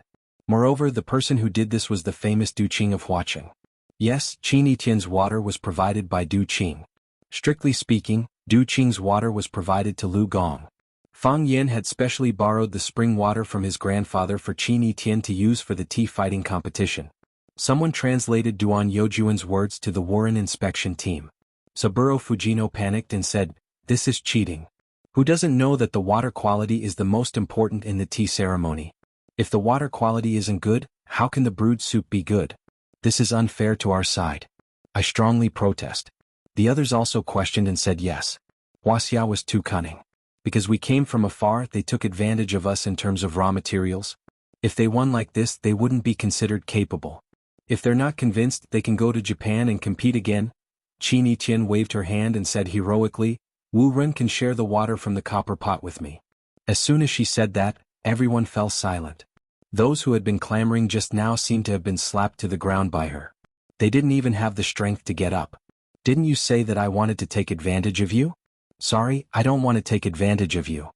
Moreover, the person who did this was the famous Du Qing of Huaqing. Yes, Qin Tian's water was provided by Du Qing. Strictly speaking, Du Qing's water was provided to Lu Gong. Fang Yan had specially borrowed the spring water from his grandfather for Qin Tian to use for the tea fighting competition. Someone translated Duan Youjuan's words to the Warren inspection team. Saburo Fujino panicked and said, "This is cheating. Who doesn't know that the water quality is the most important in the tea ceremony? If the water quality isn't good, how can the brewed soup be good? This is unfair to our side. I strongly protest." The others also questioned and said yes. Wuxia was too cunning. Because we came from afar, they took advantage of us in terms of raw materials. If they won like this, they wouldn't be considered capable. If they're not convinced, they can go to Japan and compete again. Qin Tian waved her hand and said heroically, "Wu Ren can share the water from the copper pot with me." As soon as she said that, everyone fell silent. Those who had been clamoring just now seemed to have been slapped to the ground by her. They didn't even have the strength to get up. "Didn't you say that I wanted to take advantage of you?" "Sorry, I don't want to take advantage of you.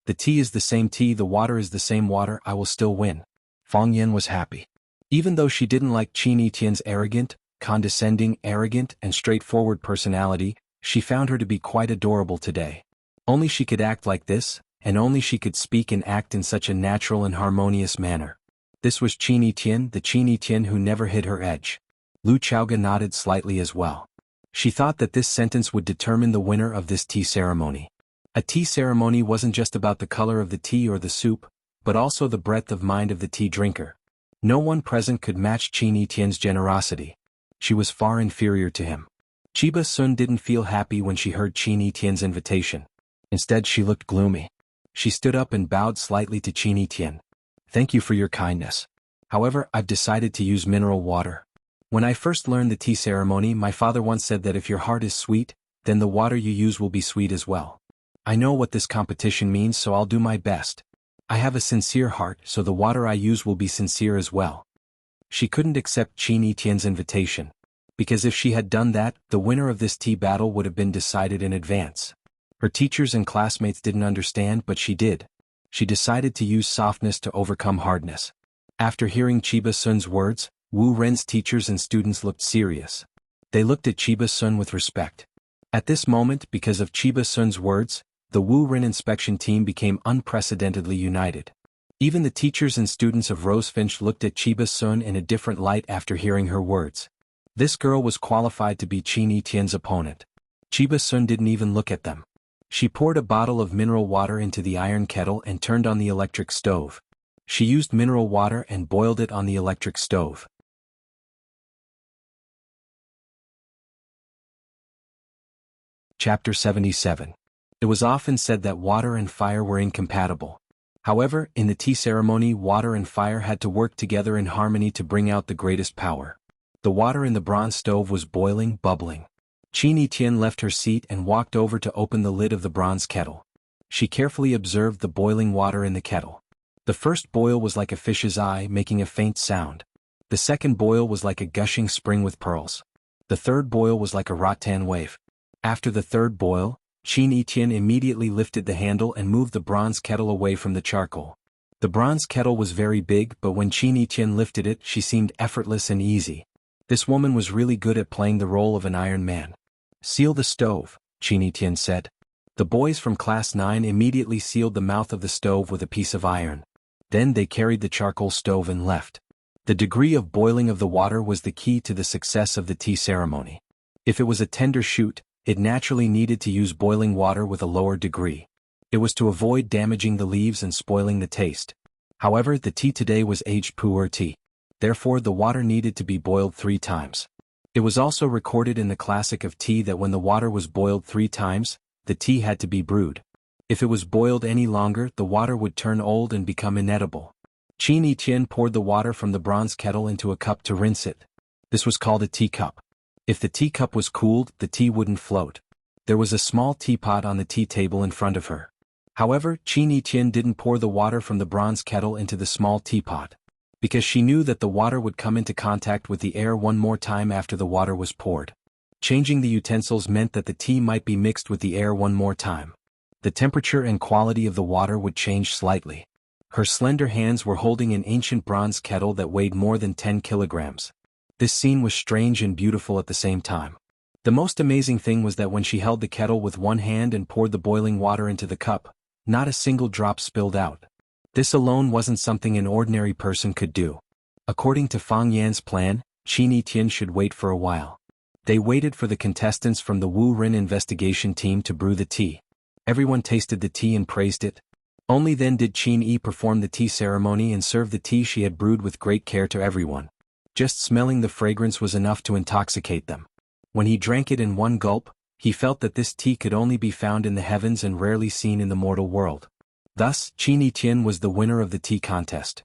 The tea is the same tea, the water is the same water, I will still win." Fang Yan was happy. Even though she didn't like Qin Tian's arrogant, condescending, and straightforward personality, she found her to be quite adorable today. Only she could act like this, and only she could speak and act in such a natural and harmonious manner. This was Qin Tian, the Qin Tian who never hid her edge. Lu Chaoga nodded slightly as well. She thought that this sentence would determine the winner of this tea ceremony. A tea ceremony wasn't just about the color of the tea or the soup, but also the breadth of mind of the tea drinker. No one present could match Qin Tian's generosity. She was far inferior to him. Chiba Sun didn't feel happy when she heard Qin Tian's invitation. Instead, she looked gloomy. She stood up and bowed slightly to Qin Tian. "Thank you for your kindness. However, I've decided to use mineral water. When I first learned the tea ceremony, my father once said that if your heart is sweet, then the water you use will be sweet as well. I know what this competition means, so I'll do my best. I have a sincere heart, so the water I use will be sincere as well." She couldn't accept Qin Tian's invitation. Because if she had done that, the winner of this tea battle would have been decided in advance. Her teachers and classmates didn't understand, but she did. She decided to use softness to overcome hardness. After hearing Chiba Sun's words, Wu Ren's teachers and students looked serious. They looked at Chiba Sun with respect. At this moment, because of Chiba Sun's words, the Wu Rin inspection team became unprecedentedly united. Even the teachers and students of Rosefinch looked at Chiba Sun in a different light after hearing her words. This girl was qualified to be Qin Yitian's opponent. Chiba Sun didn't even look at them. She poured a bottle of mineral water into the iron kettle and turned on the electric stove. She used mineral water and boiled it on the electric stove. Chapter 77. It was often said that water and fire were incompatible. However, in the tea ceremony, water and fire had to work together in harmony to bring out the greatest power. The water in the bronze stove was boiling, bubbling. Qin Yitian left her seat and walked over to open the lid of the bronze kettle. She carefully observed the boiling water in the kettle. The first boil was like a fish's eye, making a faint sound. The second boil was like a gushing spring with pearls. The third boil was like a rattan wave. After the third boil, Qin Yitian immediately lifted the handle and moved the bronze kettle away from the charcoal. The bronze kettle was very big, but when Qin Yitian lifted it, she seemed effortless and easy. This woman was really good at playing the role of an Iron Man. "Seal the stove," Qin Yitian said. The boys from Class 9 immediately sealed the mouth of the stove with a piece of iron. Then they carried the charcoal stove and left. The degree of boiling of the water was the key to the success of the tea ceremony. If it was a tender shoot, it naturally needed to use boiling water with a lower degree. It was to avoid damaging the leaves and spoiling the taste. However, the tea today was aged pu'er tea. Therefore, the water needed to be boiled 3 times. It was also recorded in the classic of tea that when the water was boiled 3 times, the tea had to be brewed. If it was boiled any longer, the water would turn old and become inedible. Qin Yitian poured the water from the bronze kettle into a cup to rinse it. This was called a teacup. If the teacup was cooled, the tea wouldn't float. There was a small teapot on the tea table in front of her. However, Qin Yitian didn't pour the water from the bronze kettle into the small teapot, because she knew that the water would come into contact with the air one more time after the water was poured. Changing the utensils meant that the tea might be mixed with the air one more time. The temperature and quality of the water would change slightly. Her slender hands were holding an ancient bronze kettle that weighed more than 10 kilograms. This scene was strange and beautiful at the same time. The most amazing thing was that when she held the kettle with one hand and poured the boiling water into the cup, not a single drop spilled out. This alone wasn't something an ordinary person could do. According to Fang Yan's plan, Qin Yitian should wait for a while. They waited for the contestants from the Wu Rin investigation team to brew the tea. Everyone tasted the tea and praised it. Only then did Qin Yi perform the tea ceremony and serve the tea she had brewed with great care to everyone. Just smelling the fragrance was enough to intoxicate them. When he drank it in one gulp, he felt that this tea could only be found in the heavens and rarely seen in the mortal world. Thus, Qin Yitian was the winner of the tea contest.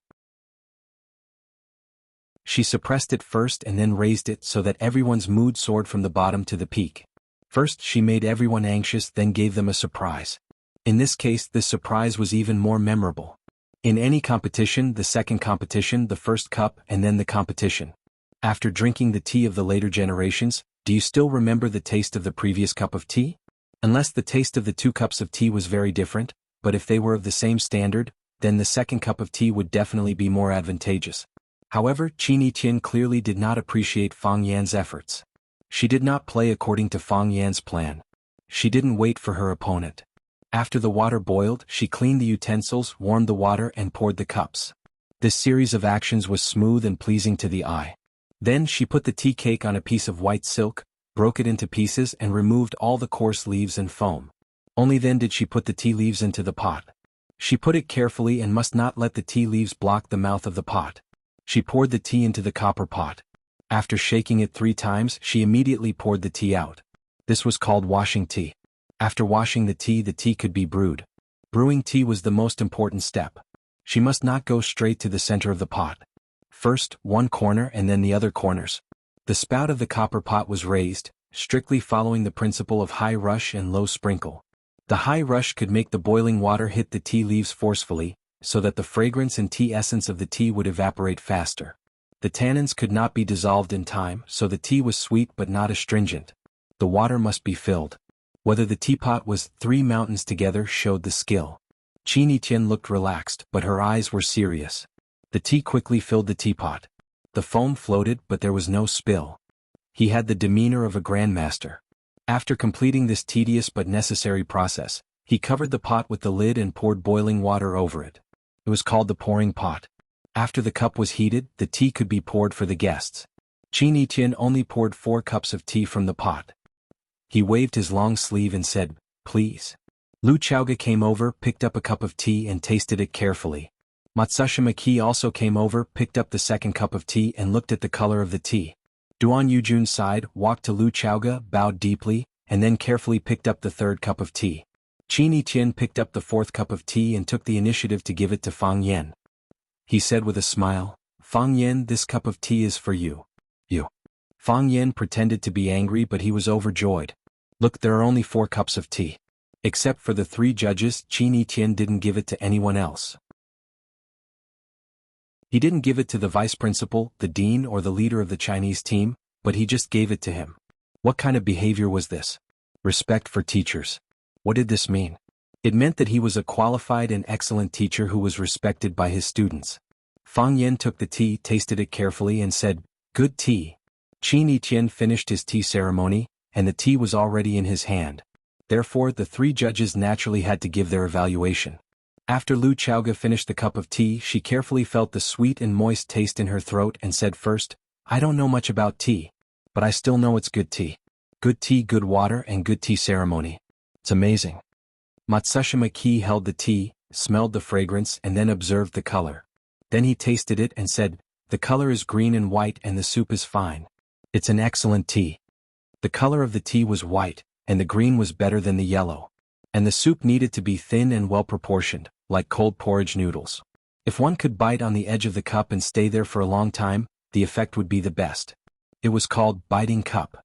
She suppressed it first and then raised it so that everyone's mood soared from the bottom to the peak. First she made everyone anxious, then gave them a surprise. In this case, this surprise was even more memorable. In any competition, the second competition, the first cup, and then the competition. After drinking the tea of the later generations, do you still remember the taste of the previous cup of tea? Unless the taste of the 2 cups of tea was very different, but if they were of the same standard, then the second cup of tea would definitely be more advantageous. However, Qin Yitian clearly did not appreciate Fang Yan's efforts. She did not play according to Fang Yan's plan. She didn't wait for her opponent. After the water boiled, she cleaned the utensils, warmed the water, and poured the cups. This series of actions was smooth and pleasing to the eye. Then she put the tea cake on a piece of white silk, broke it into pieces and removed all the coarse leaves and foam. Only then did she put the tea leaves into the pot. She put it carefully and must not let the tea leaves block the mouth of the pot. She poured the tea into the copper pot. After shaking it 3 times, she immediately poured the tea out. This was called washing tea. After washing the tea could be brewed. Brewing tea was the most important step. She must not go straight to the center of the pot. First, one corner and then the other corners. The spout of the copper pot was raised, strictly following the principle of high rush and low sprinkle. The high rush could make the boiling water hit the tea leaves forcefully, so that the fragrance and tea essence of the tea would evaporate faster. The tannins could not be dissolved in time, so the tea was sweet but not astringent. The water must be filled. Whether the teapot was 3 mountains together showed the skill. Qin Yitian looked relaxed, but her eyes were serious. The tea quickly filled the teapot. The foam floated, but there was no spill. He had the demeanor of a grandmaster. After completing this tedious but necessary process, he covered the pot with the lid and poured boiling water over it. It was called the pouring pot. After the cup was heated, the tea could be poured for the guests. Qin Yiqian only poured 4 cups of tea from the pot. He waved his long sleeve and said, "Please." Lu Chaoga came over, picked up a cup of tea and tasted it carefully. Matsushima Ki also came over, picked up the second cup of tea and looked at the color of the tea. Duan Yujun sighed, walked to Lu Chaoga, bowed deeply, and then carefully picked up the third cup of tea. Qin Yiqian picked up the fourth cup of tea and took the initiative to give it to Fang Yan. He said with a smile, "Fang Yan, this cup of tea is for you." You. Fang Yan pretended to be angry, but he was overjoyed. "Look, there are only 4 cups of tea. Except for the 3 judges, Qin Yiqian didn't give it to anyone else. He didn't give it to the vice principal, the dean or the leader of the Chinese team, but he just gave it to him." What kind of behavior was this? Respect for teachers. What did this mean? It meant that he was a qualified and excellent teacher who was respected by his students. Fang Yan took the tea, tasted it carefully and said, "Good tea." Qin Yiqian finished his tea ceremony, and the tea was already in his hand. Therefore, the 3 judges naturally had to give their evaluation. After Lu Chaoga finished the cup of tea, she carefully felt the sweet and moist taste in her throat and said first, "I don't know much about tea, but I still know it's good tea. Good tea, good water, and good tea ceremony. It's amazing." Matsushima Ki held the tea, smelled the fragrance and then observed the color. Then he tasted it and said, "The color is green and white and the soup is fine. It's an excellent tea." The color of the tea was white, and the green was better than the yellow. And the soup needed to be thin and well proportioned, like cold porridge noodles. If one could bite on the edge of the cup and stay there for a long time, the effect would be the best. It was called biting cup.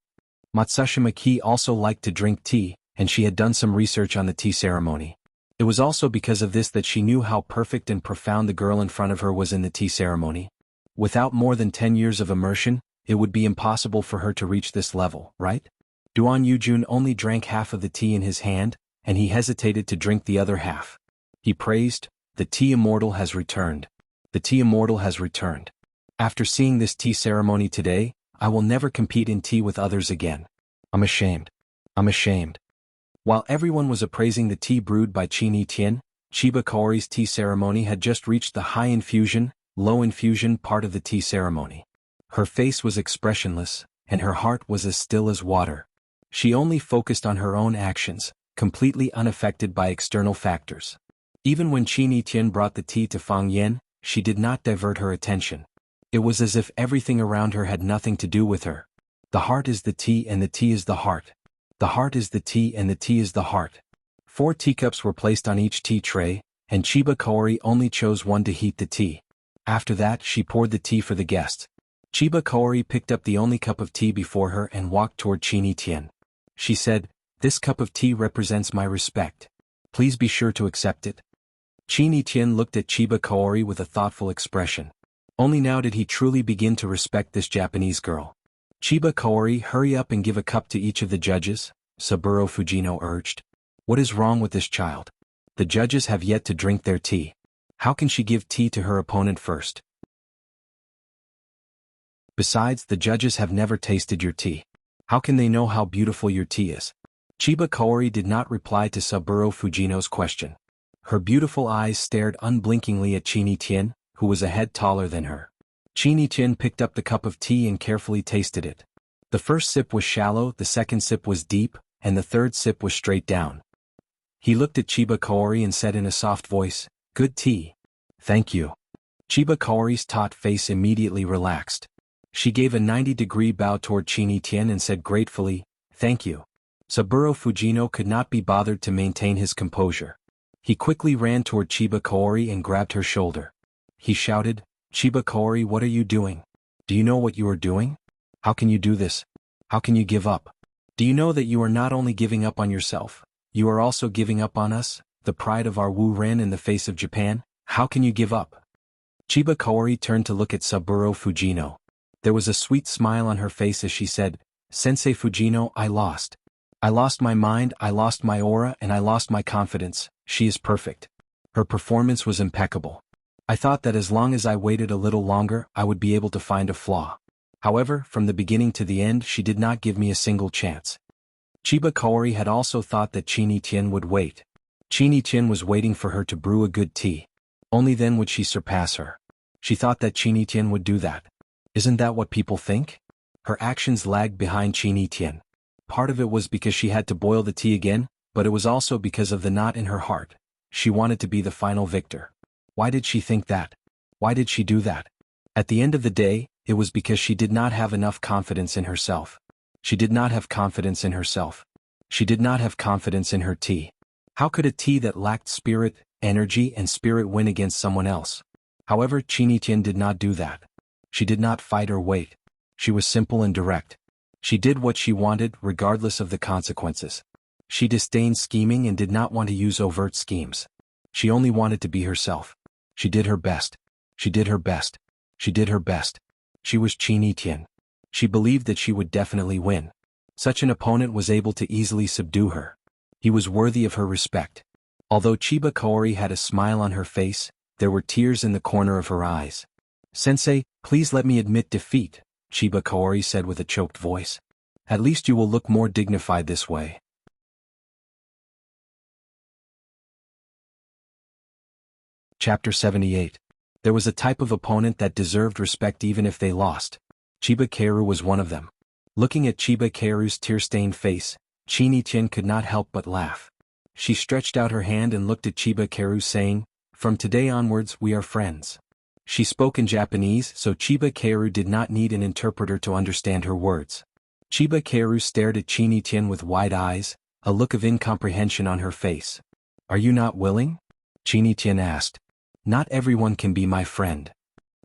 Matsushima Ki also liked to drink tea, and she had done some research on the tea ceremony. It was also because of this that she knew how perfect and profound the girl in front of her was in the tea ceremony. Without more than 10 years of immersion, it would be impossible for her to reach this level, right? Duan Yujun only drank half of the tea in his hand, and he hesitated to drink the other half. He praised, "The tea immortal has returned. The tea immortal has returned. After seeing this tea ceremony today, I will never compete in tea with others again. I'm ashamed. I'm ashamed." While everyone was appraising the tea brewed by Qin Yiqian, Chiba Kaori's tea ceremony had just reached the high infusion, low infusion part of the tea ceremony. Her face was expressionless, and her heart was as still as water. She only focused on her own actions, completely unaffected by external factors. Even when Qin Yiqian brought the tea to Fang Yan, she did not divert her attention. It was as if everything around her had nothing to do with her. The heart is the tea and the tea is the heart. The heart is the tea and the tea is the heart. 4 teacups were placed on each tea tray, and Chiba Kaori only chose one to heat the tea. After that, she poured the tea for the guests. Chiba Kaori picked up the only cup of tea before her and walked toward Qin Yiqian. She said, "This cup of tea represents my respect. Please be sure to accept it." Qin Yiqian looked at Chiba Kaori with a thoughtful expression. Only now did he truly begin to respect this Japanese girl. "Chiba Kaori, hurry up and give a cup to each of the judges," Saburo Fujino urged. "What is wrong with this child? The judges have yet to drink their tea. How can she give tea to her opponent first? Besides, the judges have never tasted your tea. How can they know how beautiful your tea is?" Chiba Kaori did not reply to Saburo Fujino's question. Her beautiful eyes stared unblinkingly at Qin Yiqian, who was a head taller than her. Qin Yiqian picked up the cup of tea and carefully tasted it. The first sip was shallow, the second sip was deep, and the third sip was straight down. He looked at Chiba Kaori and said in a soft voice, "Good tea." "Thank you." Chiba Kaori's taut face immediately relaxed. She gave a 90-degree bow toward Qin Yiqian and said gratefully, "Thank you." Saburo Fujino could not be bothered to maintain his composure. He quickly ran toward Chiba Kaori and grabbed her shoulder. He shouted, "Chiba Kaori, what are you doing? Do you know what you are doing? How can you do this? How can you give up? Do you know that you are not only giving up on yourself, you are also giving up on us, the pride of our Wu Ren in the face of Japan? How can you give up?" Chiba Kaori turned to look at Saburo Fujino. There was a sweet smile on her face as she said, "Sensei Fujino, I lost. I lost my mind, I lost my aura, and I lost my confidence. She is perfect. Her performance was impeccable. I thought that as long as I waited a little longer, I would be able to find a flaw. However, from the beginning to the end, she did not give me a single chance." Chiba Kaori had also thought that Chini Tian would wait. Chini Tian was waiting for her to brew a good tea. Only then would she surpass her. She thought that Chini Tian would do that. Isn't that what people think? Her actions lagged behind Chini Tian. Part of it was because she had to boil the tea again, but it was also because of the knot in her heart. She wanted to be the final victor. Why did she think that? Why did she do that? At the end of the day, it was because she did not have enough confidence in herself. She did not have confidence in herself. She did not have confidence in her tea. How could a tea that lacked spirit, energy and spirit win against someone else? However, Chini Tian did not do that. She did not fight or wait. She was simple and direct. She did what she wanted regardless of the consequences. She disdained scheming and did not want to use overt schemes. She only wanted to be herself. She did her best. She did her best. She did her best. She was Chini Tian. She believed that she would definitely win. Such an opponent was able to easily subdue her. He was worthy of her respect. Although Chiba Kaori had a smile on her face, there were tears in the corner of her eyes. "Sensei, please let me admit defeat," Chiba Kaori said with a choked voice. "At least you will look more dignified this way." Chapter 78. There was a type of opponent that deserved respect even if they lost. Chiba Kaoru was one of them. Looking at Chiba Kaoru's tear-stained face, Chini Tian could not help but laugh. She stretched out her hand and looked at Chiba Kaoru saying, "From today onwards we are friends." She spoke in Japanese, so Chiba Kaoru did not need an interpreter to understand her words. Chiba Kaoru stared at Chini Tian with wide eyes, a look of incomprehension on her face. "Are you not willing?" Chini Tian asked. "Not everyone can be my friend."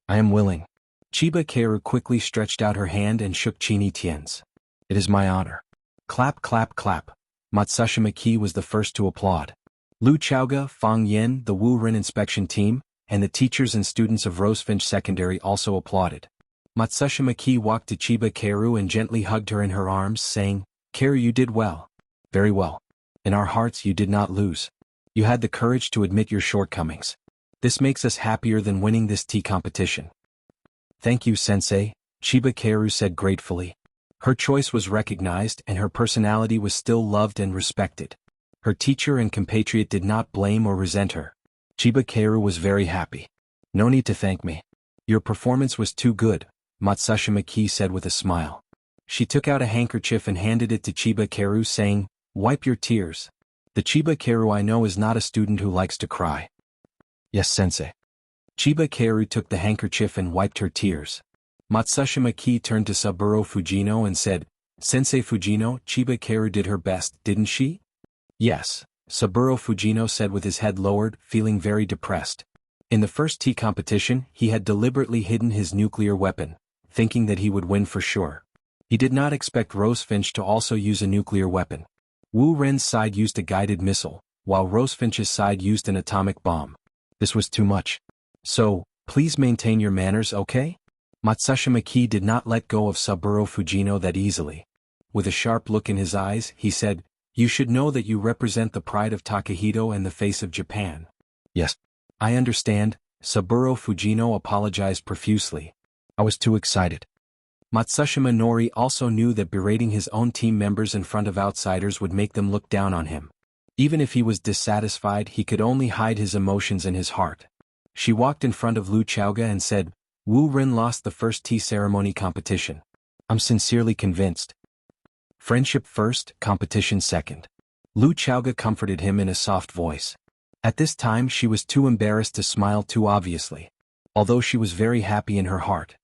"I am willing." Chiba Kaoru quickly stretched out her hand and shook Chini Tian's. "It is my honor." Clap clap clap. Matsushima Ki was the first to applaud. Lu Chaoga, Fang Yen, the Wu Ren inspection team, and the teachers and students of Rosefinch Secondary also applauded. Matsushima Ki walked to Chiba Kaoru and gently hugged her in her arms, saying, "Kaoru, you did well. Very well. In our hearts you did not lose. You had the courage to admit your shortcomings. This makes us happier than winning this tea competition." "Thank you, Sensei," Chiba Kaoru said gratefully. Her choice was recognized and her personality was still loved and respected. Her teacher and compatriot did not blame or resent her. Chiba Kaoru was very happy. "No need to thank me. Your performance was too good," Matsushima Ki said with a smile. She took out a handkerchief and handed it to Chiba Kaoru, saying, "Wipe your tears. The Chiba Kaoru I know is not a student who likes to cry." "Yes, Sensei." Chiba Kaoru took the handkerchief and wiped her tears. Matsushima Ki turned to Saburo Fujino and said, "Sensei Fujino, Chiba Kaoru did her best, didn't she?" "Yes," Saburo Fujino said with his head lowered, feeling very depressed. In the first tea competition, he had deliberately hidden his nuclear weapon, thinking that he would win for sure. He did not expect Rosefinch to also use a nuclear weapon. Wu Ren's side used a guided missile, while Rosefinch's side used an atomic bomb. This was too much. "So, please maintain your manners, okay?" Matsushima Ki did not let go of Saburo Fujino that easily. With a sharp look in his eyes, he said, "You should know that you represent the pride of Takahito and the face of Japan." "Yes. I understand," Saburo Fujino apologized profusely. "I was too excited." Matsushima Nori also knew that berating his own team members in front of outsiders would make them look down on him. Even if he was dissatisfied, he could only hide his emotions in his heart. She walked in front of Lu Chaoga and said, "Wu Ren lost the first tea ceremony competition. I'm sincerely convinced. Friendship first, competition second." Lu Chaoga comforted him in a soft voice. At this time she was too embarrassed to smile too obviously, although she was very happy in her heart.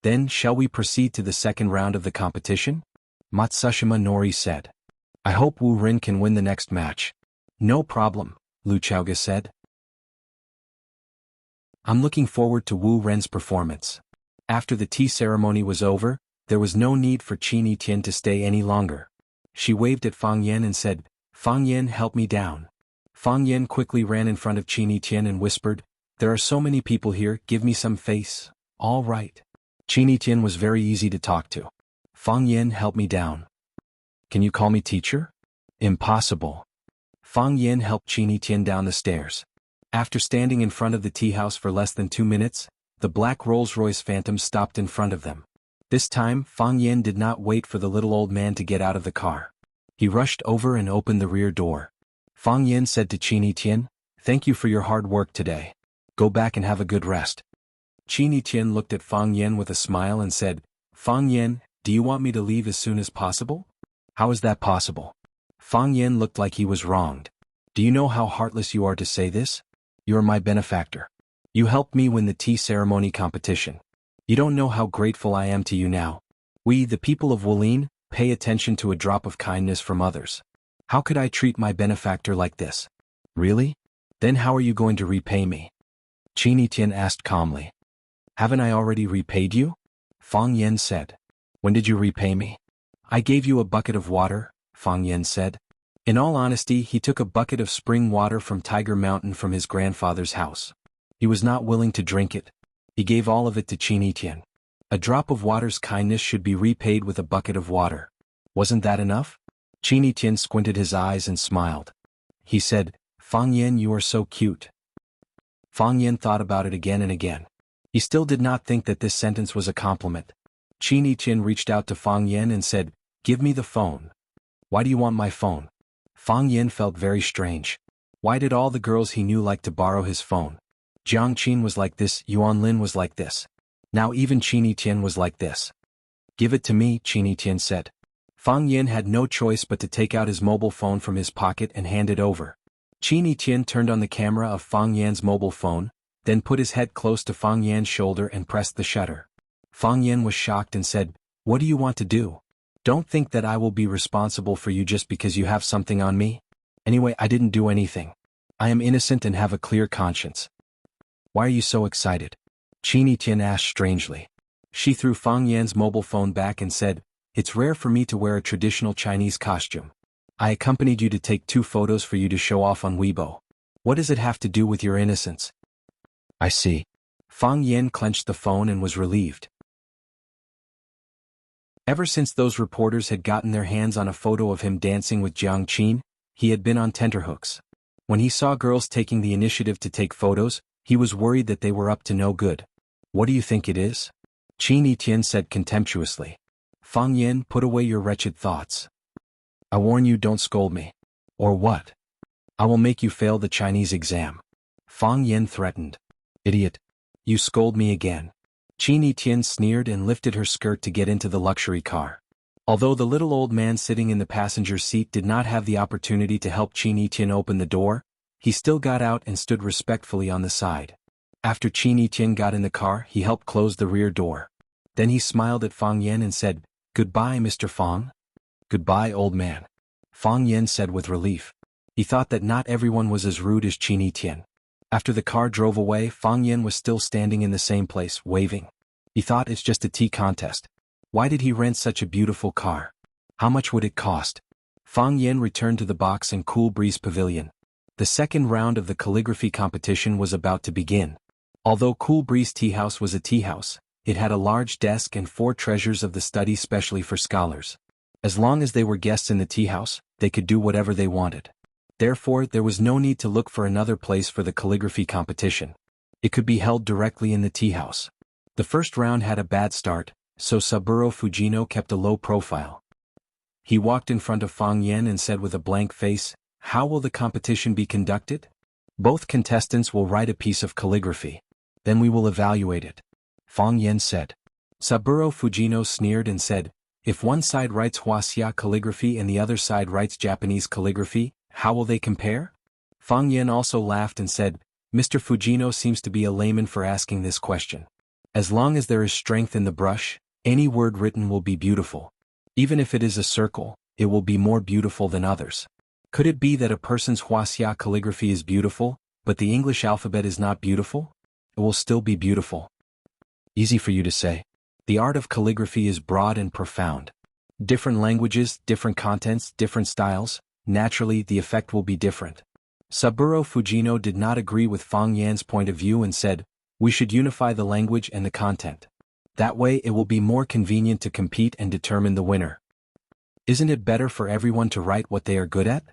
"Then shall we proceed to the second round of the competition?" Matsushima Nori said. "I hope Wu Ren can win the next match." "No problem," Lu Chaoga said. "I'm looking forward to Wu Ren's performance." After the tea ceremony was over, there was no need for Chini Tian to stay any longer. She waved at Fang Yen and said, "Fang Yen, help me down." Fang Yen quickly ran in front of Chini Tian and whispered, "There are so many people here, give me some face." "All right." Chini Tian was very easy to talk to. "Fang Yen, help me down." "Can you call me teacher?" "Impossible." Fang Yen helped Chini Tian down the stairs. After standing in front of the tea house for less than 2 minutes, the black Rolls-Royce Phantom stopped in front of them. This time, Fang Yen did not wait for the little old man to get out of the car. He rushed over and opened the rear door. Fang Yin said to Qin Tian, "Thank you for your hard work today. Go back and have a good rest." Qin Tian looked at Fang Yin with a smile and said, "Fang Yin, do you want me to leave as soon as possible?" "How is that possible?" Fang Yin looked like he was wronged. "Do you know how heartless you are to say this? You are my benefactor. You helped me win the tea ceremony competition. You don't know how grateful I am to you now. We, the people of Wulin, pay attention to a drop of kindness from others. How could I treat my benefactor like this?" "Really? Then how are you going to repay me?" Qin Tian asked calmly. "Haven't I already repaid you?" Fang Yin said. "When did you repay me?" "I gave you a bucket of water," Fang Yin said. In all honesty, he took a bucket of spring water from Tiger Mountain from his grandfather's house. He was not willing to drink it. He gave all of it to Qin Tian. A drop of water's kindness should be repaid with a bucket of water. Wasn't that enough? Qin Tian squinted his eyes and smiled. He said, "Fang Yin, you are so cute." Fang Yin thought about it again and again. He still did not think that this sentence was a compliment. Qin Tian reached out to Fang Yin and said, "Give me the phone." "Why do you want my phone?" Fang Yin felt very strange. Why did all the girls he knew like to borrow his phone? Jiang Qin was like this, Yuan Lin was like this. Now even Qin Tian was like this. "Give it to me," Qin Tian said. Fang Yin had no choice but to take out his mobile phone from his pocket and hand it over. Qin Tian turned on the camera of Fang Yan's mobile phone, then put his head close to Fang Yan's shoulder and pressed the shutter. Fang Yan was shocked and said, "What do you want to do? Don't think that I will be responsible for you just because you have something on me. Anyway, I didn't do anything. I am innocent and have a clear conscience." "Why are you so excited?" Qin Tian asked strangely. She threw Fang Yan's mobile phone back and said, "It's rare for me to wear a traditional Chinese costume. I accompanied you to take 2 photos for you to show off on Weibo. What does it have to do with your innocence?" "I see." Fang Yan clenched the phone and was relieved. Ever since those reporters had gotten their hands on a photo of him dancing with Jiang Qin, he had been on tenterhooks. When he saw girls taking the initiative to take photos, he was worried that they were up to no good. "What do you think it is?" Qin Tian said contemptuously. "Fang Yan, put away your wretched thoughts. I warn you, don't scold me." "Or what?" "I will make you fail the Chinese exam." Fang Yan threatened. "Idiot. You scold me again." Qin Tian sneered and lifted her skirt to get into the luxury car. Although the little old man sitting in the passenger seat did not have the opportunity to help Qin Tian open the door, he still got out and stood respectfully on the side. After Qin Tian got in the car, he helped close the rear door. Then he smiled at Fang Yan and said, "Goodbye, Mr. Fang." "Goodbye, old man," Fang Yan said with relief. He thought that not everyone was as rude as Qin Tian. After the car drove away, Fang Yan was still standing in the same place, waving. He thought, it's just a tea contest. Why did he rent such a beautiful car? How much would it cost? Fang Yan returned to the box and Cool Breeze Pavilion. The second round of the calligraphy competition was about to begin. Although Cool Breeze Tea House was a tea house, it had a large desk and 4 treasures of the study specially for scholars. As long as they were guests in the tea house, they could do whatever they wanted. Therefore, there was no need to look for another place for the calligraphy competition. It could be held directly in the tea house. The first round had a bad start, so Saburo Fujino kept a low profile. He walked in front of Fang Yan and said with a blank face, "How will the competition be conducted?" "Both contestants will write a piece of calligraphy. Then we will evaluate it," Fang Yan said. Saburo Fujino sneered and said, "If one side writes Wuxia calligraphy and the other side writes Japanese calligraphy, how will they compare?" Fang Yan also laughed and said, "Mr. Fujino seems to be a layman for asking this question. As long as there is strength in the brush, any word written will be beautiful. Even if it is a circle, it will be more beautiful than others. Could it be that a person's Wuxia calligraphy is beautiful, but the English alphabet is not beautiful? It will still be beautiful." Easy for you to say. The art of calligraphy is broad and profound. Different languages, different contents, different styles, naturally the effect will be different. Saburo Fujino did not agree with Fang Yan's point of view and said, "We should unify the language and the content. That way it will be more convenient to compete and determine the winner." "Isn't it better for everyone to write what they are good at?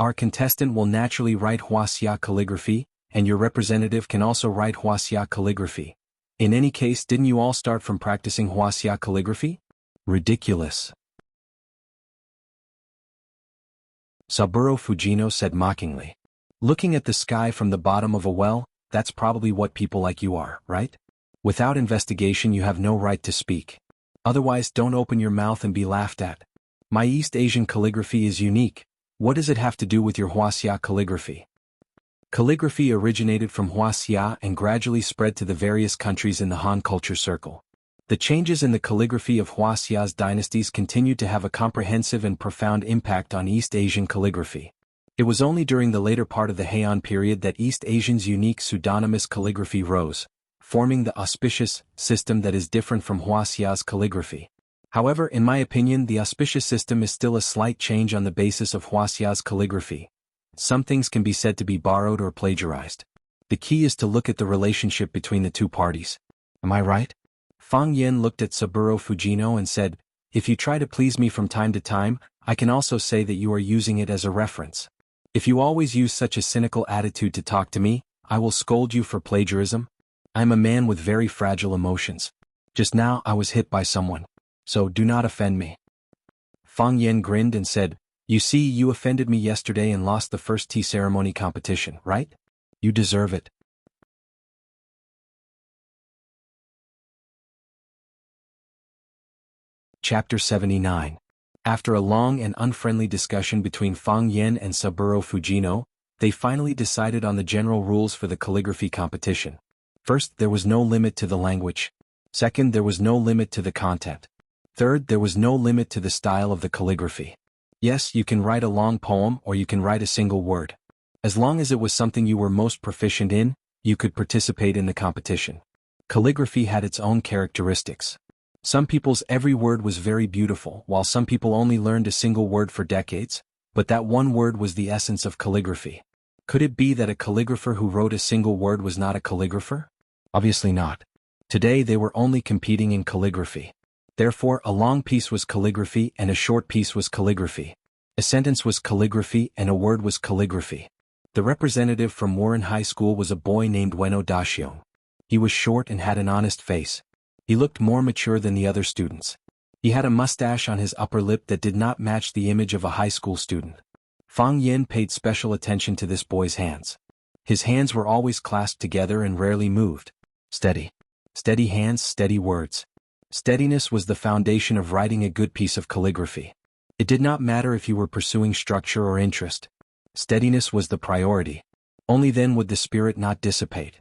Our contestant will naturally write Wuxia calligraphy, and your representative can also write Wuxia calligraphy. In any case, didn't you all start from practicing Wuxia calligraphy?" Ridiculous. Saburo Fujino said mockingly. Looking at the sky from the bottom of a well, that's probably what people like you are, right? Without investigation you have no right to speak. Otherwise don't open your mouth and be laughed at. My East Asian calligraphy is unique. What does it have to do with your Wuxia calligraphy? Calligraphy originated from Wuxia and gradually spread to the various countries in the Han culture circle. The changes in the calligraphy of Wuxia's dynasties continued to have a comprehensive and profound impact on East Asian calligraphy. It was only during the later part of the Heian period that East Asians' unique pseudonymous calligraphy rose, forming the auspicious system that is different from Wuxia's calligraphy. However, in my opinion, the auspicious system is still a slight change on the basis of Wuxia's calligraphy. Some things can be said to be borrowed or plagiarized. The key is to look at the relationship between the two parties. Am I right? Fang Yen looked at Saburo Fujino and said, if you try to please me from time to time, I can also say that you are using it as a reference. If you always use such a cynical attitude to talk to me, I will scold you for plagiarism. I am a man with very fragile emotions. Just now I was hit by someone. So do not offend me. Fang Yen grinned and said, you see, you offended me yesterday and lost the first tea ceremony competition, right? You deserve it. Chapter 79. After a long and unfriendly discussion between Fang Yen and Saburo Fujino, they finally decided on the general rules for the calligraphy competition. First, there was no limit to the language. Second, there was no limit to the content. Third, there was no limit to the style of the calligraphy. Yes, you can write a long poem or you can write a single word. As long as it was something you were most proficient in, you could participate in the competition. Calligraphy had its own characteristics. Some people's every word was very beautiful, while some people only learned a single word for decades, but that one word was the essence of calligraphy. Could it be that a calligrapher who wrote a single word was not a calligrapher? Obviously not. Today they were only competing in calligraphy. Therefore, a long piece was calligraphy and a short piece was calligraphy. A sentence was calligraphy and a word was calligraphy. The representative from Warren High School was a boy named Ueno Dashion. He was short and had an honest face. He looked more mature than the other students. He had a mustache on his upper lip that did not match the image of a high school student. Fang Yen paid special attention to this boy's hands. His hands were always clasped together and rarely moved. Steady. Steady hands, steady words. Steadiness was the foundation of writing a good piece of calligraphy. It did not matter if you were pursuing structure or interest. Steadiness was the priority. Only then would the spirit not dissipate.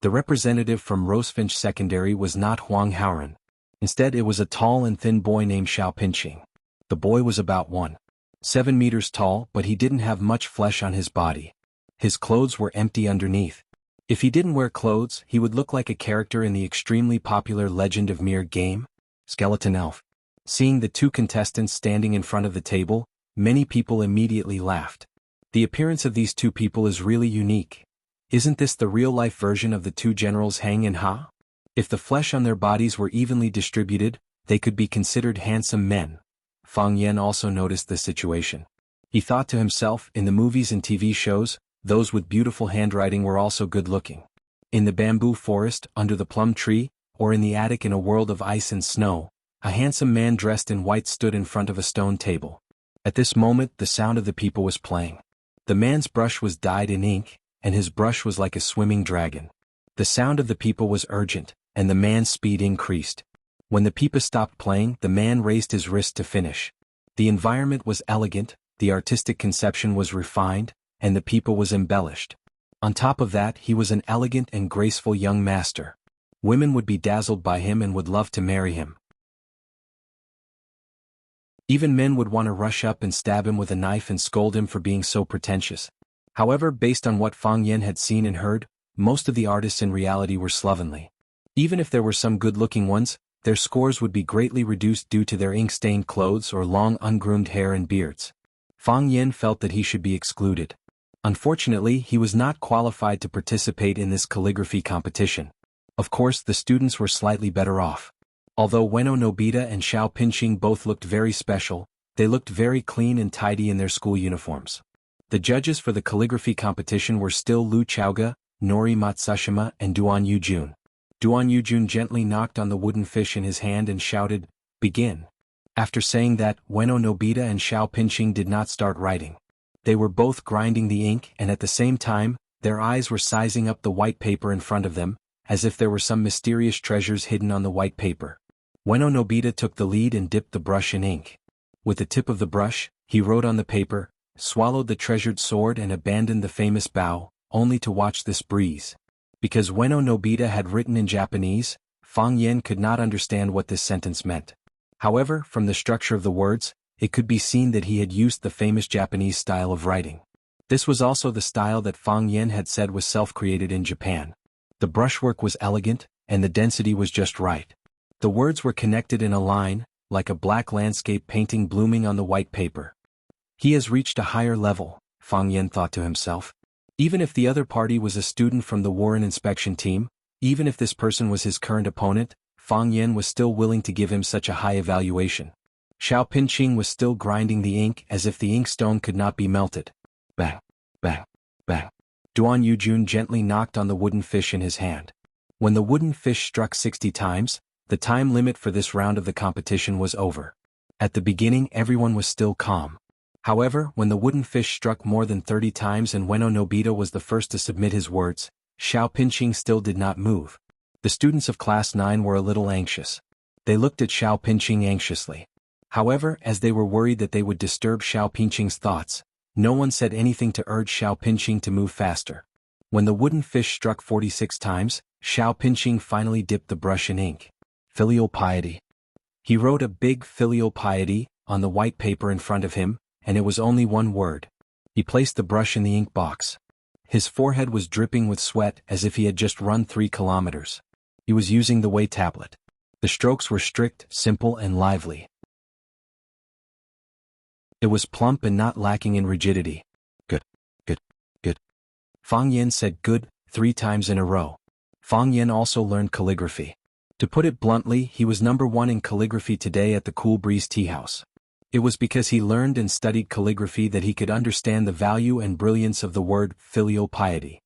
The representative from Rosefinch Secondary was not Huang Haoren. Instead, it was a tall and thin boy named Xiao Pinqing. The boy was about 1.7 meters tall, but he didn't have much flesh on his body. His clothes were empty underneath. If he didn't wear clothes, he would look like a character in the extremely popular Legend of Mere Game, Skeleton Elf. Seeing the two contestants standing in front of the table, many people immediately laughed. The appearance of these two people is really unique. Isn't this the real-life version of the two generals Hang and Ha? If the flesh on their bodies were evenly distributed, they could be considered handsome men. Fang Yen also noticed the situation. He thought to himself, in the movies and TV shows, those with beautiful handwriting were also good-looking. In the bamboo forest, under the plum tree, or in the attic in a world of ice and snow, a handsome man dressed in white stood in front of a stone table. At this moment, the sound of the people was playing. The man's brush was dyed in ink, and his brush was like a swimming dragon. The sound of the people was urgent, and the man's speed increased. When the pipa stopped playing, the man raised his wrist to finish. The environment was elegant, the artistic conception was refined, and the pipa was embellished. On top of that, he was an elegant and graceful young master. Women would be dazzled by him and would love to marry him. Even men would want to rush up and stab him with a knife and scold him for being so pretentious. However, based on what Fang Yen had seen and heard, most of the artists in reality were slovenly. Even if there were some good-looking ones, their scores would be greatly reduced due to their ink-stained clothes or long ungroomed hair and beards. Fang Yen felt that he should be excluded. Unfortunately, he was not qualified to participate in this calligraphy competition. Of course, the students were slightly better off. Although Ueno Nobita and Xiao Pinqing both looked very special, they looked very clean and tidy in their school uniforms. The judges for the calligraphy competition were still Lu Chaoga, Nori Matsushima, and Duan Yujun. Duan Yujun gently knocked on the wooden fish in his hand and shouted, "Begin." After saying that, Ueno Nobita and Xiao Pinqing did not start writing. They were both grinding the ink and at the same time, their eyes were sizing up the white paper in front of them, as if there were some mysterious treasures hidden on the white paper. Ueno Nobita took the lead and dipped the brush in ink. With the tip of the brush, he wrote on the paper, swallowed the treasured sword and abandoned the famous bow, only to watch this breeze. Because Ueno Nobita had written in Japanese, Fang Yen could not understand what this sentence meant. However, from the structure of the words, it could be seen that he had used the famous Japanese style of writing. This was also the style that Fang Yen had said was self-created in Japan. The brushwork was elegant, and the density was just right. The words were connected in a line, like a black landscape painting blooming on the white paper. He has reached a higher level, Fang Yen thought to himself. Even if the other party was a student from the Warren inspection team, even if this person was his current opponent, Fang Yen was still willing to give him such a high evaluation. Xiao Pinqing was still grinding the ink as if the inkstone could not be melted. Bang, bang, bang. Duan Yujun gently knocked on the wooden fish in his hand. When the wooden fish struck 60 times, the time limit for this round of the competition was over. At the beginning everyone was still calm. However, when the wooden fish struck more than 30 times and Ueno Nobita was the first to submit his words, Xiao Pinqing still did not move. The students of Class 9 were a little anxious. They looked at Xiao Pinqing anxiously. However, as they were worried that they would disturb Xiao Pinqing's thoughts, no one said anything to urge Xiao Pinqing to move faster. When the wooden fish struck 46 times, Xiao Pinqing finally dipped the brush in ink. Filial piety. He wrote a big filial piety on the white paper in front of him, and it was only one word. He placed the brush in the ink box. His forehead was dripping with sweat as if he had just run 3 kilometers. He was using the Wei tablet. The strokes were strict, simple and lively. It was plump and not lacking in rigidity. Good, good, good. Fang Yen said good 3 times in a row. Fang Yen also learned calligraphy. To put it bluntly, he was number 1 in calligraphy today at the Cool Breeze Tea House. It was because he learned and studied calligraphy that he could understand the value and brilliance of the word filial piety.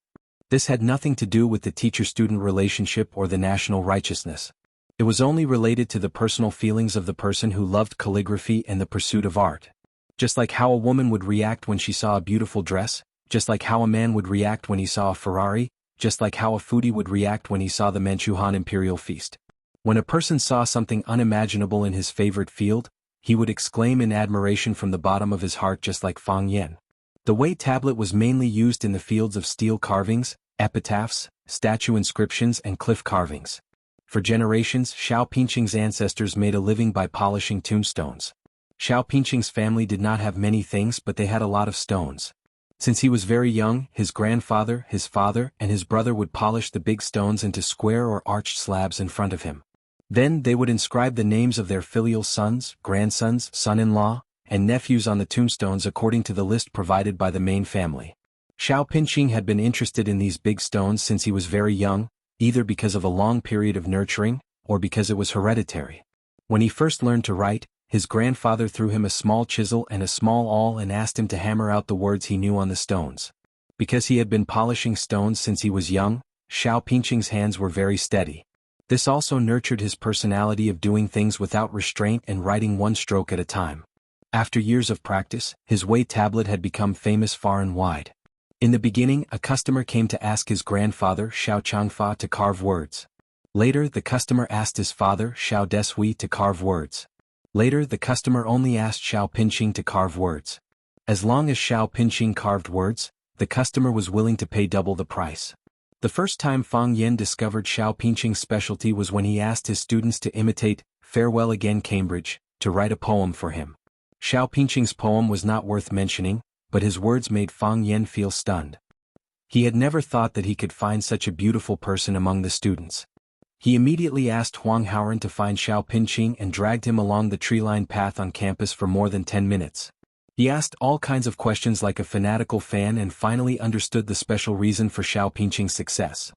This had nothing to do with the teacher-student relationship or the national righteousness. It was only related to the personal feelings of the person who loved calligraphy and the pursuit of art. Just like how a woman would react when she saw a beautiful dress, just like how a man would react when he saw a Ferrari, just like how a foodie would react when he saw the Manchuhan Imperial Feast. When a person saw something unimaginable in his favorite field, he would exclaim in admiration from the bottom of his heart just like Fang Yen. The Wei tablet was mainly used in the fields of steel carvings, epitaphs, statue inscriptions and cliff carvings. For generations, Xiao Pinqing's ancestors made a living by polishing tombstones. Xiao Pinqing's family did not have many things but they had a lot of stones. Since he was very young, his grandfather, his father, and his brother would polish the big stones into square or arched slabs in front of him. Then they would inscribe the names of their filial sons, grandsons, son-in-law, and nephews on the tombstones according to the list provided by the main family. Xiao Pinqing had been interested in these big stones since he was very young, either because of a long period of nurturing, or because it was hereditary. When he first learned to write, his grandfather threw him a small chisel and a small awl and asked him to hammer out the words he knew on the stones. Because he had been polishing stones since he was young, Xiao Pinqing's hands were very steady. This also nurtured his personality of doing things without restraint and writing one stroke at a time. After years of practice, his Wei tablet had become famous far and wide. In the beginning, a customer came to ask his grandfather Xiao Changfa to carve words. Later, the customer asked his father Xiao Deshui to carve words. Later, the customer only asked Xiao Pinqing to carve words. As long as Xiao Pinqing carved words, the customer was willing to pay double the price. The first time Fang Yen discovered Xiao Pinqing's specialty was when he asked his students to imitate Farewell Again Cambridge, to write a poem for him. Xiao Pinqing's poem was not worth mentioning, but his words made Fang Yen feel stunned. He had never thought that he could find such a beautiful person among the students. He immediately asked Huang Haoren to find Xiao Pinqing and dragged him along the tree-lined path on campus for more than 10 minutes. He asked all kinds of questions like a fanatical fan and finally understood the special reason for Xiao Pinqing's success.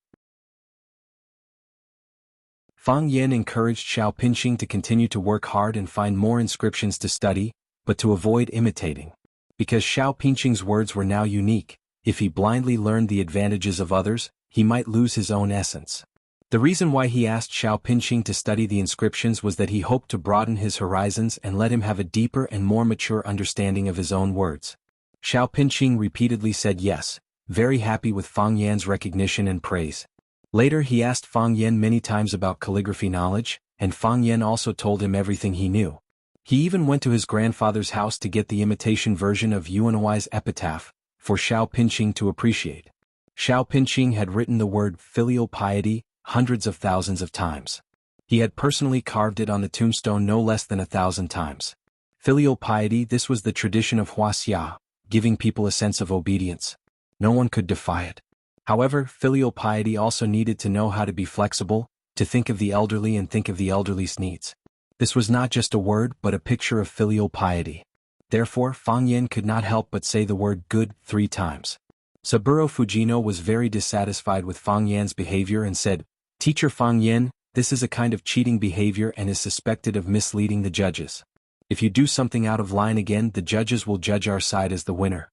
Fang Yen encouraged Xiao Pinqing to continue to work hard and find more inscriptions to study, but to avoid imitating. Because Xiao Pinqing's words were now unique, if he blindly learned the advantages of others, he might lose his own essence. The reason why he asked Xiao Pinqing to study the inscriptions was that he hoped to broaden his horizons and let him have a deeper and more mature understanding of his own words. Xiao Pinqing repeatedly said yes, very happy with Fang Yan's recognition and praise. Later he asked Fang Yan many times about calligraphy knowledge, and Fang Yan also told him everything he knew. He even went to his grandfather's house to get the imitation version of Yuanhui's epitaph, for Xiao Pinqing to appreciate. Xiao Pinqing had written the word filial piety hundreds of thousands of times. He had personally carved it on the tombstone no less than 1,000 times. Filial piety, this was the tradition of Wuxia, giving people a sense of obedience. No one could defy it. However, filial piety also needed to know how to be flexible, to think of the elderly and think of the elderly's needs. This was not just a word but a picture of filial piety. Therefore, Fang Yan could not help but say the word good 3 times. Saburo Fujino was very dissatisfied with Fang Yan's behavior and said, "Teacher Fang Yan, this is a kind of cheating behavior and is suspected of misleading the judges. If you do something out of line again, the judges will judge our side as the winner."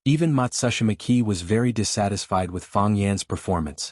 Even Matsushima-ki was very dissatisfied with Fang Yan's performance.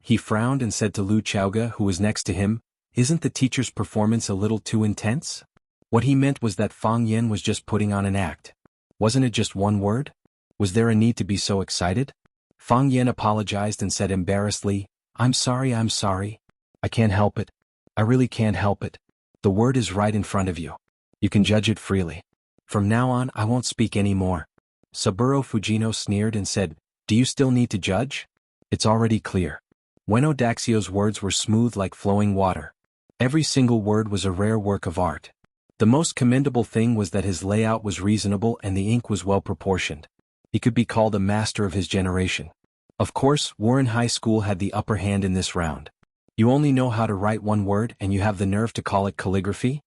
He frowned and said to Lu Chaoga, who was next to him, "Isn't the teacher's performance a little too intense?" What he meant was that Fang Yan was just putting on an act. Wasn't it just one word? Was there a need to be so excited? Fang Yan apologized and said embarrassedly, I'm sorry. I can't help it. I really can't help it. The word is right in front of you. You can judge it freely. From now on, I won't speak any more." Saburo Fujino sneered and said, "Do you still need to judge? It's already clear." Ueno Daxio's words were smooth like flowing water. Every single word was a rare work of art. The most commendable thing was that his layout was reasonable and the ink was well proportioned. He could be called a master of his generation. Of course, Warren High School had the upper hand in this round. You only know how to write one word and you have the nerve to call it calligraphy?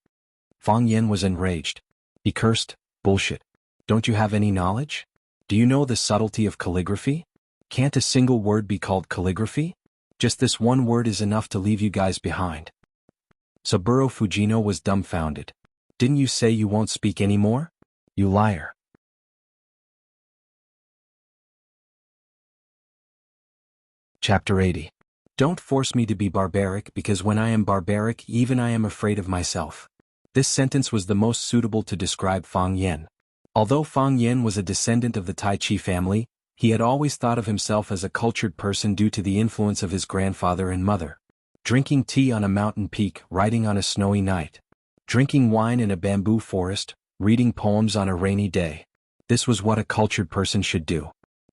Fang Yan was enraged. He cursed, "Bullshit. Don't you have any knowledge? Do you know the subtlety of calligraphy? Can't a single word be called calligraphy? Just this one word is enough to leave you guys behind." Saburo Fujino was dumbfounded. "Didn't you say you won't speak anymore? You liar." Chapter 80. Don't force me to be barbaric because when I am barbaric even I am afraid of myself. This sentence was the most suitable to describe Fang Yan. Although Fang Yan was a descendant of the Tai Chi family, he had always thought of himself as a cultured person due to the influence of his grandfather and mother. Drinking tea on a mountain peak, riding on a snowy night. Drinking wine in a bamboo forest, reading poems on a rainy day. This was what a cultured person should do.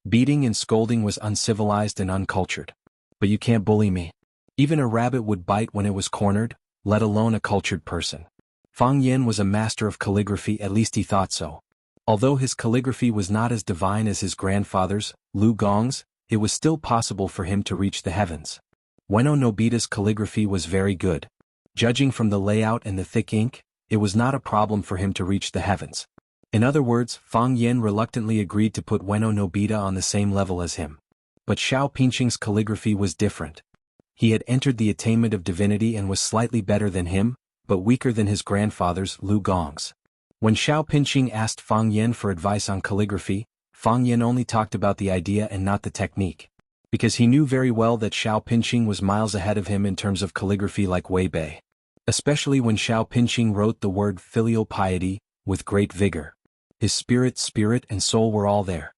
Beating and scolding was uncivilized and uncultured. But you can't bully me. Even a rabbit would bite when it was cornered, let alone a cultured person. Fang Yan was a master of calligraphy, at least he thought so. Although his calligraphy was not as divine as his grandfather's, Lu Gong's, it was still possible for him to reach the heavens. Ueno Nobita's calligraphy was very good. Judging from the layout and the thick ink, it was not a problem for him to reach the heavens. In other words, Fang Yan reluctantly agreed to put Ueno Nobita on the same level as him. But Xiao Pinqing's calligraphy was different. He had entered the attainment of divinity and was slightly better than him, but weaker than his grandfather's, Lu Gong's. When Xiao Pinqing asked Fang Yan for advice on calligraphy, Fang Yan only talked about the idea and not the technique. Because he knew very well that Xiao Pinqing was miles ahead of him in terms of calligraphy like Wei Bei. Especially when Xiao Pinqing wrote the word filial piety, with great vigor. His spirit and soul were all there.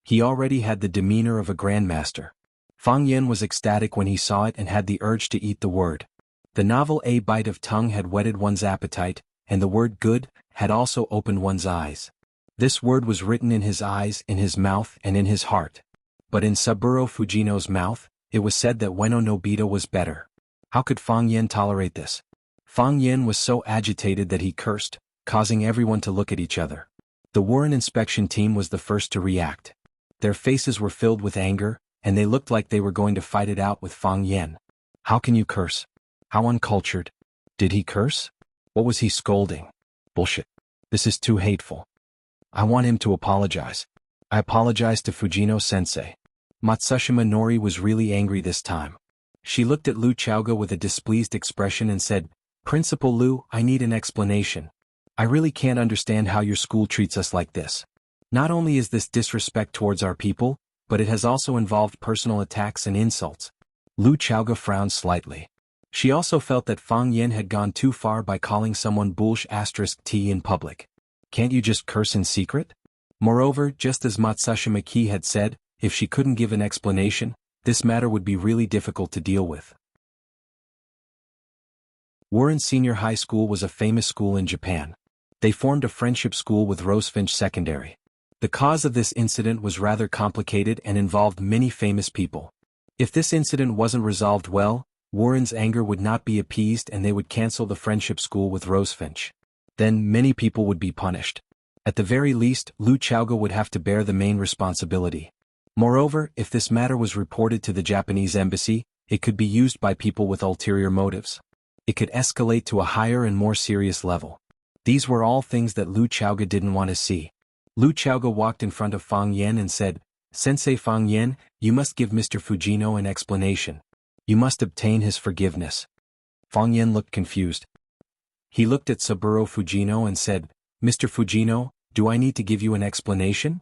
He already had the demeanor of a grandmaster. Fang Yan was ecstatic when he saw it and had the urge to eat the word. The novel A Bite of Tongue had whetted one's appetite, and the word good had also opened one's eyes. This word was written in his eyes, in his mouth, and in his heart. But in Saburo Fujino's mouth, it was said that Ueno Nobita was better. How could Fang Yan tolerate this? Fang Yan was so agitated that he cursed, causing everyone to look at each other. The Warren inspection team was the first to react. Their faces were filled with anger, and they looked like they were going to fight it out with Fang Yan. How can you curse? How uncultured. Did he curse? What was he scolding? Bullshit. This is too hateful. I want him to apologize. I apologize to Fujino-sensei. Matsushima Nori was really angry this time. She looked at Lu Chaoga with a displeased expression and said, Principal Lu, I need an explanation. I really can't understand how your school treats us like this. Not only is this disrespect towards our people, but it has also involved personal attacks and insults. Lu Chaoga frowned slightly. She also felt that Fang Yan had gone too far by calling someone **t in public. Can't you just curse in secret? Moreover, just as Matsushima Ki had said, if she couldn't give an explanation, this matter would be really difficult to deal with. Wuren Senior High School was a famous school in Japan. They formed a friendship school with Rosefinch Secondary. The cause of this incident was rather complicated and involved many famous people. If this incident wasn't resolved well, Wuren's anger would not be appeased and they would cancel the friendship school with Rosefinch. Then many people would be punished. At the very least, Lu Chaoga would have to bear the main responsibility. Moreover, if this matter was reported to the Japanese embassy, it could be used by people with ulterior motives. It could escalate to a higher and more serious level. These were all things that Lu Chaoga didn't want to see. Lu Chaoga walked in front of Fang Yan and said, "Sensei Fang Yan, you must give Mr. Fujino an explanation. You must obtain his forgiveness." Fang Yan looked confused. He looked at Saburo Fujino and said, "Mr. Fujino, do I need to give you an explanation?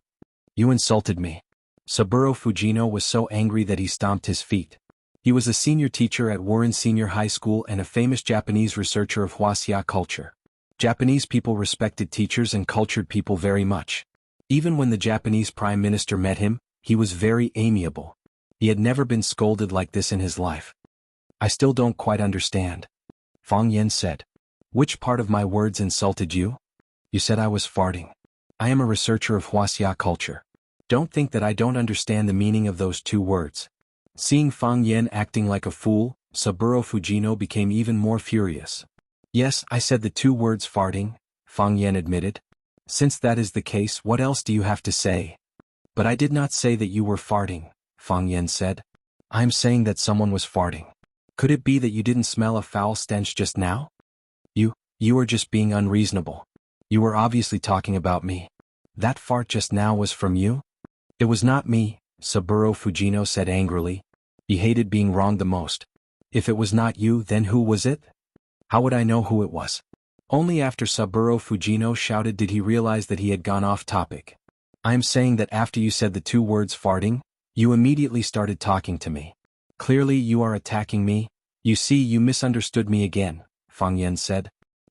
You insulted me." Saburo Fujino was so angry that he stomped his feet. He was a senior teacher at Wuren Senior High School and a famous Japanese researcher of Wuxia culture. Japanese people respected teachers and cultured people very much. Even when the Japanese Prime Minister met him, he was very amiable. He had never been scolded like this in his life. "I still don't quite understand," Fang Yan said. "Which part of my words insulted you? You said I was farting. I am a researcher of Wuxia culture. Don't think that I don't understand the meaning of those two words." Seeing Fang Yan acting like a fool, Saburo Fujino became even more furious. "Yes, I said the two words farting," Fang Yan admitted. "Since that is the case, what else do you have to say?" "But I did not say that you were farting," Fang Yan said. "I am saying that someone was farting. Could it be that you didn't smell a foul stench just now? You are just being unreasonable. You were obviously talking about me. That fart just now was from you?" "It was not me," Saburo Fujino said angrily. He hated being wronged the most. "If it was not you, then who was it? How would I know who it was?" Only after Saburo Fujino shouted did he realize that he had gone off topic. "I am saying that after you said the two words farting, you immediately started talking to me. Clearly you are attacking me. You see, you misunderstood me again," Fang Yan said.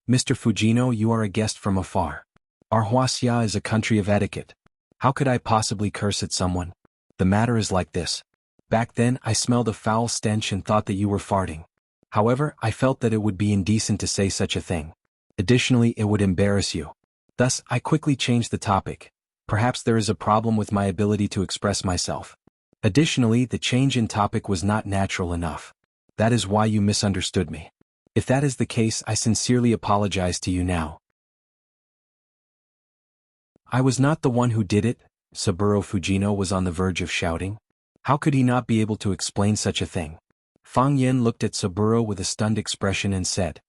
"Mr. Fujino, you are a guest from afar. Our Wuxia is a country of etiquette. How could I possibly curse at someone? The matter is like this. Back then I smelled a foul stench and thought that you were farting. However, I felt that it would be indecent to say such a thing. Additionally, it would embarrass you. Thus, I quickly changed the topic. Perhaps there is a problem with my ability to express myself. Additionally, the change in topic was not natural enough. That is why you misunderstood me. If that is the case, I sincerely apologize to you now." "I was not the one who did it," Saburo Fujino was on the verge of shouting. How could he not be able to explain such a thing? Fang Yan looked at Saburo with a stunned expression and said,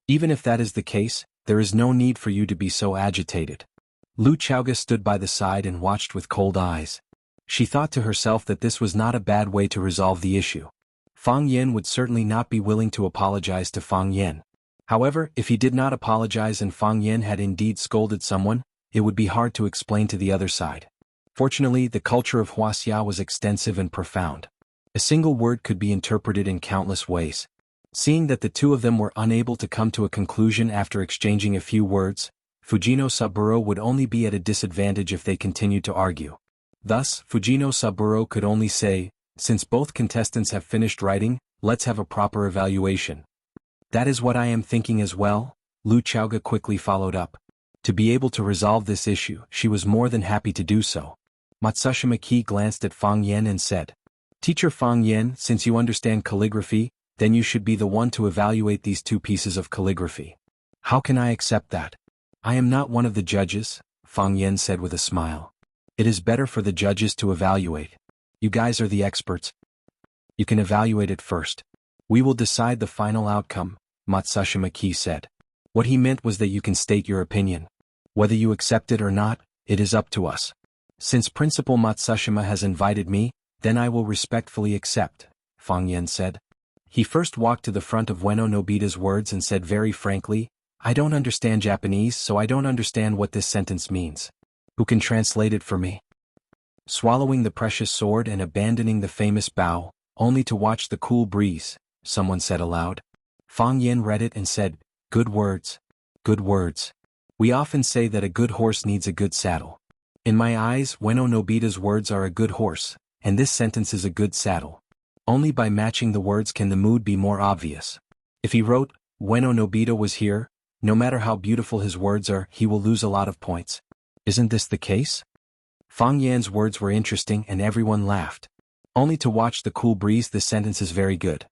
"Even if that is the case, there is no need for you to be so agitated." Lu Chaoga stood by the side and watched with cold eyes. She thought to herself that this was not a bad way to resolve the issue. Fang Yan would certainly not be willing to apologize to Fang Yan. However, if he did not apologize and Fang Yan had indeed scolded someone, it would be hard to explain to the other side. Fortunately, the culture of Wuxia was extensive and profound. A single word could be interpreted in countless ways. Seeing that the two of them were unable to come to a conclusion after exchanging a few words, Fujino Saburo would only be at a disadvantage if they continued to argue. Thus, Fujino Saburo could only say, "Since both contestants have finished writing, let's have a proper evaluation." "That is what I am thinking as well," Lu Chaoga quickly followed up. To be able to resolve this issue, she was more than happy to do so. Matsushima Ki glanced at Fang Yan and said, "Teacher Fang Yan, since you understand calligraphy, then you should be the one to evaluate these two pieces of calligraphy." "How can I accept that? I am not one of the judges," Fang Yan said with a smile. "It is better for the judges to evaluate. You guys are the experts. You can evaluate it first. We will decide the final outcome," Matsushima Ki said. What he meant was that you can state your opinion. Whether you accept it or not, it is up to us. Since Principal Matsushima has invited me, then I will respectfully accept, Fang Yan said. He first walked to the front of Ueno Nobita's words and said very frankly, "I don't understand Japanese, so I don't understand what this sentence means. Who can translate it for me?" Swallowing the precious sword and abandoning the famous bow, only to watch the cool breeze, someone said aloud. Fang Yan read it and said, "Good words. Good words. We often say that a good horse needs a good saddle. In my eyes, Ueno Nobita's words are a good horse, and this sentence is a good saddle. Only by matching the words can the mood be more obvious. If he wrote, Ueno Nobita was here, no matter how beautiful his words are, he will lose a lot of points. Isn't this the case? Fang Yan's words were interesting and everyone laughed. Only to watch the cool breeze, this sentence is very good.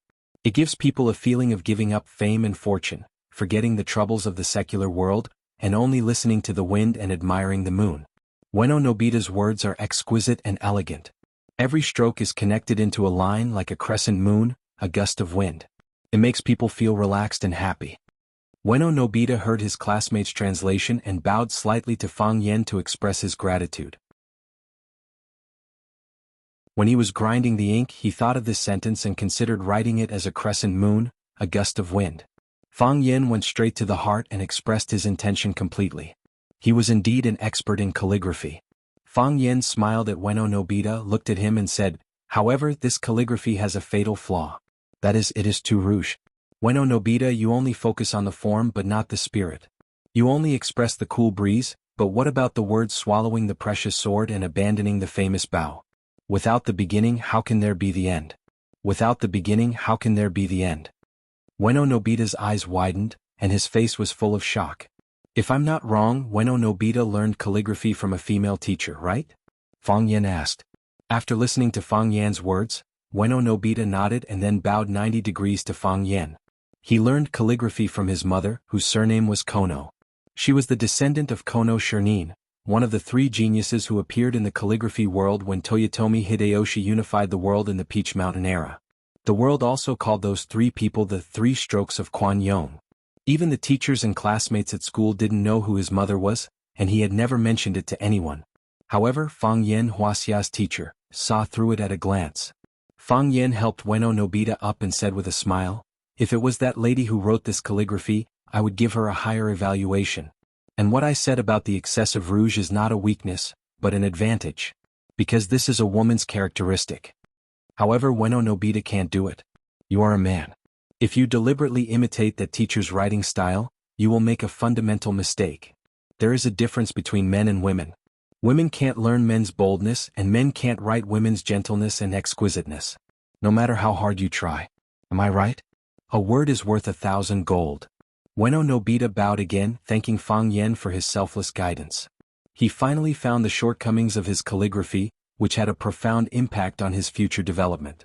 It gives people a feeling of giving up fame and fortune, forgetting the troubles of the secular world, and only listening to the wind and admiring the moon. Ueno Nobita's words are exquisite and elegant. Every stroke is connected into a line like a crescent moon, a gust of wind. It makes people feel relaxed and happy. Ueno Nobita heard his classmate's translation and bowed slightly to Fang Yan to express his gratitude. When he was grinding the ink, he thought of this sentence and considered writing it as a crescent moon, a gust of wind. Fang Yan went straight to the heart and expressed his intention completely. He was indeed an expert in calligraphy. Fang Yan smiled at Ueno Nobita, looked at him and said, however, this calligraphy has a fatal flaw. That is, it is too rouge. Ueno Nobita, you only focus on the form but not the spirit. You only express the cool breeze, but what about the words swallowing the precious sword and abandoning the famous bow? Without the beginning, how can there be the end? Without the beginning, how can there be the end? Ueno Nobita's eyes widened, and his face was full of shock. If I'm not wrong, Ueno Nobita learned calligraphy from a female teacher, right? Fang Yan asked. After listening to Fang Yan's words, Ueno Nobita nodded and then bowed 90 degrees to Fang Yan. He learned calligraphy from his mother, whose surname was Kono. She was the descendant of Kono Shirnin, one of the three geniuses who appeared in the calligraphy world when Toyotomi Hideyoshi unified the world in the Peach Mountain era. The world also called those three people the Three Strokes of Kuan Yong. Even the teachers and classmates at school didn't know who his mother was, and he had never mentioned it to anyone. However, Fang Yan, Huaxia's teacher, saw through it at a glance. Fang Yan helped Ueno Nobita up and said with a smile, if it was that lady who wrote this calligraphy, I would give her a higher evaluation. And what I said about the excessive rouge is not a weakness, but an advantage. Because this is a woman's characteristic. However, Ueno Nobita can't do it. You are a man. If you deliberately imitate that teacher's writing style, you will make a fundamental mistake. There is a difference between men and women. Women can't learn men's boldness and men can't write women's gentleness and exquisiteness. No matter how hard you try. Am I right? A word is worth 1,000 gold. Ueno Nobita bowed again, thanking Fang Yan for his selfless guidance. He finally found the shortcomings of his calligraphy, which had a profound impact on his future development.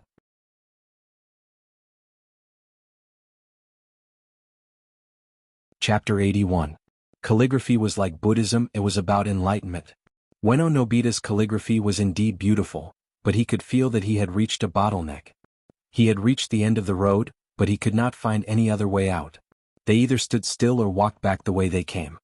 Chapter 81. Calligraphy was like Buddhism, it was about enlightenment. Ueno Nobita's calligraphy was indeed beautiful, but he could feel that he had reached a bottleneck. He had reached the end of the road, but he could not find any other way out. They either stood still or walked back the way they came.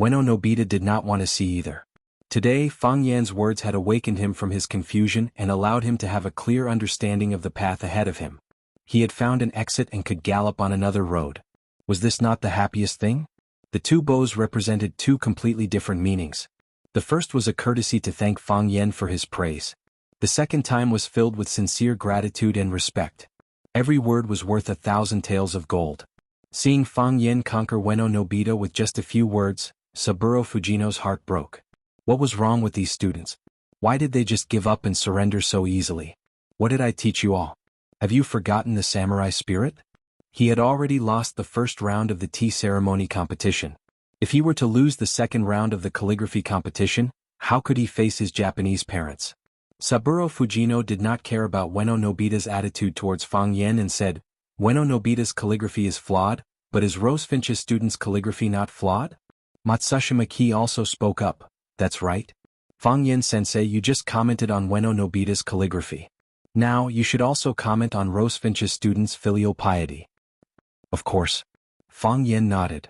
Ueno Nobita did not want to see either. Today, Fang Yan's words had awakened him from his confusion and allowed him to have a clear understanding of the path ahead of him. He had found an exit and could gallop on another road. Was this not the happiest thing? The two bows represented two completely different meanings. The first was a courtesy to thank Fang Yan for his praise. The second time was filled with sincere gratitude and respect. Every word was worth 1,000 taels of gold. Seeing Fang Yan conquer Ueno Nobita with just a few words, Saburo Fujino's heart broke. What was wrong with these students? Why did they just give up and surrender so easily? What did I teach you all? Have you forgotten the samurai spirit? He had already lost the first round of the tea ceremony competition. If he were to lose the second round of the calligraphy competition, how could he face his Japanese parents? Saburo Fujino did not care about Ueno Nobita's attitude towards Fang Yan and said, Ueno Nobita's calligraphy is flawed, but is Rosefinch's student's calligraphy not flawed? Matsushima Ki also spoke up, that's right. Fang Yan sensei, you just commented on Ueno Nobita's calligraphy. Now, you should also comment on Rosefinch's student's filial piety. Of course. Fang Yan nodded.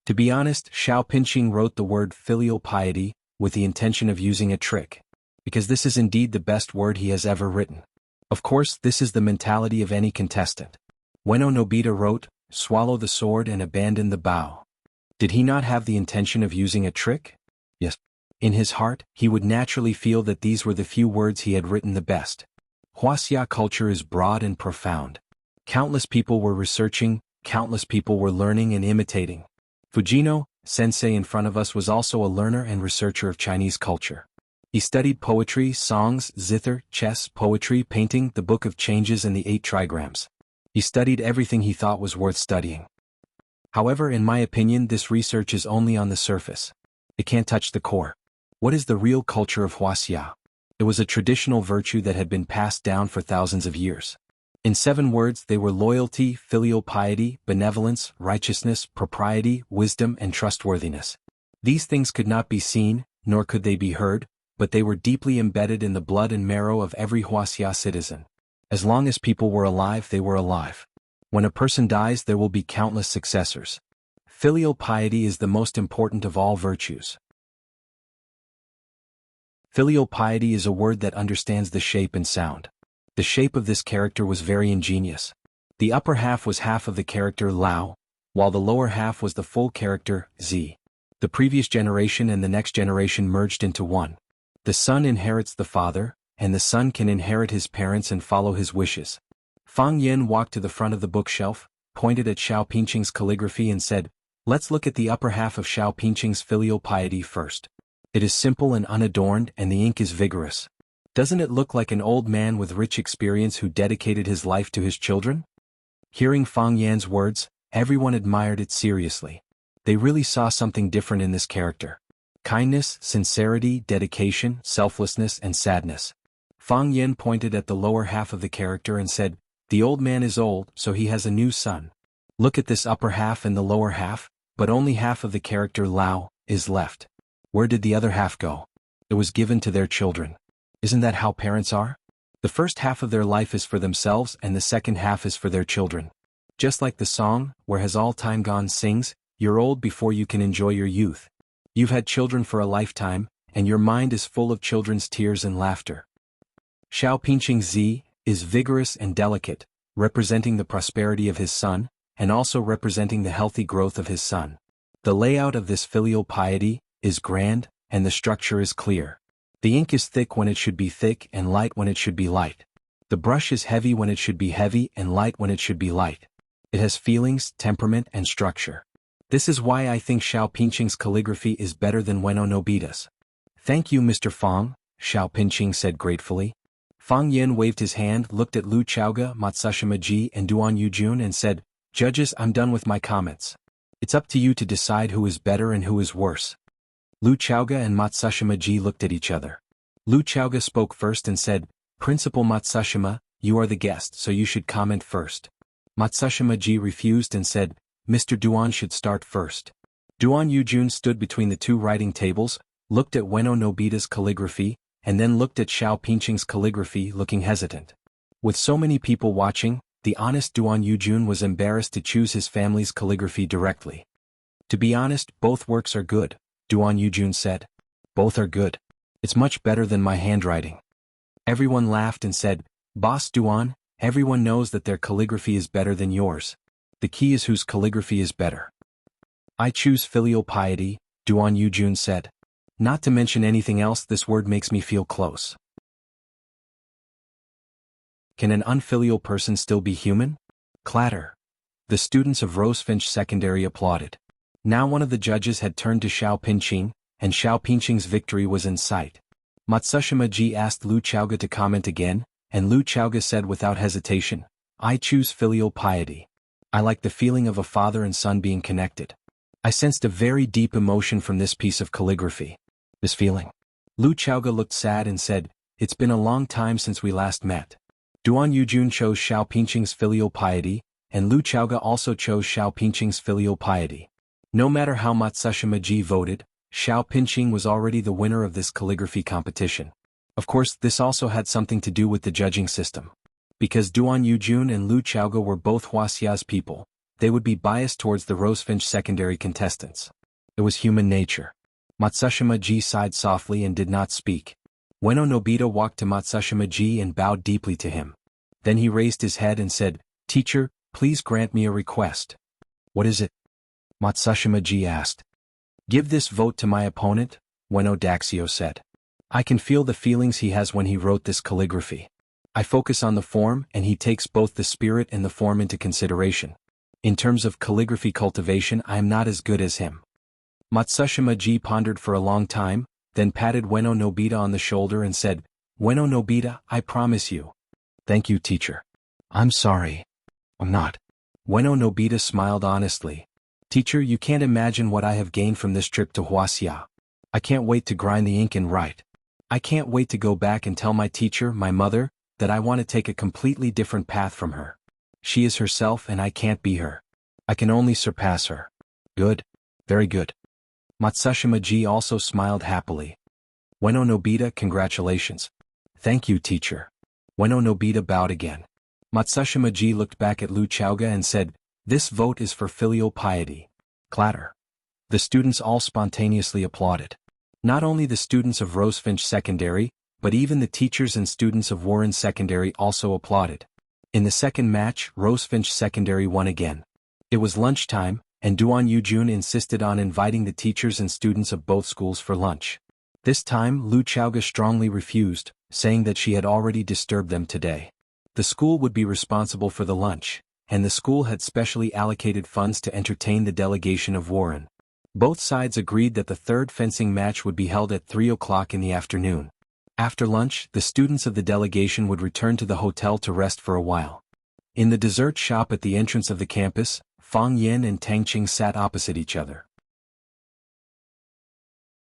To be honest, Xiao Pinqing wrote the word filial piety with the intention of using a trick. Because this is indeed the best word he has ever written. Of course, this is the mentality of any contestant. Ueno Nobita wrote, swallow the sword and abandon the bow. Did he not have the intention of using a trick? Yes. In his heart, he would naturally feel that these were the few words he had written the best. Wuxia culture is broad and profound. Countless people were researching, countless people were learning and imitating. Fujino, sensei in front of us was also a learner and researcher of Chinese culture. He studied poetry, songs, zither, chess, poetry, painting, the Book of Changes and the 8 trigrams. He studied everything he thought was worth studying. However, in my opinion, this research is only on the surface. It can't touch the core. What is the real culture of Wuxia? It was a traditional virtue that had been passed down for thousands of years. In 7 words, they were loyalty, filial piety, benevolence, righteousness, propriety, wisdom, and trustworthiness. These things could not be seen, nor could they be heard, but they were deeply embedded in the blood and marrow of every Wuxia citizen. As long as people were alive, they were alive. When a person dies, there will be countless successors. Filial piety is the most important of all virtues. Filial piety is a word that understands the shape and sound. The shape of this character was very ingenious. The upper half was half of the character Lao, while the lower half was the full character Z. The previous generation and the next generation merged into one. The son inherits the father, and the son can inherit his parents and follow his wishes. Fang Yin walked to the front of the bookshelf, pointed at Xiao Pingqing's calligraphy and said, "Let's look at the upper half of Xiao Pingqing's filial piety first. It is simple and unadorned, and the ink is vigorous. Doesn't it look like an old man with rich experience who dedicated his life to his children?" Hearing Fang Yan's words, everyone admired it seriously. They really saw something different in this character. Kindness, sincerity, dedication, selflessness, and sadness. Fang Yan pointed at the lower half of the character and said, "The old man is old, so he has a new son. Look at this upper half and the lower half, but only half of the character Lao is left. Where did the other half go? It was given to their children. Isn't that how parents are? The first half of their life is for themselves and the second half is for their children. Just like the song, Where Has All Time Gone sings, you're old before you can enjoy your youth. You've had children for a lifetime, and your mind is full of children's tears and laughter." Xiao Pingqing Z is vigorous and delicate, representing the prosperity of his son, and also representing the healthy growth of his son. The layout of this filial piety is grand, and the structure is clear. The ink is thick when it should be thick and light when it should be light. The brush is heavy when it should be heavy and light when it should be light. It has feelings, temperament, and structure. This is why I think Xiao Pingqing's calligraphy is better than Ueno Nobita's. "Thank you, Mr. Fang," Xiao Pingqing said gratefully. Fang Yin waved his hand, looked at Lu Chaoge, Matsushima Ji and Duan Yujun and said, "Judges, I'm done with my comments. It's up to you to decide who is better and who is worse." Lu Chaoge and Matsushima Ji looked at each other. Lu Chaoge spoke first and said, "Principal Matsushima, you are the guest, so you should comment first." Matsushima Ji refused and said, "Mr. Duan should start first." Duan Yujun stood between the 2 writing tables, looked at Ueno Nobita's calligraphy, and then looked at Xiao Pingqing's calligraphy, looking hesitant. With so many people watching, the honest Duan Yujun was embarrassed to choose his family's calligraphy directly. "To be honest, both works are good," Duan Yujun said. "Both are good. It's much better than my handwriting." Everyone laughed and said, "Boss Duan, everyone knows that their calligraphy is better than yours. The key is whose calligraphy is better." "I choose filial piety," Duan Yujun said. "Not to mention anything else, this word makes me feel close." Can an unfilial person still be human? Clatter. The students of Rosefinch Secondary applauded. Now one of the judges had turned to Xiao Pingqing, and Xiao Pingqing's victory was in sight. Matsushima Ji asked Lu Chaoge to comment again, and Lu Chaoge said without hesitation, "I choose filial piety. I like the feeling of a father and son being connected. I sensed a very deep emotion from this piece of calligraphy. This feeling." Lu Chaoge looked sad and said, "It's been a long time since we last met." Duan Yujun chose Xiao Pingqing's filial piety, and Lu Chaoge also chose Xiao Pingqing's filial piety. No matter how Matsushima Ji voted, Xiao Pingqing was already the winner of this calligraphy competition. Of course, this also had something to do with the judging system. Because Duan Yujun and Lu Chaoge were both Wuxia's people, they would be biased towards the Rosefinch Secondary contestants. It was human nature. Matsushima Ji sighed softly and did not speak. Ueno Nobita walked to Matsushima Ji and bowed deeply to him. Then he raised his head and said, "Teacher, please grant me a request." "What is it?" Matsushima Ji asked. "Give this vote to my opponent," Ueno Daxio said. "I can feel the feelings he has when he wrote this calligraphy. I focus on the form and he takes both the spirit and the form into consideration. In terms of calligraphy cultivation, I am not as good as him." Matsushima Ji pondered for a long time, then patted Ueno Nobita on the shoulder and said, "Ueno Nobita, I promise you." "Thank you, teacher." "I'm sorry. I'm not." Ueno Nobita smiled honestly. "Teacher, you can't imagine what I have gained from this trip to Wuxia. I can't wait to grind the ink and write. I can't wait to go back and tell my teacher, my mother, that I want to take a completely different path from her. She is herself and I can't be her. I can only surpass her." "Good. Very good." Matsushima-ji also smiled happily. "Ueno Nobita, congratulations." "Thank you, teacher." Ueno Nobita bowed again. Matsushima-ji looked back at Lu Chaoga and said, "This vote is for filial piety." Clatter. The students all spontaneously applauded. Not only the students of Rosefinch Secondary, but even the teachers and students of Warren Secondary also applauded. In the second match, Rosefinch Secondary won again. It was lunchtime, and Duan Yujun insisted on inviting the teachers and students of both schools for lunch. This time, Lu Chaoga strongly refused, saying that she had already disturbed them today. The school would be responsible for the lunch, and the school had specially allocated funds to entertain the delegation of Warren. Both sides agreed that the third fencing match would be held at 3 o'clock in the afternoon. After lunch, the students of the delegation would return to the hotel to rest for a while. In the dessert shop at the entrance of the campus, Fang Yen and Tang Qing sat opposite each other.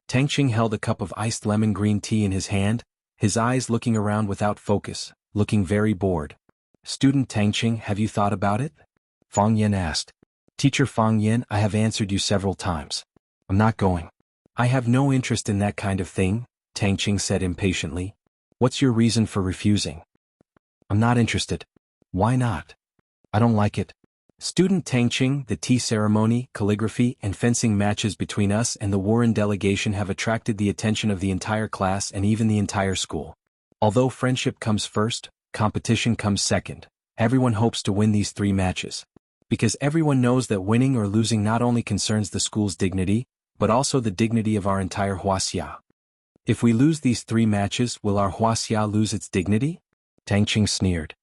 Tang Qing held a cup of iced lemon green tea in his hand, his eyes looking around without focus, looking very bored. "Student Tang Qing, have you thought about it?" Fang Yen asked. "Teacher Fang Yen, I have answered you several times. I'm not going. I have no interest in that kind of thing," Tang Qing said impatiently. "What's your reason for refusing?" "I'm not interested." "Why not?" "I don't like it." "Student Tang Qing, the tea ceremony, calligraphy, and fencing matches between us and the Warren delegation have attracted the attention of the entire class and even the entire school. Although friendship comes first, competition comes second. Everyone hopes to win these 3 matches. Because everyone knows that winning or losing not only concerns the school's dignity, but also the dignity of our entire Huaxia. If we lose these 3 matches, will our Huaxia lose its dignity?" Tang Qing sneered.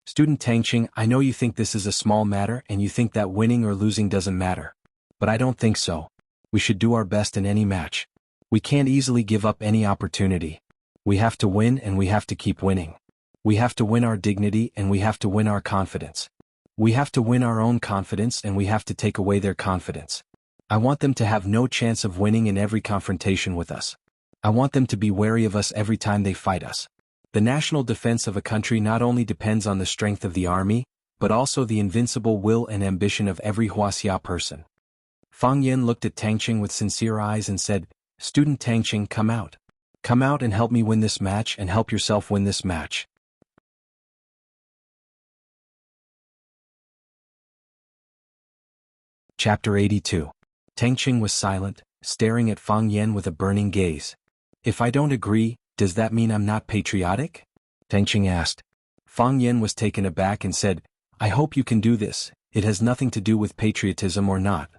"Student Tang Qing, I know you think this is a small matter and you think that winning or losing doesn't matter. But I don't think so. We should do our best in any match. We can't easily give up any opportunity. We have to win and we have to keep winning. We have to win our dignity and we have to win our confidence. We have to win our own confidence and we have to take away their confidence. I want them to have no chance of winning in every confrontation with us. I want them to be wary of us every time they fight us. The national defense of a country not only depends on the strength of the army, but also the invincible will and ambition of every Huaxia person." Fang Yen looked at Tang Qing with sincere eyes and said, "Student Tang Qing, come out. Come out and help me win this match and help yourself win this match." Chapter 82. Tang Qing was silent, staring at Fang Yen with a burning gaze. "If I don't agree, does that mean I'm not patriotic?" Tang Qing asked. Fang Yen was taken aback and said, "I hope you can do this, it has nothing to do with patriotism or not."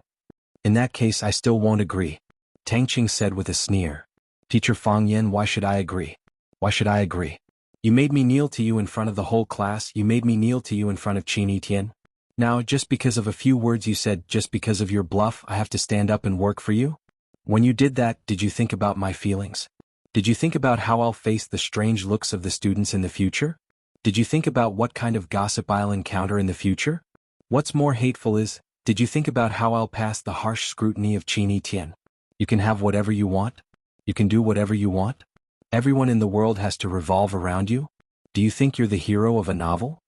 "In that case I still won't agree," Tang Qing said with a sneer. "Teacher Fang Yen, why should I agree? Why should I agree? You made me kneel to you in front of the whole class, you made me kneel to you in front of Qin Etienne. Now, just because of a few words you said, just because of your bluff, I have to stand up and work for you? When you did that, did you think about my feelings? Did you think about how I'll face the strange looks of the students in the future? Did you think about what kind of gossip I'll encounter in the future? What's more hateful is, did you think about how I'll pass the harsh scrutiny of Qin Etienne? You can have whatever you want? You can do whatever you want? Everyone in the world has to revolve around you? Do you think you're the hero of a novel?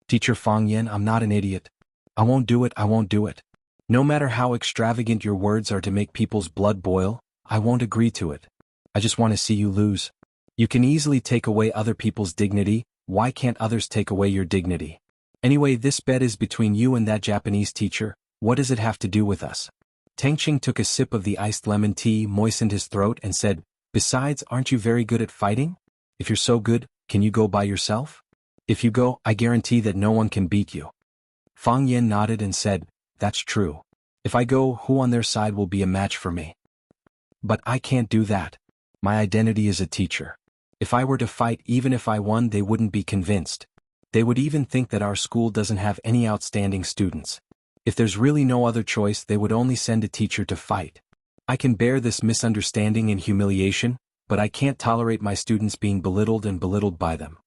Teacher Fang Yen, I'm not an idiot. I won't do it, I won't do it. No matter how extravagant your words are to make people's blood boil, I won't agree to it. I just want to see you lose. You can easily take away other people's dignity, why can't others take away your dignity? Anyway, this bet is between you and that Japanese teacher, what does it have to do with us?" Tang Qing took a sip of the iced lemon tea, moistened his throat and said, "Besides, aren't you very good at fighting? If you're so good, can you go by yourself? If you go, I guarantee that no one can beat you." Fang Yen nodded and said, "That's true. If I go, who on their side will be a match for me? But I can't do that. My identity is a teacher. If I were to fight, even if I won, they wouldn't be convinced. They would even think that our school doesn't have any outstanding students. If there's really no other choice, they would only send a teacher to fight. I can bear this misunderstanding and humiliation, but I can't tolerate my students being belittled and belittled by them.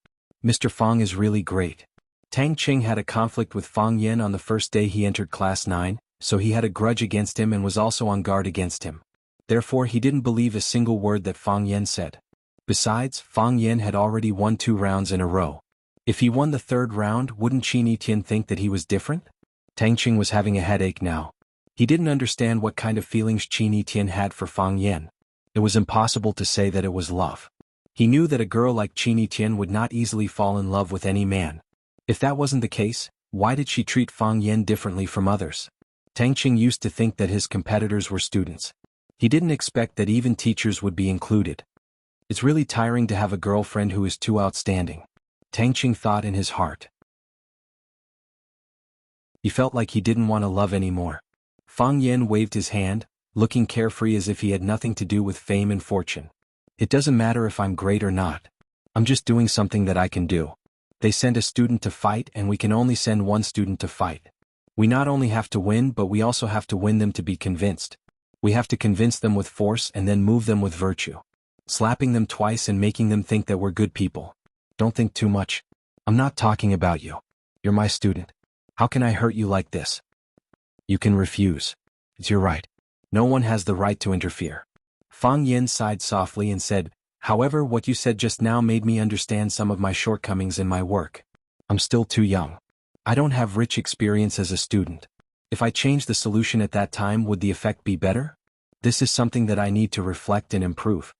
Mr. Fang is really great. Tang Qing had a conflict with Fang Yen on the first day he entered class 9, so he had a grudge against him and was also on guard against him. Therefore he didn't believe a single word that Fang Yen said. Besides, Fang Yen had already won 2 rounds in a row. If he won the 3rd round, wouldn't Qin Yitian think that he was different? Tang Qing was having a headache now. He didn't understand what kind of feelings Qin Yitian had for Fang Yen. It was impossible to say that it was love. He knew that a girl like Qin Yitian would not easily fall in love with any man. If that wasn't the case, why did she treat Fang Yen differently from others? Tang Qing used to think that his competitors were students. He didn't expect that even teachers would be included. It's really tiring to have a girlfriend who is too outstanding. Tang Qing thought in his heart. He felt like he didn't want to love anymore. Fang Yen waved his hand, looking carefree as if he had nothing to do with fame and fortune. It doesn't matter if I'm great or not. I'm just doing something that I can do. They send a student to fight and we can only send one student to fight. We not only have to win but we also have to win them to be convinced. We have to convince them with force and then move them with virtue. Slapping them twice and making them think that we're good people. Don't think too much. I'm not talking about you. You're my student. How can I hurt you like this? You can refuse. It's your right. No one has the right to interfere. Fang Yen sighed softly and said, however, what you said just now made me understand some of my shortcomings in my work. I'm still too young. I don't have rich experience as a student. If I change the solution at that time, would the effect be better? This is something that I need to reflect and improve.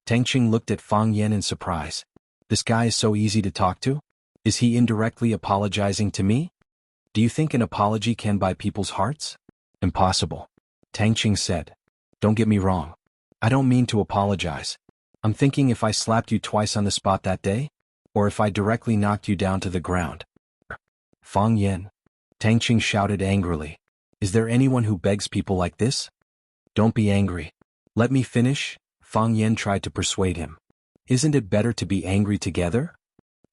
Tang Qing looked at Fang Yen in surprise. This guy is so easy to talk to? Is he indirectly apologizing to me? Do you think an apology can buy people's hearts? Impossible. Tang Qing said. Don't get me wrong. I don't mean to apologize. I'm thinking if I slapped you twice on the spot that day, or if I directly knocked you down to the ground. Fang Yen. Tang Qing shouted angrily. Is there anyone who begs people like this? Don't be angry. Let me finish, Fang Yen tried to persuade him. Isn't it better to be angry together?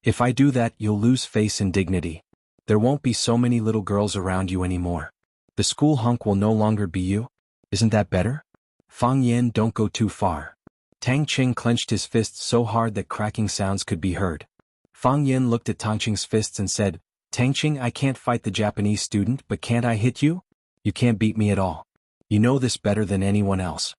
If I do that, you'll lose face and dignity. There won't be so many little girls around you anymore. The school hunk will no longer be you. Isn't that better? Fang Yen, don't go too far. Tang Qing clenched his fists so hard that cracking sounds could be heard. Fang Yen looked at Tang Qing's fists and said, Tang Qing, I can't fight the Japanese student, but can't I hit you? You can't beat me at all. You know this better than anyone else.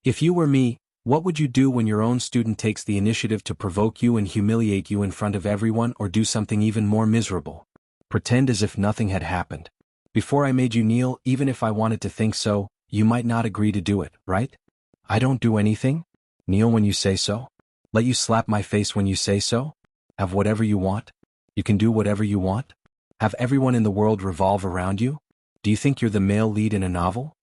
If you were me, what would you do when your own student takes the initiative to provoke you and humiliate you in front of everyone, or do something even more miserable? Pretend as if nothing had happened. Before I made you kneel, even if I wanted to think so, you might not agree to do it, right? I don't do anything? Kneel when you say so? Let you slap my face when you say so? Have whatever you want? You can do whatever you want? Have everyone in the world revolve around you? Do you think you're the male lead in a novel?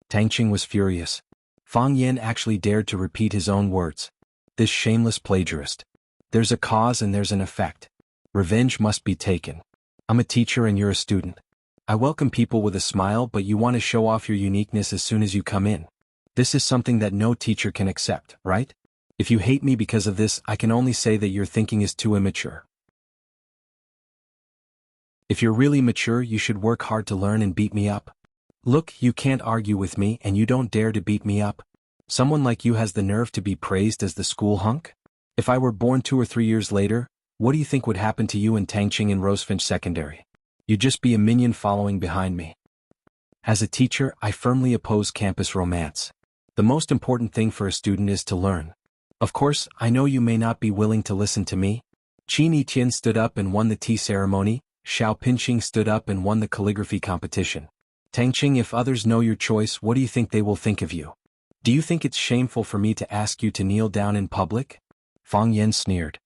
Tang Qing was furious. Fang Yen actually dared to repeat his own words. This shameless plagiarist. There's a cause and there's an effect. Revenge must be taken. I'm a teacher and you're a student. I welcome people with a smile, but you want to show off your uniqueness as soon as you come in. This is something that no teacher can accept, right? If you hate me because of this, I can only say that your thinking is too immature. If you're really mature, you should work hard to learn and beat me up. Look, you can't argue with me and you don't dare to beat me up. Someone like you has the nerve to be praised as the school hunk? If I were born 2 or 3 years later, what do you think would happen to you in Tangqing and Rosefinch Secondary? You'd just be a minion following behind me. As a teacher, I firmly oppose campus romance. The most important thing for a student is to learn. Of course, I know you may not be willing to listen to me. Qin Yitian stood up and won the tea ceremony. Xiao Pinqing stood up and won the calligraphy competition. Tangqing, if others know your choice, what do you think they will think of you? Do you think it's shameful for me to ask you to kneel down in public? Fang Yen sneered.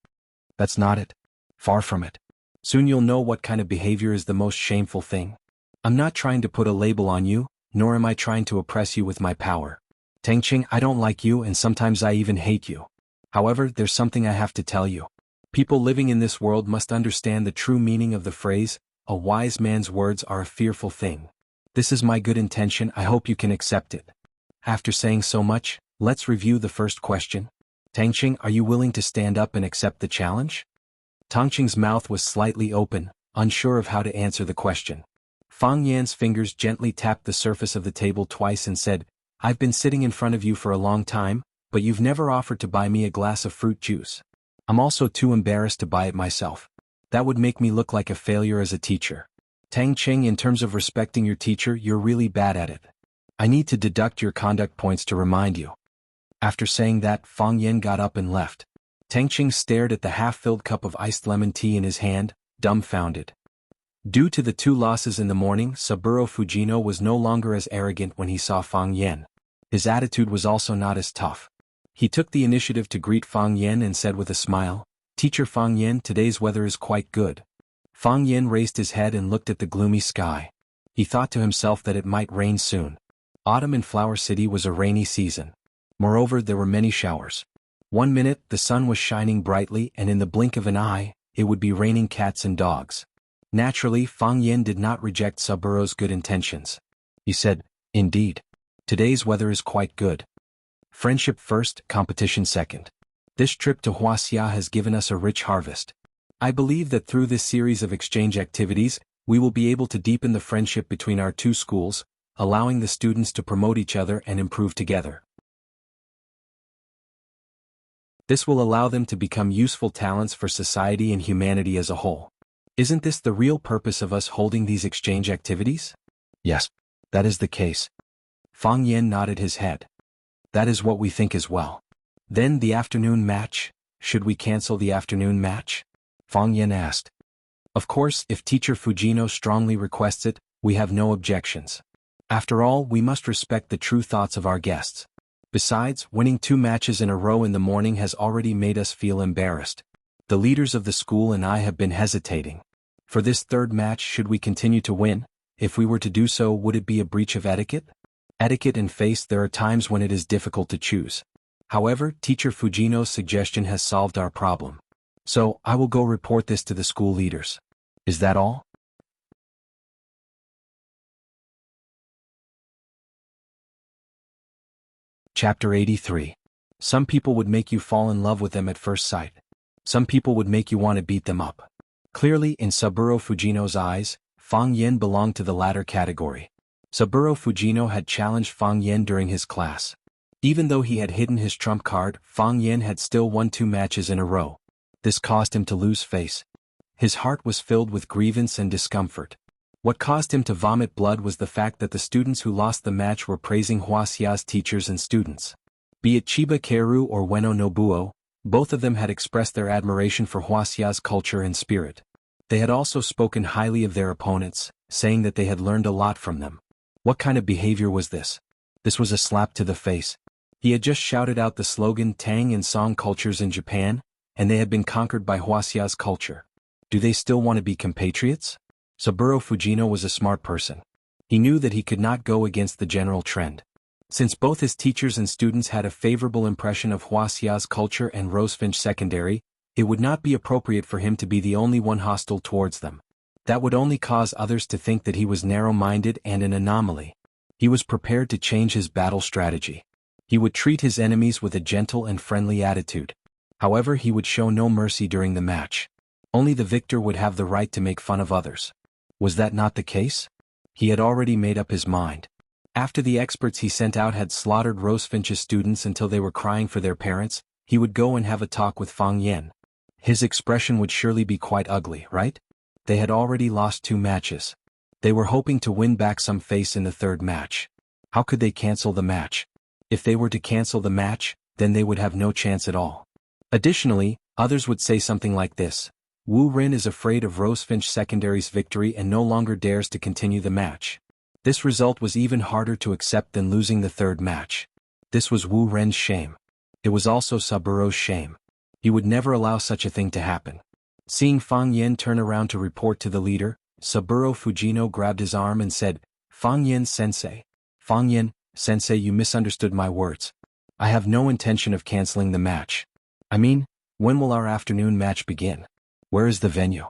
That's not it. Far from it. Soon you'll know what kind of behavior is the most shameful thing. I'm not trying to put a label on you, nor am I trying to oppress you with my power. Tangqing, I don't like you and sometimes I even hate you. However, there's something I have to tell you. People living in this world must understand the true meaning of the phrase, a wise man's words are a fearful thing. This is my good intention, I hope you can accept it. After saying so much, let's review the first question. Tangqing, are you willing to stand up and accept the challenge? Tangqing's mouth was slightly open, unsure of how to answer the question. Fang Yan's fingers gently tapped the surface of the table twice and said, "I've been sitting in front of you for a long time, but you've never offered to buy me a glass of fruit juice. I'm also too embarrassed to buy it myself. That would make me look like a failure as a teacher. Tang Cheng, in terms of respecting your teacher, you're really bad at it. I need to deduct your conduct points to remind you." After saying that, Fang Yan got up and left. Tang Cheng stared at the half-filled cup of iced lemon tea in his hand, dumbfounded. Due to the 2 losses in the morning, Saburo Fujino was no longer as arrogant when he saw Fang Yan. His attitude was also not as tough. He took the initiative to greet Fang Yan and said with a smile, "Teacher Fang Yan, today's weather is quite good." Fang Yan raised his head and looked at the gloomy sky. He thought to himself that it might rain soon. Autumn in Flower City was a rainy season. Moreover, there were many showers. One minute, the sun was shining brightly, and in the blink of an eye, it would be raining cats and dogs. Naturally, Fang Yan did not reject Saburo's good intentions. He said, "Indeed. Today's weather is quite good. Friendship first, competition second. This trip to Wuxia has given us a rich harvest. I believe that through this series of exchange activities, we will be able to deepen the friendship between our 2 schools, allowing the students to promote each other and improve together. This will allow them to become useful talents for society and humanity as a whole. Isn't this the real purpose of us holding these exchange activities?" "Yes, that is the case." Fang Yan nodded his head. "That is what we think as well." "Then the afternoon match, should we cancel the afternoon match?" Fang Yan asked. "Of course, if Teacher Fujino strongly requests it, we have no objections. After all, we must respect the true thoughts of our guests. Besides, winning 2 matches in a row in the morning has already made us feel embarrassed. The leaders of the school and I have been hesitating. For this 3rd match, should we continue to win? If we were to do so, would it be a breach of etiquette? Etiquette and face, there are times when it is difficult to choose. However, Teacher Fujino's suggestion has solved our problem. So, I will go report this to the school leaders. Is that all?" Chapter 83. Some people would make you fall in love with them at first sight. Some people would make you want to beat them up. Clearly, in Saburo Fujino's eyes, Fang Yan belonged to the latter category. Saburo Fujino had challenged Fang Yan during his class. Even though he had hidden his trump card, Fang Yan had still won 2 matches in a row. This caused him to lose face. His heart was filled with grievance and discomfort. What caused him to vomit blood was the fact that the students who lost the match were praising Wuxia's teachers and students. Be it Chiba Keru or Ueno Nobuo, both of them had expressed their admiration for Wuxia's culture and spirit. They had also spoken highly of their opponents, saying that they had learned a lot from them. What kind of behavior was this? This was a slap to the face. He had just shouted out the slogan Tang and Song cultures in Japan, and they had been conquered by Wuxia's culture. Do they still want to be compatriots? Saburo Fujino was a smart person. He knew that he could not go against the general trend. Since both his teachers and students had a favorable impression of Wuxia's culture and Rosefinch Secondary, it would not be appropriate for him to be the only one hostile towards them. That would only cause others to think that he was narrow-minded and an anomaly. He was prepared to change his battle strategy. He would treat his enemies with a gentle and friendly attitude. However, he would show no mercy during the match. Only the victor would have the right to make fun of others. Was that not the case? He had already made up his mind. After the experts he sent out had slaughtered Rosefinch's students until they were crying for their parents, he would go and have a talk with Fang Yan. His expression would surely be quite ugly, right? They had already lost 2 matches. They were hoping to win back some face in the 3rd match. How could they cancel the match? If they were to cancel the match, then they would have no chance at all. Additionally, others would say something like this: Wu Rin is afraid of Rosefinch Secondary's victory and no longer dares to continue the match. This result was even harder to accept than losing the 3rd match. This was Wu Ren's shame. It was also Saburo's shame. He would never allow such a thing to happen. Seeing Fang Yan turn around to report to the leader, Saburo Fujino grabbed his arm and said, "Fang Yan sensei. Fang Yan, sensei, you misunderstood my words. I have no intention of canceling the match. I mean, when will our afternoon match begin? Where is the venue?"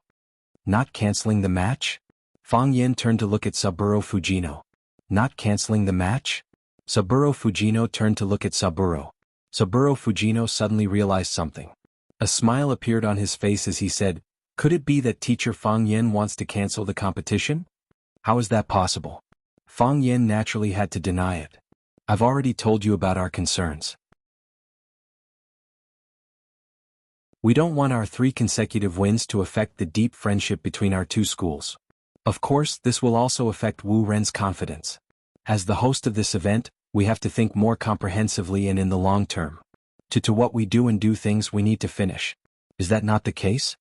Not canceling the match? Fang Yan turned to look at Saburo Fujino. Not canceling the match? Saburo Fujino turned to look at Saburo. Saburo Fujino suddenly realized something. A smile appeared on his face as he said, "Could it be that Teacher Fang Yan wants to cancel the competition?" How is that possible? Fang Yan naturally had to deny it. I've already told you about our concerns. We don't want our 3 consecutive wins to affect the deep friendship between our 2 schools. Of course, this will also affect Wu Ren's confidence. As the host of this event, we have to think more comprehensively and in the long term. To what we do and do things we need to finish. Is that not the case?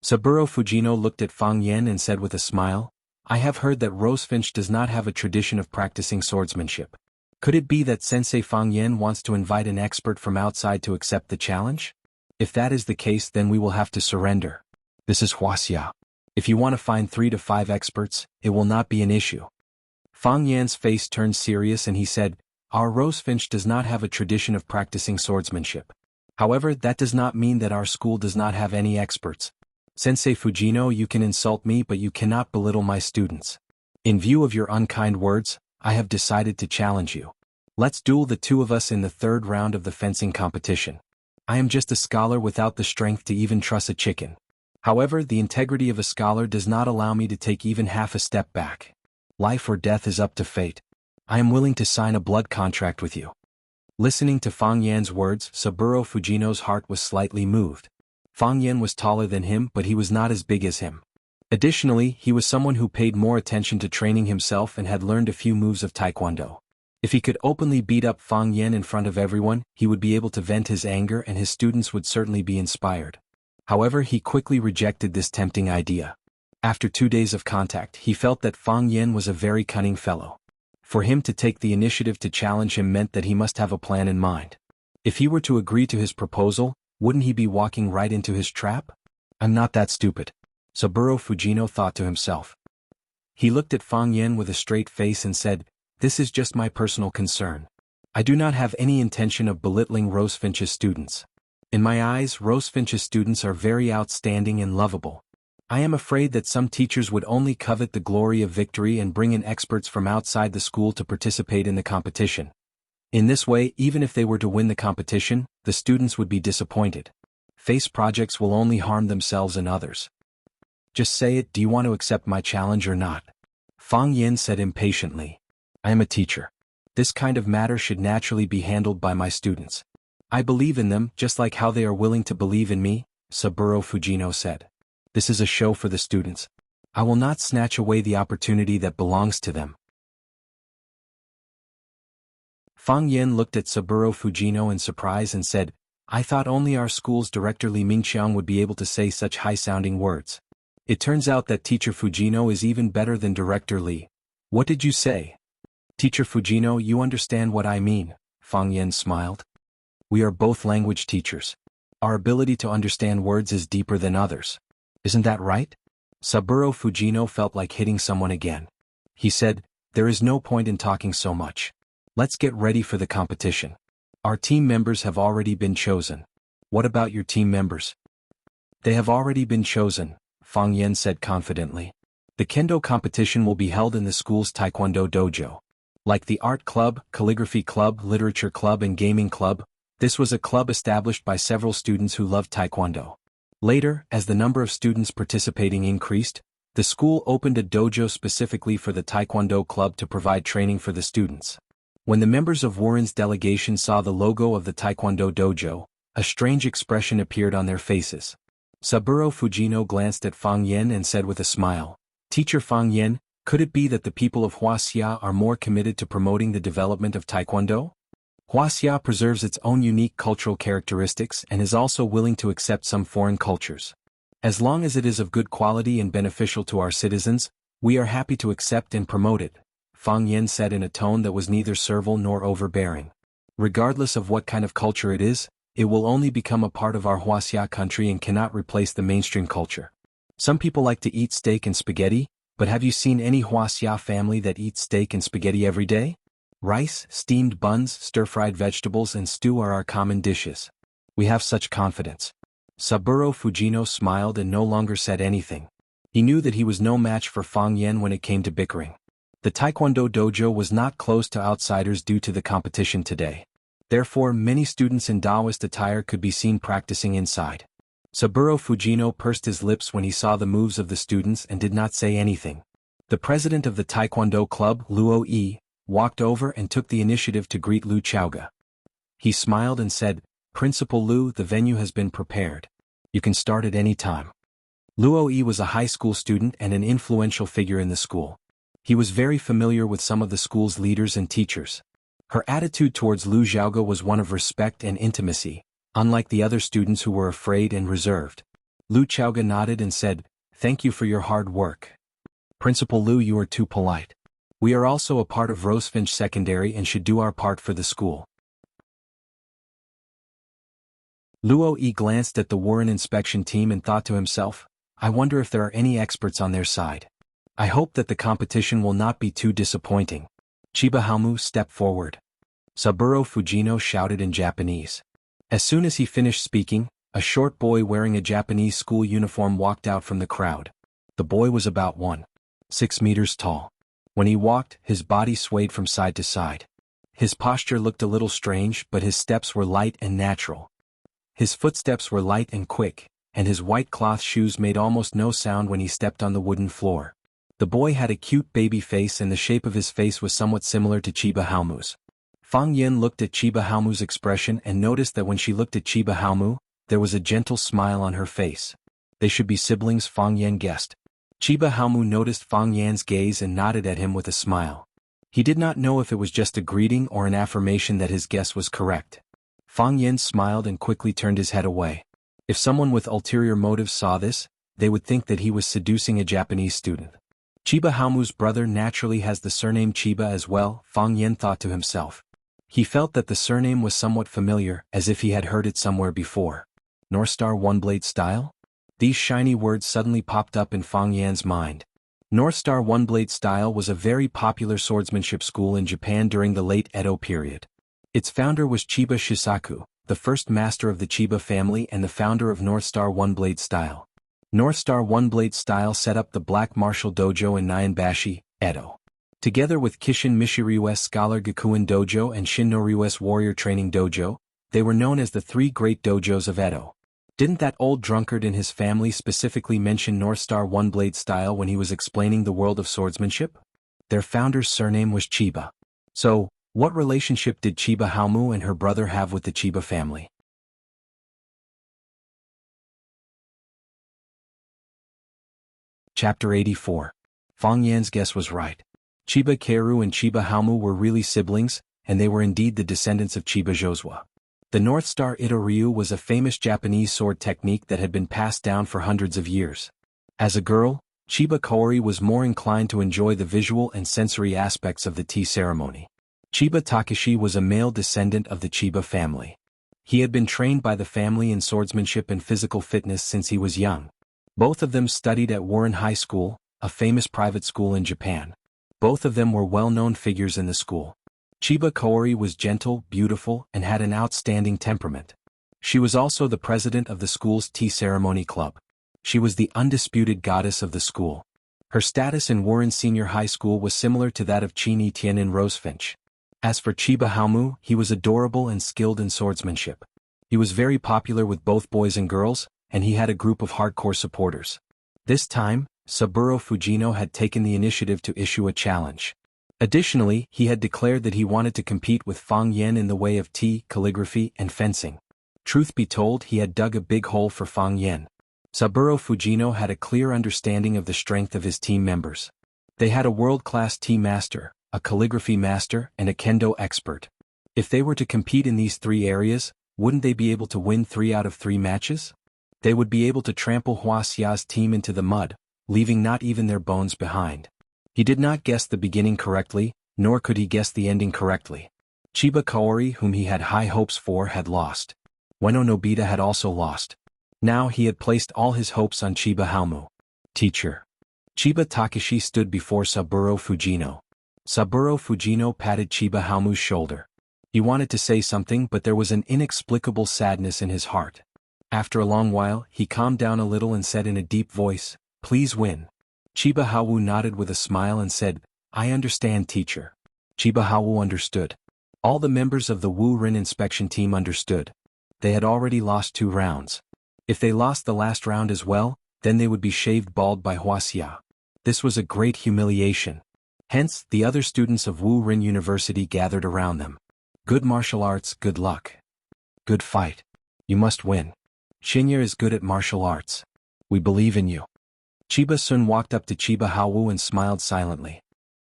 Saburo Fujino looked at Fang Yan and said with a smile, I have heard that Rosefinch does not have a tradition of practicing swordsmanship. Could it be that Sensei Fang Yan wants to invite an expert from outside to accept the challenge? If that is the case, then we will have to surrender. This is Wuxia. If you want to find 3 to 5 experts, it will not be an issue. Fang Yan's face turned serious and he said, Our Rosefinch does not have a tradition of practicing swordsmanship. However, that does not mean that our school does not have any experts. Sensei Fujino, you can insult me, but you cannot belittle my students. In view of your unkind words, I have decided to challenge you. Let's duel the 2 of us in the 3rd round of the fencing competition. I am just a scholar without the strength to even truss a chicken. However, the integrity of a scholar does not allow me to take even half a step back. Life or death is up to fate. I am willing to sign a blood contract with you. Listening to Fang Yan's words, Saburo Fujino's heart was slightly moved. Fang Yan was taller than him, but he was not as big as him. Additionally, he was someone who paid more attention to training himself and had learned a few moves of Taekwondo. If he could openly beat up Fang Yan in front of everyone, he would be able to vent his anger and his students would certainly be inspired. However, he quickly rejected this tempting idea. After 2 days of contact, he felt that Fang Yan was a very cunning fellow. For him to take the initiative to challenge him meant that he must have a plan in mind. If he were to agree to his proposal, wouldn't he be walking right into his trap? I'm not that stupid. Saburo Fujino thought to himself. He looked at Fang Yan with a straight face and said, This is just my personal concern. I do not have any intention of belittling Rosefinch's students. In my eyes, Rosefinch's students are very outstanding and lovable. I am afraid that some teachers would only covet the glory of victory and bring in experts from outside the school to participate in the competition. In this way, even if they were to win the competition, the students would be disappointed. Face projects will only harm themselves and others. Just say it, do you want to accept my challenge or not? Fang Yan said impatiently. I am a teacher. This kind of matter should naturally be handled by my students. I believe in them just like how they are willing to believe in me, Saburo Fujino said. This is a show for the students. I will not snatch away the opportunity that belongs to them. Fang Yan looked at Saburo Fujino in surprise and said, I thought only our school's director Li Mingxiang would be able to say such high-sounding words. It turns out that Teacher Fujino is even better than Director Li. What did you say? Teacher Fujino, you understand what I mean, Fang Yan smiled. We are both language teachers. Our ability to understand words is deeper than others. Isn't that right? Saburo Fujino felt like hitting someone again. He said, There is no point in talking so much. Let's get ready for the competition. Our team members have already been chosen. What about your team members? They have already been chosen, Fang Yan said confidently. The kendo competition will be held in the school's Taekwondo dojo. Like the art club, calligraphy club, literature club and gaming club, this was a club established by several students who loved Taekwondo. Later, as the number of students participating increased, the school opened a dojo specifically for the Taekwondo club to provide training for the students. When the members of Warren's delegation saw the logo of the Taekwondo dojo, a strange expression appeared on their faces. Saburo Fujino glanced at Fang Yan and said with a smile, Teacher Fang Yan, could it be that the people of Wuxia are more committed to promoting the development of Taekwondo? Wuxia preserves its own unique cultural characteristics and is also willing to accept some foreign cultures. As long as it is of good quality and beneficial to our citizens, we are happy to accept and promote it, Fang Yan said in a tone that was neither servile nor overbearing. Regardless of what kind of culture it is, it will only become a part of our Wuxia country and cannot replace the mainstream culture. Some people like to eat steak and spaghetti, but have you seen any Wuxia family that eats steak and spaghetti every day? Rice, steamed buns, stir-fried vegetables and stew are our common dishes. We have such confidence. Saburo Fujino smiled and no longer said anything. He knew that he was no match for Fang Yan when it came to bickering. The Taekwondo dojo was not closed to outsiders due to the competition today. Therefore, many students in Taoist attire could be seen practicing inside. Saburo Fujino pursed his lips when he saw the moves of the students and did not say anything. The president of the Taekwondo club, Luo Yi, walked over and took the initiative to greet Lu Chaoga. He smiled and said, "Principal Lu, the venue has been prepared. You can start at any time." Luo Yi was a high school student and an influential figure in the school. He was very familiar with some of the school's leaders and teachers. Her attitude towards Lu Xiaoga was one of respect and intimacy, unlike the other students who were afraid and reserved. Lu Xiaoga nodded and said, "Thank you for your hard work. Principal Lu, you are too polite. We are also a part of Rosefinch Secondary and should do our part for the school." Luo Yi glanced at the Warren inspection team and thought to himself, "I wonder if there are any experts on their side. I hope that the competition will not be too disappointing." Chiba Haomu stepped forward. Saburo Fujino shouted in Japanese. As soon as he finished speaking, a short boy wearing a Japanese school uniform walked out from the crowd. The boy was about 1.6 meters tall. When he walked, his body swayed from side to side. His posture looked a little strange, but his steps were light and natural. His footsteps were light and quick, and his white cloth shoes made almost no sound when he stepped on the wooden floor. The boy had a cute baby face and the shape of his face was somewhat similar to Chiba Haomu's. Fang Yen looked at Chiba Haomu's expression and noticed that when she looked at Chiba Haomu, there was a gentle smile on her face. They should be siblings, Fang Yen guessed. Chiba Haomu noticed Fang Yan's gaze and nodded at him with a smile. He did not know if it was just a greeting or an affirmation that his guess was correct. Fang Yen smiled and quickly turned his head away. If someone with ulterior motives saw this, they would think that he was seducing a Japanese student. Chiba Haomu's brother naturally has the surname Chiba as well, Fang Yen thought to himself. He felt that the surname was somewhat familiar, as if he had heard it somewhere before. North Star One Blade Style? These shiny words suddenly popped up in Fang Yan's mind. North Star One Blade Style was a very popular swordsmanship school in Japan during the late Edo period. Its founder was Chiba Shisaku, the first master of the Chiba family and the founder of North Star One Blade Style. North Star One Blade Style set up the Black Martial Dojo in Nyanbashi, Edo. Together with Kishin Mishiryu's Scholar Gakuen Dojo and Shin Noryu's Warrior Training Dojo, they were known as the three great dojos of Edo. Didn't that old drunkard and his family specifically mention North Star One Blade Style when he was explaining the world of swordsmanship? Their founder's surname was Chiba. So, what relationship did Chiba Haomu and her brother have with the Chiba family? Chapter 84. Fang Yan's guess was right. Chiba Keiru and Chiba Haomu were really siblings, and they were indeed the descendants of Chiba Josua. The North Star Ito Ryu was a famous Japanese sword technique that had been passed down for hundreds of years. As a girl, Chiba Kaori was more inclined to enjoy the visual and sensory aspects of the tea ceremony. Chiba Takeshi was a male descendant of the Chiba family. He had been trained by the family in swordsmanship and physical fitness since he was young. Both of them studied at Warren High School, a famous private school in Japan. Both of them were well-known figures in the school. Chiba Kaori was gentle, beautiful, and had an outstanding temperament. She was also the president of the school's tea ceremony club. She was the undisputed goddess of the school. Her status in Warren Senior High School was similar to that of Qin Etienne in Rosefinch. As for Chiba Haomu, he was adorable and skilled in swordsmanship. He was very popular with both boys and girls, and he had a group of hardcore supporters. This time, Saburo Fujino had taken the initiative to issue a challenge. Additionally, he had declared that he wanted to compete with Fang Yen in the way of tea, calligraphy, and fencing. Truth be told, he had dug a big hole for Fang Yen. Saburo Fujino had a clear understanding of the strength of his team members. They had a world-class tea master, a calligraphy master, and a kendo expert. If they were to compete in these three areas, wouldn't they be able to win 3 out of 3 matches? They would be able to trample Huasia's team into the mud, leaving not even their bones behind. He did not guess the beginning correctly, nor could he guess the ending correctly. Chiba Kaori, whom he had high hopes for, had lost. Ueno Nobita had also lost. Now he had placed all his hopes on Chiba Haomu. Teacher. Chiba Takeshi stood before Saburo Fujino. Saburo Fujino patted Chiba Haomu's shoulder. He wanted to say something, but there was an inexplicable sadness in his heart. After a long while, he calmed down a little and said in a deep voice, "Please win." Chiba Haomu nodded with a smile and said, "I understand, teacher." Chiba Haomu understood. All the members of the Wu Rin inspection team understood. They had already lost 2 rounds. If they lost the last round as well, then they would be shaved bald by Huaxia. This was a great humiliation. Hence, the other students of Wu Rin University gathered around them. Good martial arts, good luck. Good fight. You must win. Xingye is good at martial arts. We believe in you. Chiba Sun walked up to Chiba Haowu and smiled silently.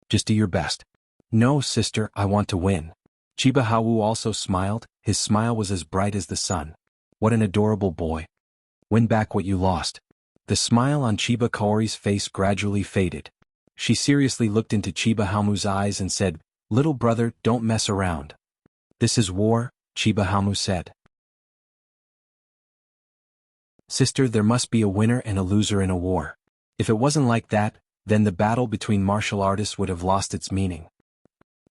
Just do your best. No, sister, I want to win. Chiba Haowu also smiled. His smile was as bright as the sun. What an adorable boy. Win back what you lost. The smile on Chiba Kaori's face gradually faded. She seriously looked into Chiba Haomu's eyes and said, "Little brother, don't mess around." "This is war," Chiba Haomu said. "Sister, there must be a winner and a loser in a war. If it wasn't like that, then the battle between martial artists would have lost its meaning."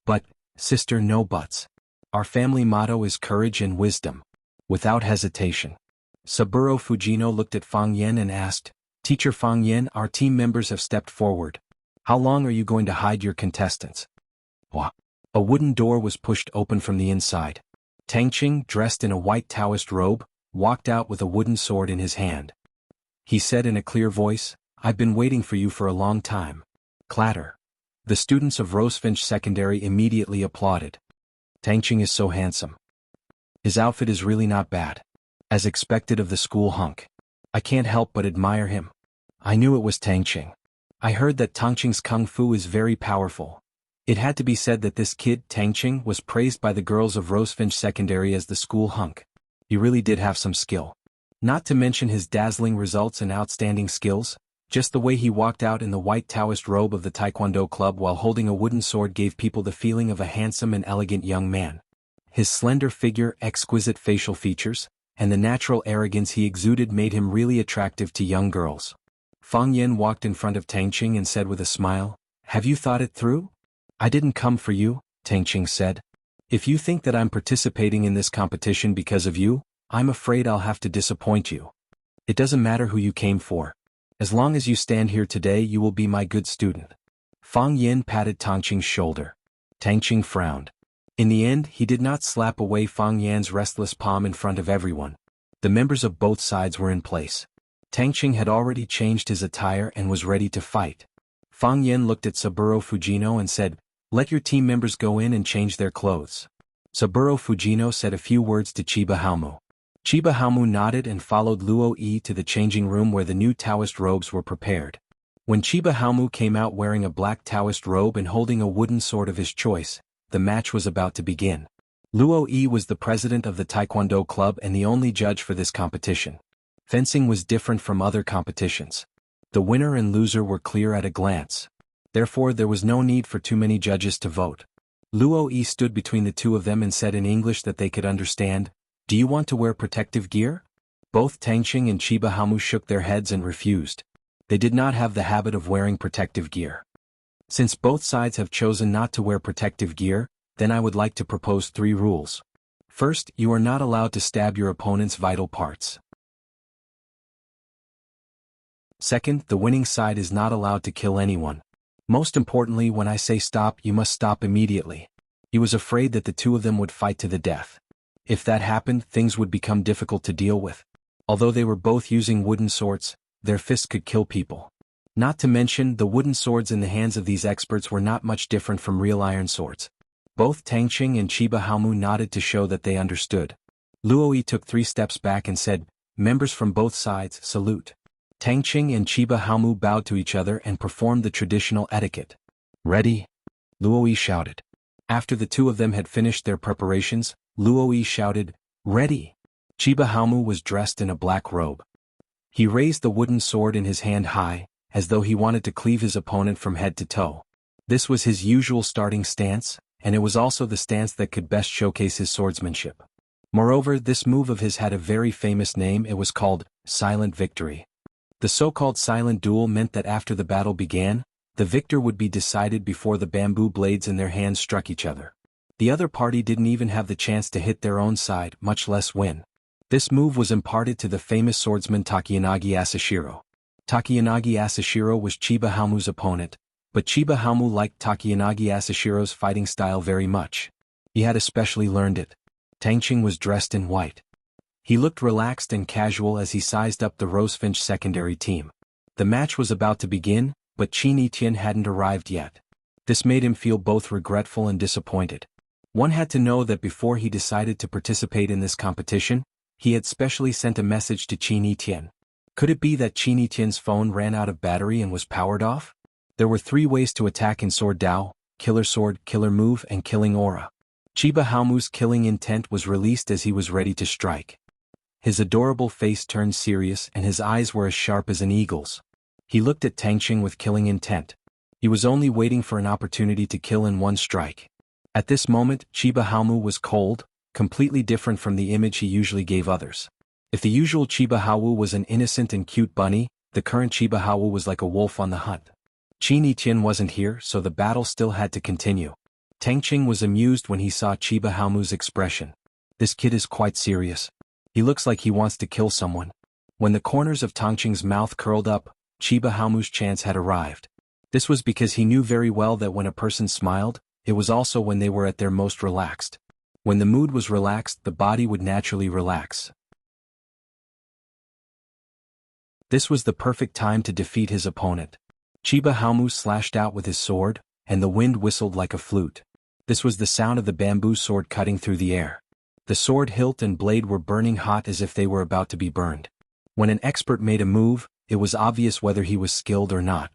"But, sister, no buts. Our family motto is courage and wisdom." Without hesitation, Saburo Fujino looked at Fang Yen and asked, "Teacher Fang Yen, our team members have stepped forward. How long are you going to hide your contestants?" What? A wooden door was pushed open from the inside. Tangqing, dressed in a white Taoist robe, walked out with a wooden sword in his hand. He said in a clear voice, "I've been waiting for you for a long time." Clatter. The students of Rosefinch Secondary immediately applauded. Tangqing is so handsome. His outfit is really not bad. As expected of the school hunk. I can't help but admire him. I knew it was Tangqing. I heard that Tangqing's kung fu is very powerful. It had to be said that this kid, Tangqing, was praised by the girls of Rosefinch Secondary as the school hunk. He really did have some skill. Not to mention his dazzling results and outstanding skills, just the way he walked out in the white Taoist robe of the Taekwondo club while holding a wooden sword gave people the feeling of a handsome and elegant young man. His slender figure, exquisite facial features, and the natural arrogance he exuded made him really attractive to young girls. Fang Yen walked in front of Tangqing and said with a smile, "Have you thought it through?" "I didn't come for you," Tangqing said. "If you think that I'm participating in this competition because of you, I'm afraid I'll have to disappoint you. It doesn't matter who you came for. As long as you stand here today, you will be my good student." Fang Yen patted Tangqing's shoulder. Tangqing frowned. In the end, he did not slap away Fang Yan's restless palm in front of everyone. The members of both sides were in place. Tangqing had already changed his attire and was ready to fight. Fang Yen looked at Saburo Fujino and said, "Let your team members go in and change their clothes." Saburo Fujino said a few words to Chiba Haomu. Chiba Haomu nodded and followed Luo Yi to the changing room where the new Taoist robes were prepared. When Chiba Haomu came out wearing a black Taoist robe and holding a wooden sword of his choice, the match was about to begin. Luo Yi was the president of the Taekwondo club and the only judge for this competition. Fencing was different from other competitions. The winner and loser were clear at a glance. Therefore, there was no need for too many judges to vote. Luo Yi stood between the two of them and said in English that they could understand, "Do you want to wear protective gear?" Both Tangqing and Chiba Haomu shook their heads and refused. They did not have the habit of wearing protective gear. Since both sides have chosen not to wear protective gear, then I would like to propose 3 rules. First, you are not allowed to stab your opponent's vital parts. Second, the winning side is not allowed to kill anyone. Most importantly, when I say stop, you must stop immediately. He was afraid that the two of them would fight to the death. If that happened, things would become difficult to deal with. Although they were both using wooden swords, their fists could kill people. Not to mention, the wooden swords in the hands of these experts were not much different from real iron swords. Both Tangqing and Chiba Haomu nodded to show that they understood. Luo Yi took 3 steps back and said, "Members from both sides, salute." Tangqing and Chiba Haomu bowed to each other and performed the traditional etiquette. "Ready?" Luo Yi shouted. After the two of them had finished their preparations, Luo Yi shouted, "Ready!" Chiba Haomu was dressed in a black robe. He raised the wooden sword in his hand high, as though he wanted to cleave his opponent from head to toe. This was his usual starting stance, and it was also the stance that could best showcase his swordsmanship. Moreover, this move of his had a very famous name. It was called Silent Victory. The so-called silent duel meant that after the battle began, the victor would be decided before the bamboo blades in their hands struck each other. The other party didn't even have the chance to hit their own side, much less win. This move was imparted to the famous swordsman Takeyanagi Asashiro. Takeyanagi Asashiro was Chiba Haomu's opponent, but Chiba Haomu liked Takeyanagi Asashiro's fighting style very much. He had especially learned it. Tangqing was dressed in white. He looked relaxed and casual as he sized up the Rosefinch secondary team. The match was about to begin, but Qin Yitian hadn't arrived yet. This made him feel both regretful and disappointed. One had to know that before he decided to participate in this competition, he had specially sent a message to Qin Yitian. Could it be that Qin Yitian's phone ran out of battery and was powered off? There were 3 ways to attack in Sword Dao: Killer Sword, Killer Move, and Killing Aura. Chiba Haomu's killing intent was released as he was ready to strike. His adorable face turned serious and his eyes were as sharp as an eagle's. He looked at Tangqing with killing intent. He was only waiting for an opportunity to kill in one strike. At this moment, Chiba Haomu was cold, completely different from the image he usually gave others. If the usual Chiba Haowu was an innocent and cute bunny, the current Chiba Haowu was like a wolf on the hunt. Qin Yitian wasn't here, so the battle still had to continue. Tangqing was amused when he saw Chiba Haomu's expression. This kid is quite serious. He looks like he wants to kill someone. When the corners of Tangqing's mouth curled up, Chiba Haomu's chance had arrived. This was because he knew very well that when a person smiled, it was also when they were at their most relaxed. When the mood was relaxed, the body would naturally relax. This was the perfect time to defeat his opponent. Chiba Haomu slashed out with his sword, and the wind whistled like a flute. This was the sound of the bamboo sword cutting through the air. The sword hilt and blade were burning hot as if they were about to be burned. When an expert made a move, it was obvious whether he was skilled or not.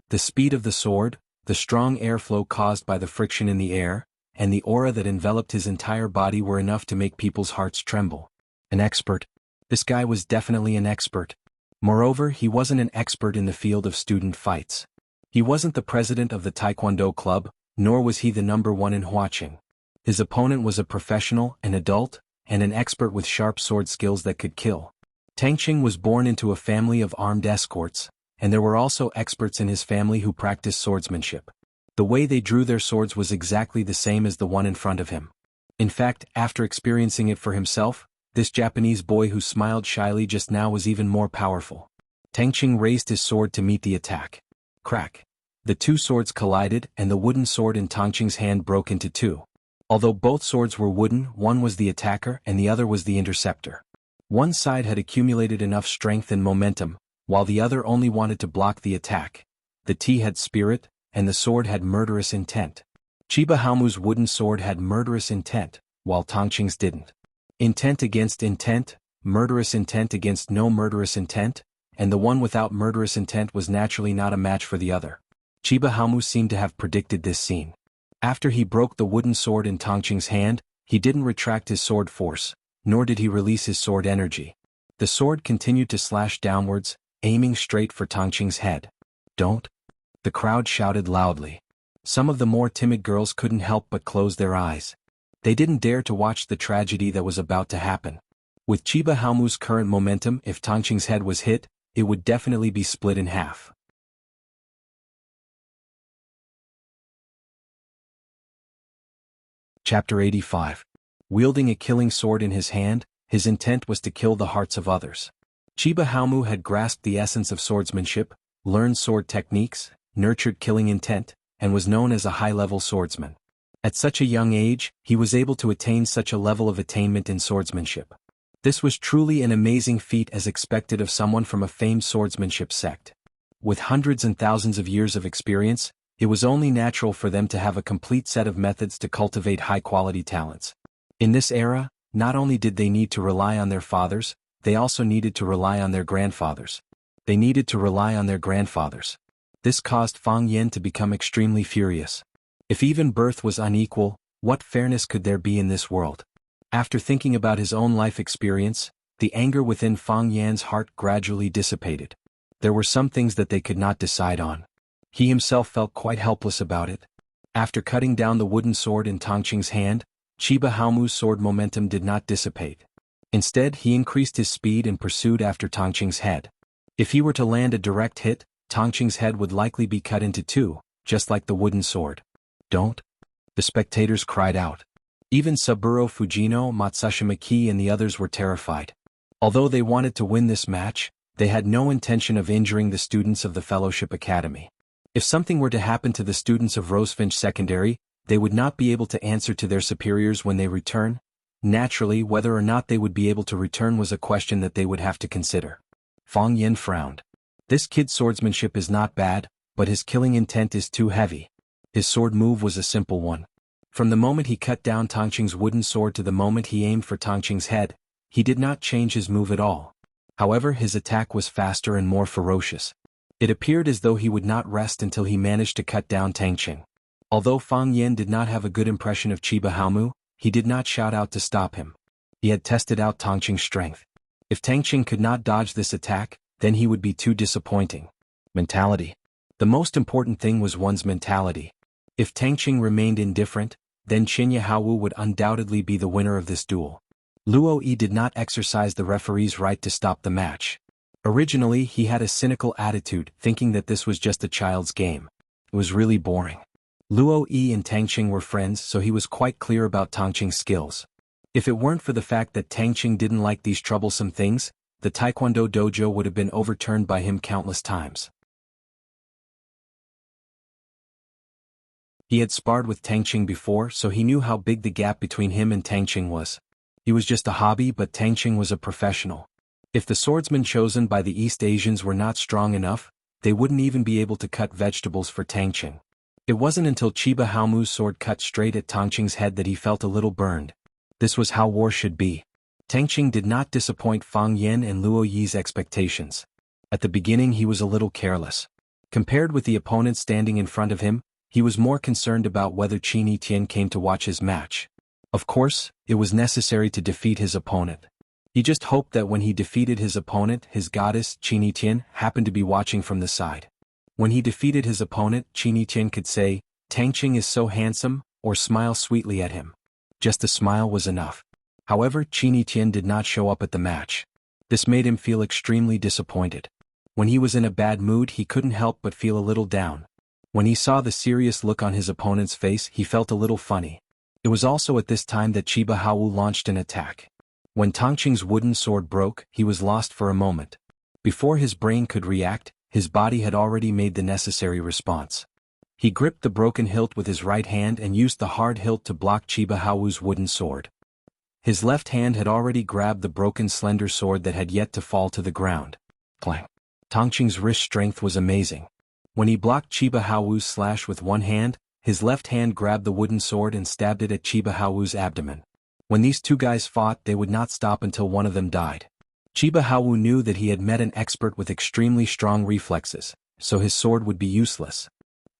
The speed of the sword, the strong airflow caused by the friction in the air, and the aura that enveloped his entire body were enough to make people's hearts tremble. An expert. This guy was definitely an expert. Moreover, he wasn't an expert in the field of student fights. He wasn't the president of the Taekwondo club, nor was he the #1 in Huaqing. His opponent was a professional, an adult, and an expert with sharp sword skills that could kill. Tangqing was born into a family of armed escorts, and there were also experts in his family who practiced swordsmanship. The way they drew their swords was exactly the same as the one in front of him. In fact, after experiencing it for himself, this Japanese boy who smiled shyly just now was even more powerful. Tangqing raised his sword to meet the attack. Crack. The 2 swords collided and the wooden sword in Tangqing's hand broke into 2. Although both swords were wooden, one was the attacker and the other was the interceptor. One side had accumulated enough strength and momentum, while the other only wanted to block the attack. The T had spirit, and the sword had murderous intent. Chiba Haomu's wooden sword had murderous intent, while Tangqing's didn't. Intent against intent, murderous intent against no murderous intent, and the one without murderous intent was naturally not a match for the other. Chiba Haomu seemed to have predicted this scene. After he broke the wooden sword in Tangqing's hand, he didn't retract his sword force, nor did he release his sword energy. The sword continued to slash downwards, aiming straight for Tangqing's head. "Don't!" The crowd shouted loudly. Some of the more timid girls couldn't help but close their eyes. They didn't dare to watch the tragedy that was about to happen. With Chiba Haomu's current momentum, if Tangqing's head was hit, it would definitely be split in half. Chapter 85. Wielding a killing sword in his hand, his intent was to kill the hearts of others. Chiba Haomu had grasped the essence of swordsmanship, learned sword techniques, nurtured killing intent, and was known as a high-level swordsman. At such a young age, he was able to attain such a level of attainment in swordsmanship. This was truly an amazing feat as expected of someone from a famed swordsmanship sect. With hundreds and thousands of years of experience, it was only natural for them to have a complete set of methods to cultivate high-quality talents. In this era, not only did they need to rely on their fathers, they also needed to rely on their grandfathers. They needed to rely on their grandfathers. This caused Fang Yen to become extremely furious. If even birth was unequal, what fairness could there be in this world? After thinking about his own life experience, the anger within Fang Yan's heart gradually dissipated. There were some things that they could not decide on. He himself felt quite helpless about it. After cutting down the wooden sword in Tangqing's hand, Chiba Haomu's sword momentum did not dissipate. Instead, he increased his speed and pursued after Tangqing's head. If he were to land a direct hit, Tangqing's head would likely be cut into 2, just like the wooden sword. "Don't!" the spectators cried out. Even Saburo Fujino, Matsushima and the others were terrified. Although they wanted to win this match, they had no intention of injuring the students of the Fellowship Academy. If something were to happen to the students of Rosefinch Secondary, they would not be able to answer to their superiors when they return. Naturally, whether or not they would be able to return was a question that they would have to consider. Fang Yen frowned. This kid's swordsmanship is not bad, but his killing intent is too heavy. His sword move was a simple one. From the moment he cut down Tongqing's wooden sword to the moment he aimed for Tongqing's head, he did not change his move at all. However, his attack was faster and more ferocious. It appeared as though he would not rest until he managed to cut down Tongqing. Although Fang Yan did not have a good impression of Chiba Haomu, he did not shout out to stop him. He had tested out Tongqing's strength. If Tongqing could not dodge this attack, then he would be too disappointing. Mentality. The most important thing was one's mentality. If Tongqing remained indifferent, then Qinya Haowu would undoubtedly be the winner of this duel. Luo Yi did not exercise the referee's right to stop the match. Originally, he had a cynical attitude, thinking that this was just a child's game. It was really boring. Luo Yi and Tongqing were friends, so he was quite clear about Tongqing's skills. If it weren't for the fact that Tongqing didn't like these troublesome things, the Taekwondo dojo would have been overturned by him countless times. He had sparred with Tongqing before, so he knew how big the gap between him and Tongqing was. He was just a hobby, but Tongqing was a professional. If the swordsmen chosen by the East Asians were not strong enough, they wouldn't even be able to cut vegetables for Tongqing. It wasn't until Chiba Haomu's sword cut straight at Tongqing's head that he felt a little burned. This was how war should be. Tongqing did not disappoint Fang Yan and Luo Yi's expectations. At the beginning he was a little careless. Compared with the opponent standing in front of him, he was more concerned about whether Qin Yitian came to watch his match. Of course, it was necessary to defeat his opponent. He just hoped that when he defeated his opponent, his goddess, Qin Yitian, happened to be watching from the side. When he defeated his opponent, Qin Yitian could say, "Tongqing is so handsome," or smile sweetly at him. Just a smile was enough. However, Qin Yitian did not show up at the match. This made him feel extremely disappointed. When he was in a bad mood, he couldn't help but feel a little down. When he saw the serious look on his opponent's face, he felt a little funny. It was also at this time that Chiba Haowu launched an attack. When Tongqing's wooden sword broke, he was lost for a moment. Before his brain could react, his body had already made the necessary response. He gripped the broken hilt with his right hand and used the hard hilt to block Chiba Haowu's wooden sword. His left hand had already grabbed the broken slender sword that had yet to fall to the ground. Clang. Tongqing's wrist strength was amazing. When he blocked Chiba Haowu's slash with one hand, his left hand grabbed the wooden sword and stabbed it at Chiba Haowu's abdomen. When these two guys fought, they would not stop until one of them died. Chiba Haowu knew that he had met an expert with extremely strong reflexes, so his sword would be useless.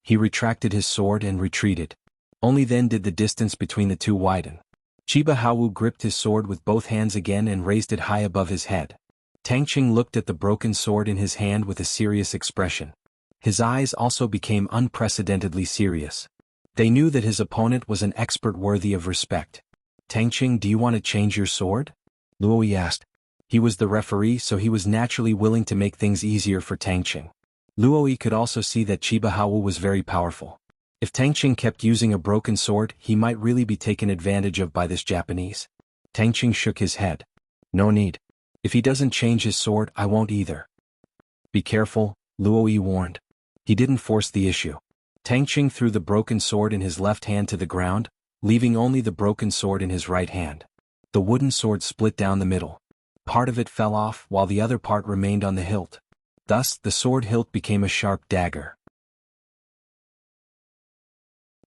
He retracted his sword and retreated. Only then did the distance between the two widen. Chiba Haowu gripped his sword with both hands again and raised it high above his head. Tongqing looked at the broken sword in his hand with a serious expression. His eyes also became unprecedentedly serious. They knew that his opponent was an expert worthy of respect. "Tongqing, do you want to change your sword?" Luo Yi asked. He was the referee, so he was naturally willing to make things easier for Tongqing. Luo Yi could also see that Chiba Haowu was very powerful. If Tongqing kept using a broken sword, he might really be taken advantage of by this Japanese. Tongqing shook his head. "No need. If he doesn't change his sword, I won't either." "Be careful," Luo Yi warned. He didn't force the issue. Tongqing threw the broken sword in his left hand to the ground, leaving only the broken sword in his right hand. The wooden sword split down the middle. Part of it fell off while the other part remained on the hilt. Thus, the sword hilt became a sharp dagger.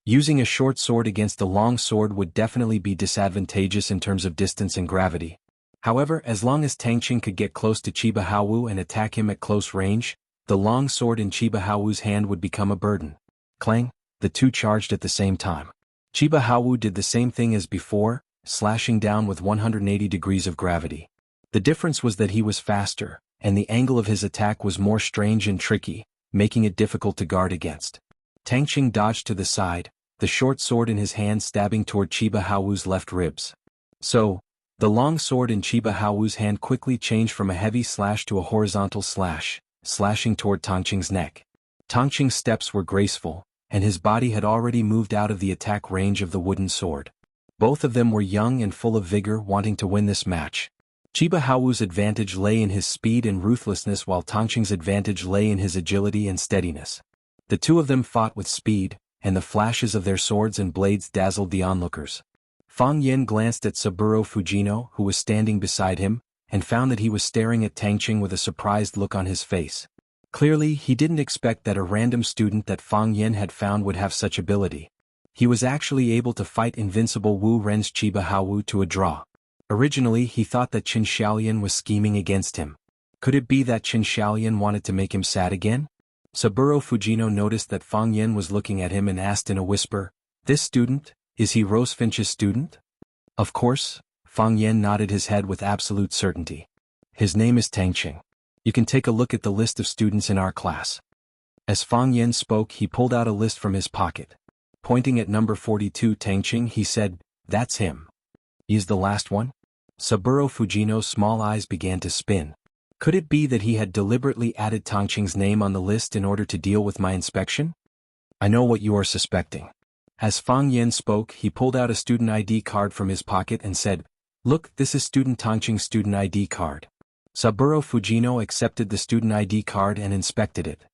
Using a short sword against a long sword would definitely be disadvantageous in terms of distance and gravity. However, as long as Tongqing could get close to Chiba Haowu and attack him at close range, the long sword in Chiba Haowu's hand would become a burden. Clang, the two charged at the same time. Chiba Haowu did the same thing as before, slashing down with 180 degrees of gravity. The difference was that he was faster, and the angle of his attack was more strange and tricky, making it difficult to guard against. Tongqing dodged to the side, the short sword in his hand stabbing toward Chiba Haowu's left ribs. So, the long sword in Chiba Haowu's hand quickly changed from a heavy slash to a horizontal slash, slashing toward Tongqing's neck. Tongqing's steps were graceful, and his body had already moved out of the attack range of the wooden sword. Both of them were young and full of vigor, wanting to win this match. Chiba Haowu's advantage lay in his speed and ruthlessness, while Tongqing's advantage lay in his agility and steadiness. The two of them fought with speed, and the flashes of their swords and blades dazzled the onlookers. Fang Yan glanced at Saburo Fujino, who was standing beside him, and found that he was staring at Tongqing with a surprised look on his face. Clearly, he didn't expect that a random student that Fang Yen had found would have such ability. He was actually able to fight invincible Wu Ren's Chiba Haowu to a draw. Originally, he thought that Qin Xiaolian was scheming against him. Could it be that Qin Xiaolian wanted to make him sad again? Saburo Fujino noticed that Fang Yen was looking at him and asked in a whisper, "This student, is he Rosefinch's student?" Of course, Fang Yen nodded his head with absolute certainty. His name is Tangqing. You can take a look at the list of students in our class. As Fang Yen spoke, he pulled out a list from his pocket. Pointing at number 42 Tangqing, he said, "That's him. He's the last one?" Saburo Fujino's small eyes began to spin. Could it be that he had deliberately added Tangqing's name on the list in order to deal with my inspection? I know what you are suspecting. As Fang Yen spoke, he pulled out a student ID card from his pocket and said, "Look, this is student Tangqing's student ID card." Saburo Fujino accepted the student ID card and inspected it.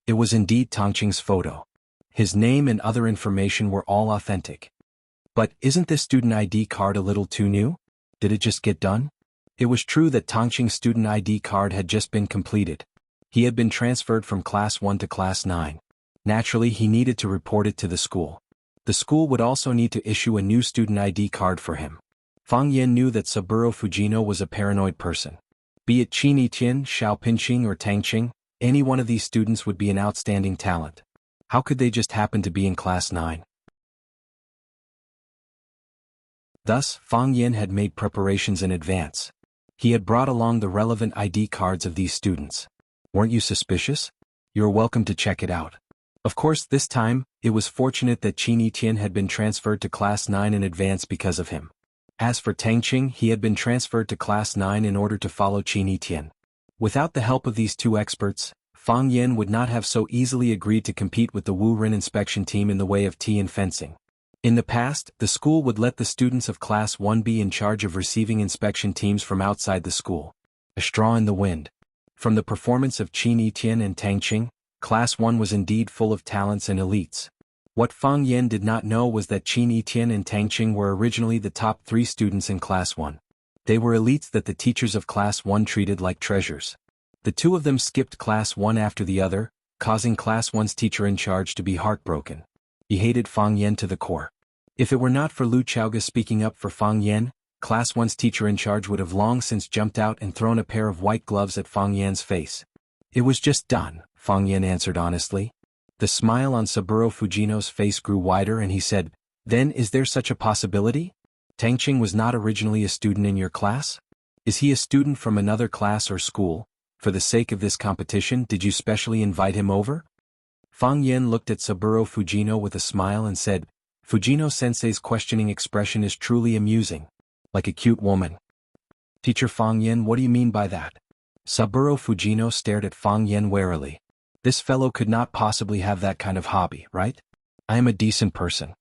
It was indeed Tangqing's photo. His name and other information were all authentic. But isn't this student ID card a little too new? Did it just get done? It was true that Tangqing's student ID card had just been completed. He had been transferred from Class 1 to Class 9. Naturally, he needed to report it to the school. The school would also need to issue a new student ID card for him. Fang Yen knew that Saburo Fujino was a paranoid person. Be it Qin Yiqian, Xiao Pinqing or Tangqing, any one of these students would be an outstanding talent. How could they just happen to be in Class 9? Thus, Fang Yen had made preparations in advance. He had brought along the relevant ID cards of these students. Weren't you suspicious? You're welcome to check it out. Of course, this time, it was fortunate that Qin Yiqian had been transferred to Class 9 in advance because of him. As for Tangqing, he had been transferred to Class 9 in order to follow Qin Yiqian. Without the help of these two experts, Fang Yen would not have so easily agreed to compete with the Wu Ren inspection team in the way of tea and fencing. In the past, the school would let the students of Class 1 be in charge of receiving inspection teams from outside the school. A straw in the wind. From the performance of Qin Yiqian and Tangqing, Class 1 was indeed full of talents and elites. What Fang Yen did not know was that Qin Yiqian and Tangqing were originally the top 3 students in Class 1. They were elites that the teachers of Class 1 treated like treasures. The two of them skipped Class 1 after the other, causing Class 1's teacher in charge to be heartbroken. He hated Fang Yen to the core. If it were not for Lu Chaoga speaking up for Fang Yen, Class 1's teacher in charge would have long since jumped out and thrown a pair of white gloves at Fang Yen's face. "It was just done," Fang Yen answered honestly. The smile on Saburo Fujino's face grew wider and he said, "Then is there such a possibility? Tangqing was not originally a student in your class? Is he a student from another class or school? For the sake of this competition, did you specially invite him over?" Fang Yen looked at Saburo Fujino with a smile and said, "Fujino-sensei's questioning expression is truly amusing. Like a cute woman." "Teacher Fang Yen, what do you mean by that?" Saburo Fujino stared at Fang Yen warily. "This fellow could not possibly have that kind of hobby, right? I am a decent person.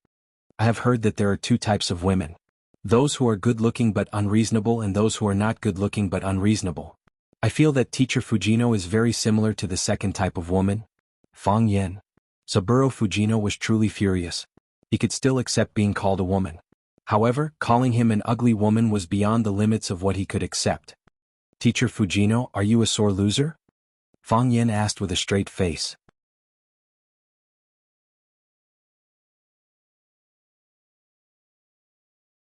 I have heard that there are 2 types of women. Those who are good-looking but unreasonable and those who are not good-looking but unreasonable. I feel that Teacher Fujino is very similar to the second type of woman." Fang Yen. Saburo Fujino was truly furious. He could still accept being called a woman. However, calling him an ugly woman was beyond the limits of what he could accept. "Teacher Fujino, are you a sore loser?" Fang Yen asked with a straight face.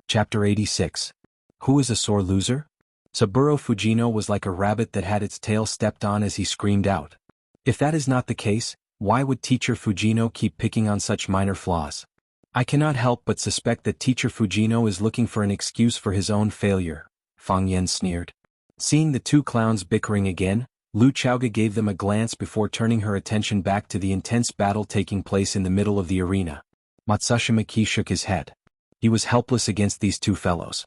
Chapter 86. Who is a sore loser? Saburo Fujino was like a rabbit that had its tail stepped on as he screamed out. If that is not the case, why would Teacher Fujino keep picking on such minor flaws? I cannot help but suspect that Teacher Fujino is looking for an excuse for his own failure, Fang Yen sneered. Seeing the 2 clowns bickering again, Lu Chaoga gave them a glance before turning her attention back to the intense battle taking place in the middle of the arena. Matsushima Ki shook his head. He was helpless against these 2 fellows.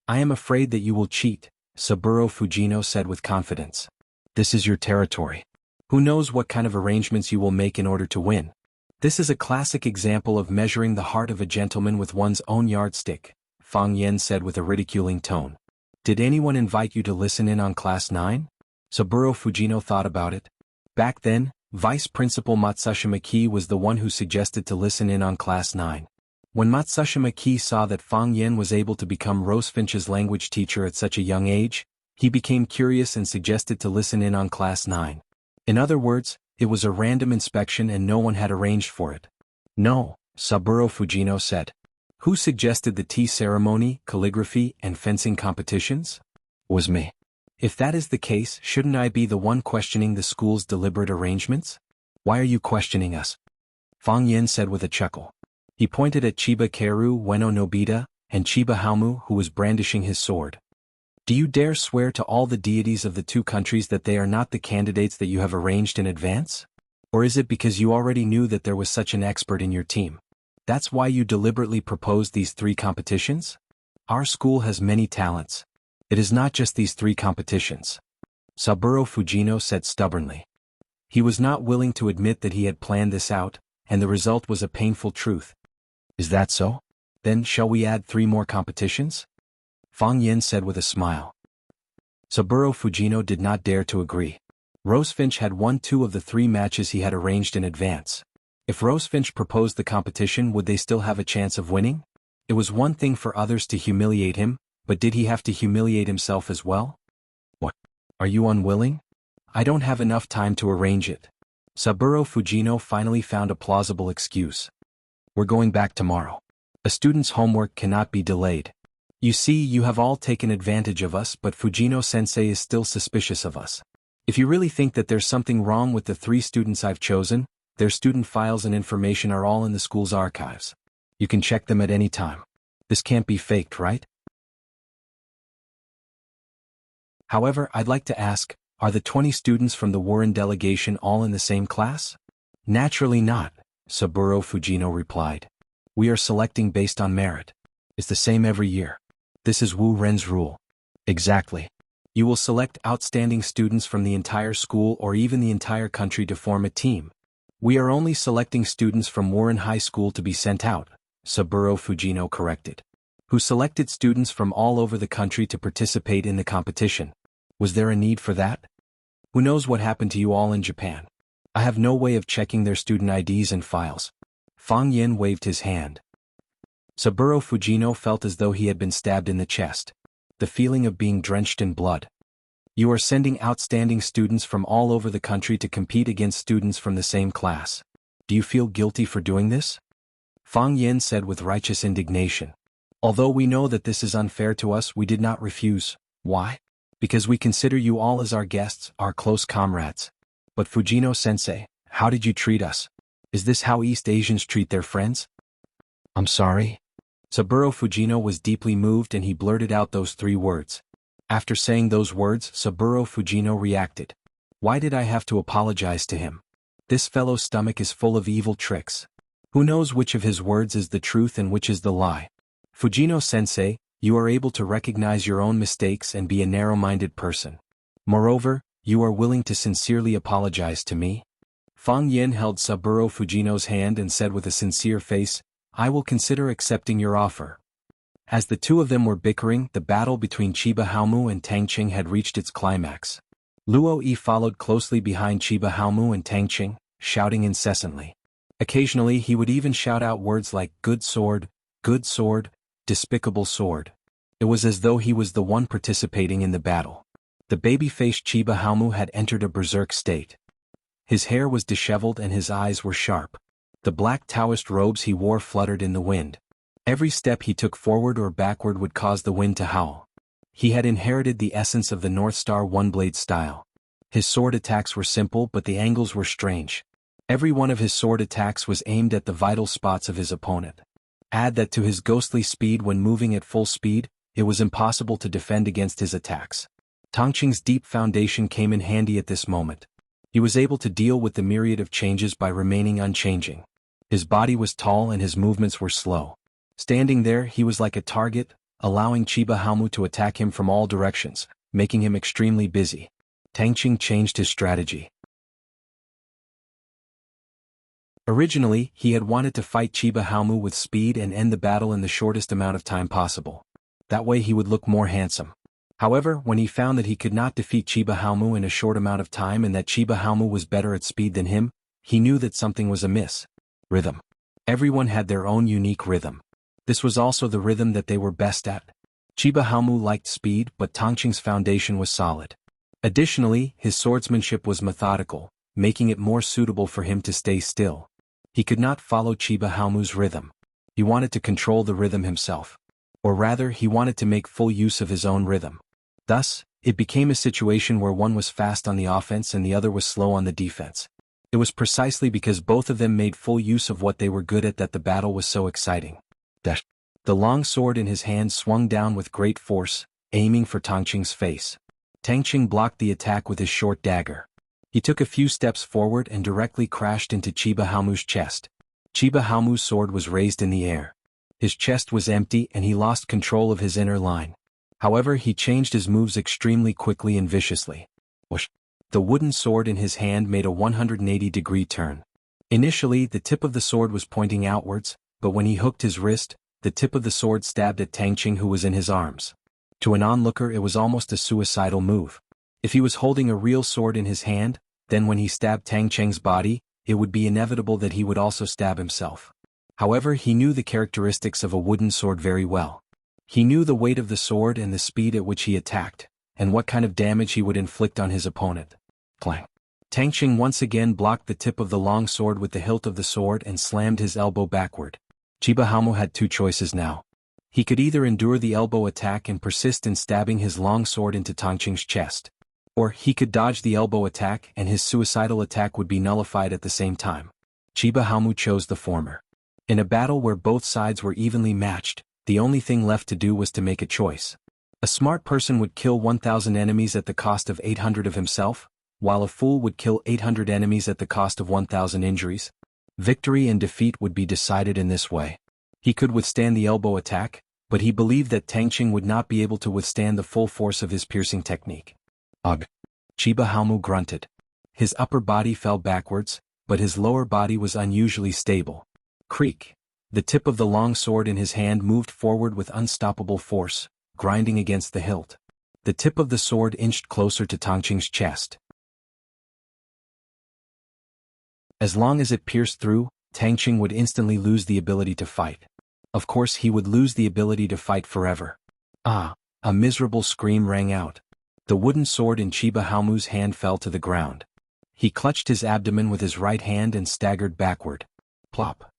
"I am afraid that you will cheat," Saburo Fujino said with confidence. "This is your territory. Who knows what kind of arrangements you will make in order to win? This is a classic example of measuring the heart of a gentleman with one's own yardstick," Fang Yen said with a ridiculing tone. "Did anyone invite you to listen in on Class 9? Saburo Fujino thought about it. Back then, Vice Principal Matsushima Ki was the one who suggested to listen in on Class 9. When Matsushima Ki saw that Fang Yen was able to become Rosefinch's language teacher at such a young age, he became curious and suggested to listen in on Class 9. In other words, it was a random inspection and no one had arranged for it. No, Saburo Fujino said. Who suggested the tea ceremony, calligraphy, and fencing competitions? Was me. If that is the case, shouldn't I be the one questioning the school's deliberate arrangements? Why are you questioning us? Fang Yin said with a chuckle. He pointed at Chiba Keru Ueno Nobita, and Chiba Haomu who was brandishing his sword. Do you dare swear to all the deities of the two countries that they are not the candidates that you have arranged in advance? Or is it because you already knew that there was such an expert in your team? That's why you deliberately proposed these 3 competitions? Our school has many talents. It is not just these 3 competitions. Saburo Fujino said stubbornly. He was not willing to admit that he had planned this out, and the result was a painful truth. Is that so? Then shall we add 3 more competitions? Fang Yin said with a smile. Saburo Fujino did not dare to agree. Rosefinch had won 2 of the 3 matches he had arranged in advance. If Rosefinch proposed the competition, would they still have a chance of winning? It was one thing for others to humiliate him, but did he have to humiliate himself as well? What? Are you unwilling? I don't have enough time to arrange it. Saburo Fujino finally found a plausible excuse. We're going back tomorrow. A student's homework cannot be delayed. You see, you have all taken advantage of us, but Fujino-sensei is still suspicious of us. If you really think that there's something wrong with the 3 students I've chosen, their student files and information are all in the school's archives. You can check them at any time. This can't be faked, right? However, I'd like to ask, are the 20 students from the Warren delegation all in the same class? Naturally not, Saburo Fujino replied. We are selecting based on merit. It's the same every year. This is Wu Ren's rule. Exactly. You will select outstanding students from the entire school or even the entire country to form a team. We are only selecting students from Warren High School to be sent out, Saburo Fujino corrected. Who selected students from all over the country to participate in the competition. Was there a need for that? Who knows what happened to you all in Japan? I have no way of checking their student IDs and files. Fang Yin waved his hand. Saburo Fujino felt as though he had been stabbed in the chest. The feeling of being drenched in blood. You are sending outstanding students from all over the country to compete against students from the same class. Do you feel guilty for doing this? Fang Yin said with righteous indignation. Although we know that this is unfair to us, we did not refuse. Why? Because we consider you all as our guests, our close comrades. But Fujino-sensei, how did you treat us? Is this how East Asians treat their friends? I'm sorry. Saburo Fujino was deeply moved and he blurted out those 3 words. After saying those words, Saburo Fujino reacted. Why did I have to apologize to him? This fellow's stomach is full of evil tricks. Who knows which of his words is the truth and which is the lie? Fujino-sensei, you are able to recognize your own mistakes and be a narrow-minded person. Moreover, you are willing to sincerely apologize to me? Fang Yin held Saburo Fujino's hand and said with a sincere face, I will consider accepting your offer. As the 2 of them were bickering, the battle between Chiba Haomu and Tang Qing had reached its climax. Luo Yi followed closely behind Chiba Haomu and Tang Qing, shouting incessantly. Occasionally he would even shout out words like good sword, despicable sword. It was as though he was the one participating in the battle. The baby-faced Chiba Haomu had entered a berserk state. His hair was disheveled and his eyes were sharp. The black Taoist robes he wore fluttered in the wind. Every step he took forward or backward would cause the wind to howl. He had inherited the essence of the North Star one-blade style. His sword attacks were simple but the angles were strange. Every one of his sword attacks was aimed at the vital spots of his opponent. Add that to his ghostly speed when moving at full speed, it was impossible to defend against his attacks. Tang Qing's deep foundation came in handy at this moment. He was able to deal with the myriad of changes by remaining unchanging. His body was tall and his movements were slow. Standing there, he was like a target, allowing Chiba Haomu to attack him from all directions, making him extremely busy. Tang Qing changed his strategy. Originally, he had wanted to fight Chiba Haomu with speed and end the battle in the shortest amount of time possible. That way he would look more handsome. However, when he found that he could not defeat Chiba Haomu in a short amount of time and that Chiba Haomu was better at speed than him, he knew that something was amiss. Rhythm. Everyone had their own unique rhythm. This was also the rhythm that they were best at. Chiba Haomu liked speed, but Tang Qing's foundation was solid. Additionally, his swordsmanship was methodical, making it more suitable for him to stay still. He could not follow Chiba Haomu's rhythm. He wanted to control the rhythm himself. Or rather, he wanted to make full use of his own rhythm. Thus, it became a situation where one was fast on the offense and the other was slow on the defense. It was precisely because both of them made full use of what they were good at that the battle was so exciting. The long sword in his hand swung down with great force, aiming for Tangqing's face. Tangqing blocked the attack with his short dagger. He took a few steps forward and directly crashed into Chiba Haomu's chest. Chiba Haomu's sword was raised in the air. His chest was empty and he lost control of his inner line. However, he changed his moves extremely quickly and viciously. Whoosh! The wooden sword in his hand made a 180-degree turn. Initially, the tip of the sword was pointing outwards, but when he hooked his wrist, the tip of the sword stabbed at Tangqing, who was in his arms. To an onlooker, it was almost a suicidal move. If he was holding a real sword in his hand, then when he stabbed Tangqing's body, it would be inevitable that he would also stab himself. However, he knew the characteristics of a wooden sword very well. He knew the weight of the sword and the speed at which he attacked, and what kind of damage he would inflict on his opponent. Clang! Tangqing once again blocked the tip of the long sword with the hilt of the sword and slammed his elbow backward. Chiba Haomu had two choices now. He could either endure the elbow attack and persist in stabbing his long sword into Tangqing's chest, or he could dodge the elbow attack and his suicidal attack would be nullified at the same time. Chiba Haomu chose the former. In a battle where both sides were evenly matched, the only thing left to do was to make a choice. A smart person would kill 1,000 enemies at the cost of 800 of himself, while a fool would kill 800 enemies at the cost of 1,000 injuries. Victory and defeat would be decided in this way. He could withstand the elbow attack, but he believed that Tangqing would not be able to withstand the full force of his piercing technique. Ugh! Chiba Haomu grunted. His upper body fell backwards, but his lower body was unusually stable. Creak! The tip of the long sword in his hand moved forward with unstoppable force, grinding against the hilt. The tip of the sword inched closer to Tangqing's chest. As long as it pierced through, Tangqing would instantly lose the ability to fight. Of course, he would lose the ability to fight forever. Ah! A miserable scream rang out. The wooden sword in Chiba Haomu's hand fell to the ground. He clutched his abdomen with his right hand and staggered backward. Plop!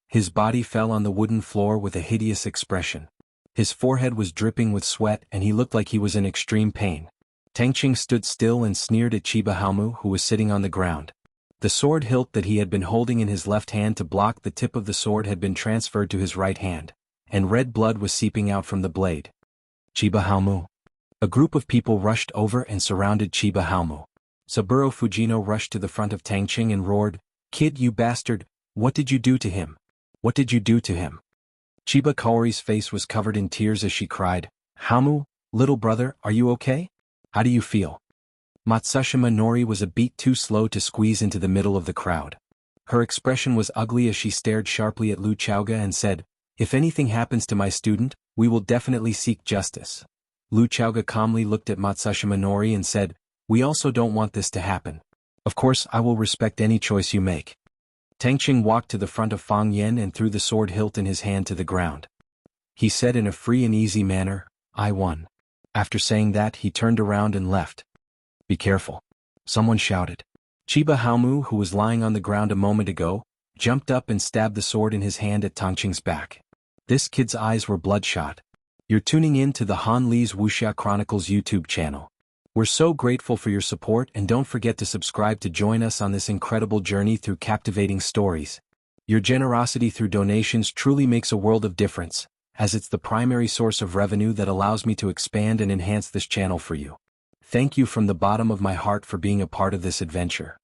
His body fell on the wooden floor with a hideous expression. His forehead was dripping with sweat and he looked like he was in extreme pain. Tangqing stood still and sneered at Chiba Haomu, who was sitting on the ground. The sword hilt that he had been holding in his left hand to block the tip of the sword had been transferred to his right hand, and red blood was seeping out from the blade. Chiba Haomu. A group of people rushed over and surrounded Chiba Haomu. Saburo Fujino rushed to the front of Tangqing and roared, "Kid, you bastard, what did you do to him? What did you do to him?" Chiba Kaori's face was covered in tears as she cried, "Haomu, little brother, are you okay? How do you feel?" Matsushima Nori was a beat too slow to squeeze into the middle of the crowd. Her expression was ugly as she stared sharply at Lu Chaoga and said, "If anything happens to my student, we will definitely seek justice." Lu Chaoga calmly looked at Matsushima Nori and said, "We also don't want this to happen. Of course, I will respect any choice you make." Tangqing walked to the front of Fang Yen and threw the sword hilt in his hand to the ground. He said in a free and easy manner, "I won." After saying that, he turned around and left. "Be careful," someone shouted. Chiba Haomu, who was lying on the ground a moment ago, jumped up and stabbed the sword in his hand at Tangqing's back. This kid's eyes were bloodshot. You're tuning in to the Han Li's Wuxia Chronicles YouTube channel. We're so grateful for your support and don't forget to subscribe to join us on this incredible journey through captivating stories. Your generosity through donations truly makes a world of difference, as it's the primary source of revenue that allows me to expand and enhance this channel for you. Thank you from the bottom of my heart for being a part of this adventure.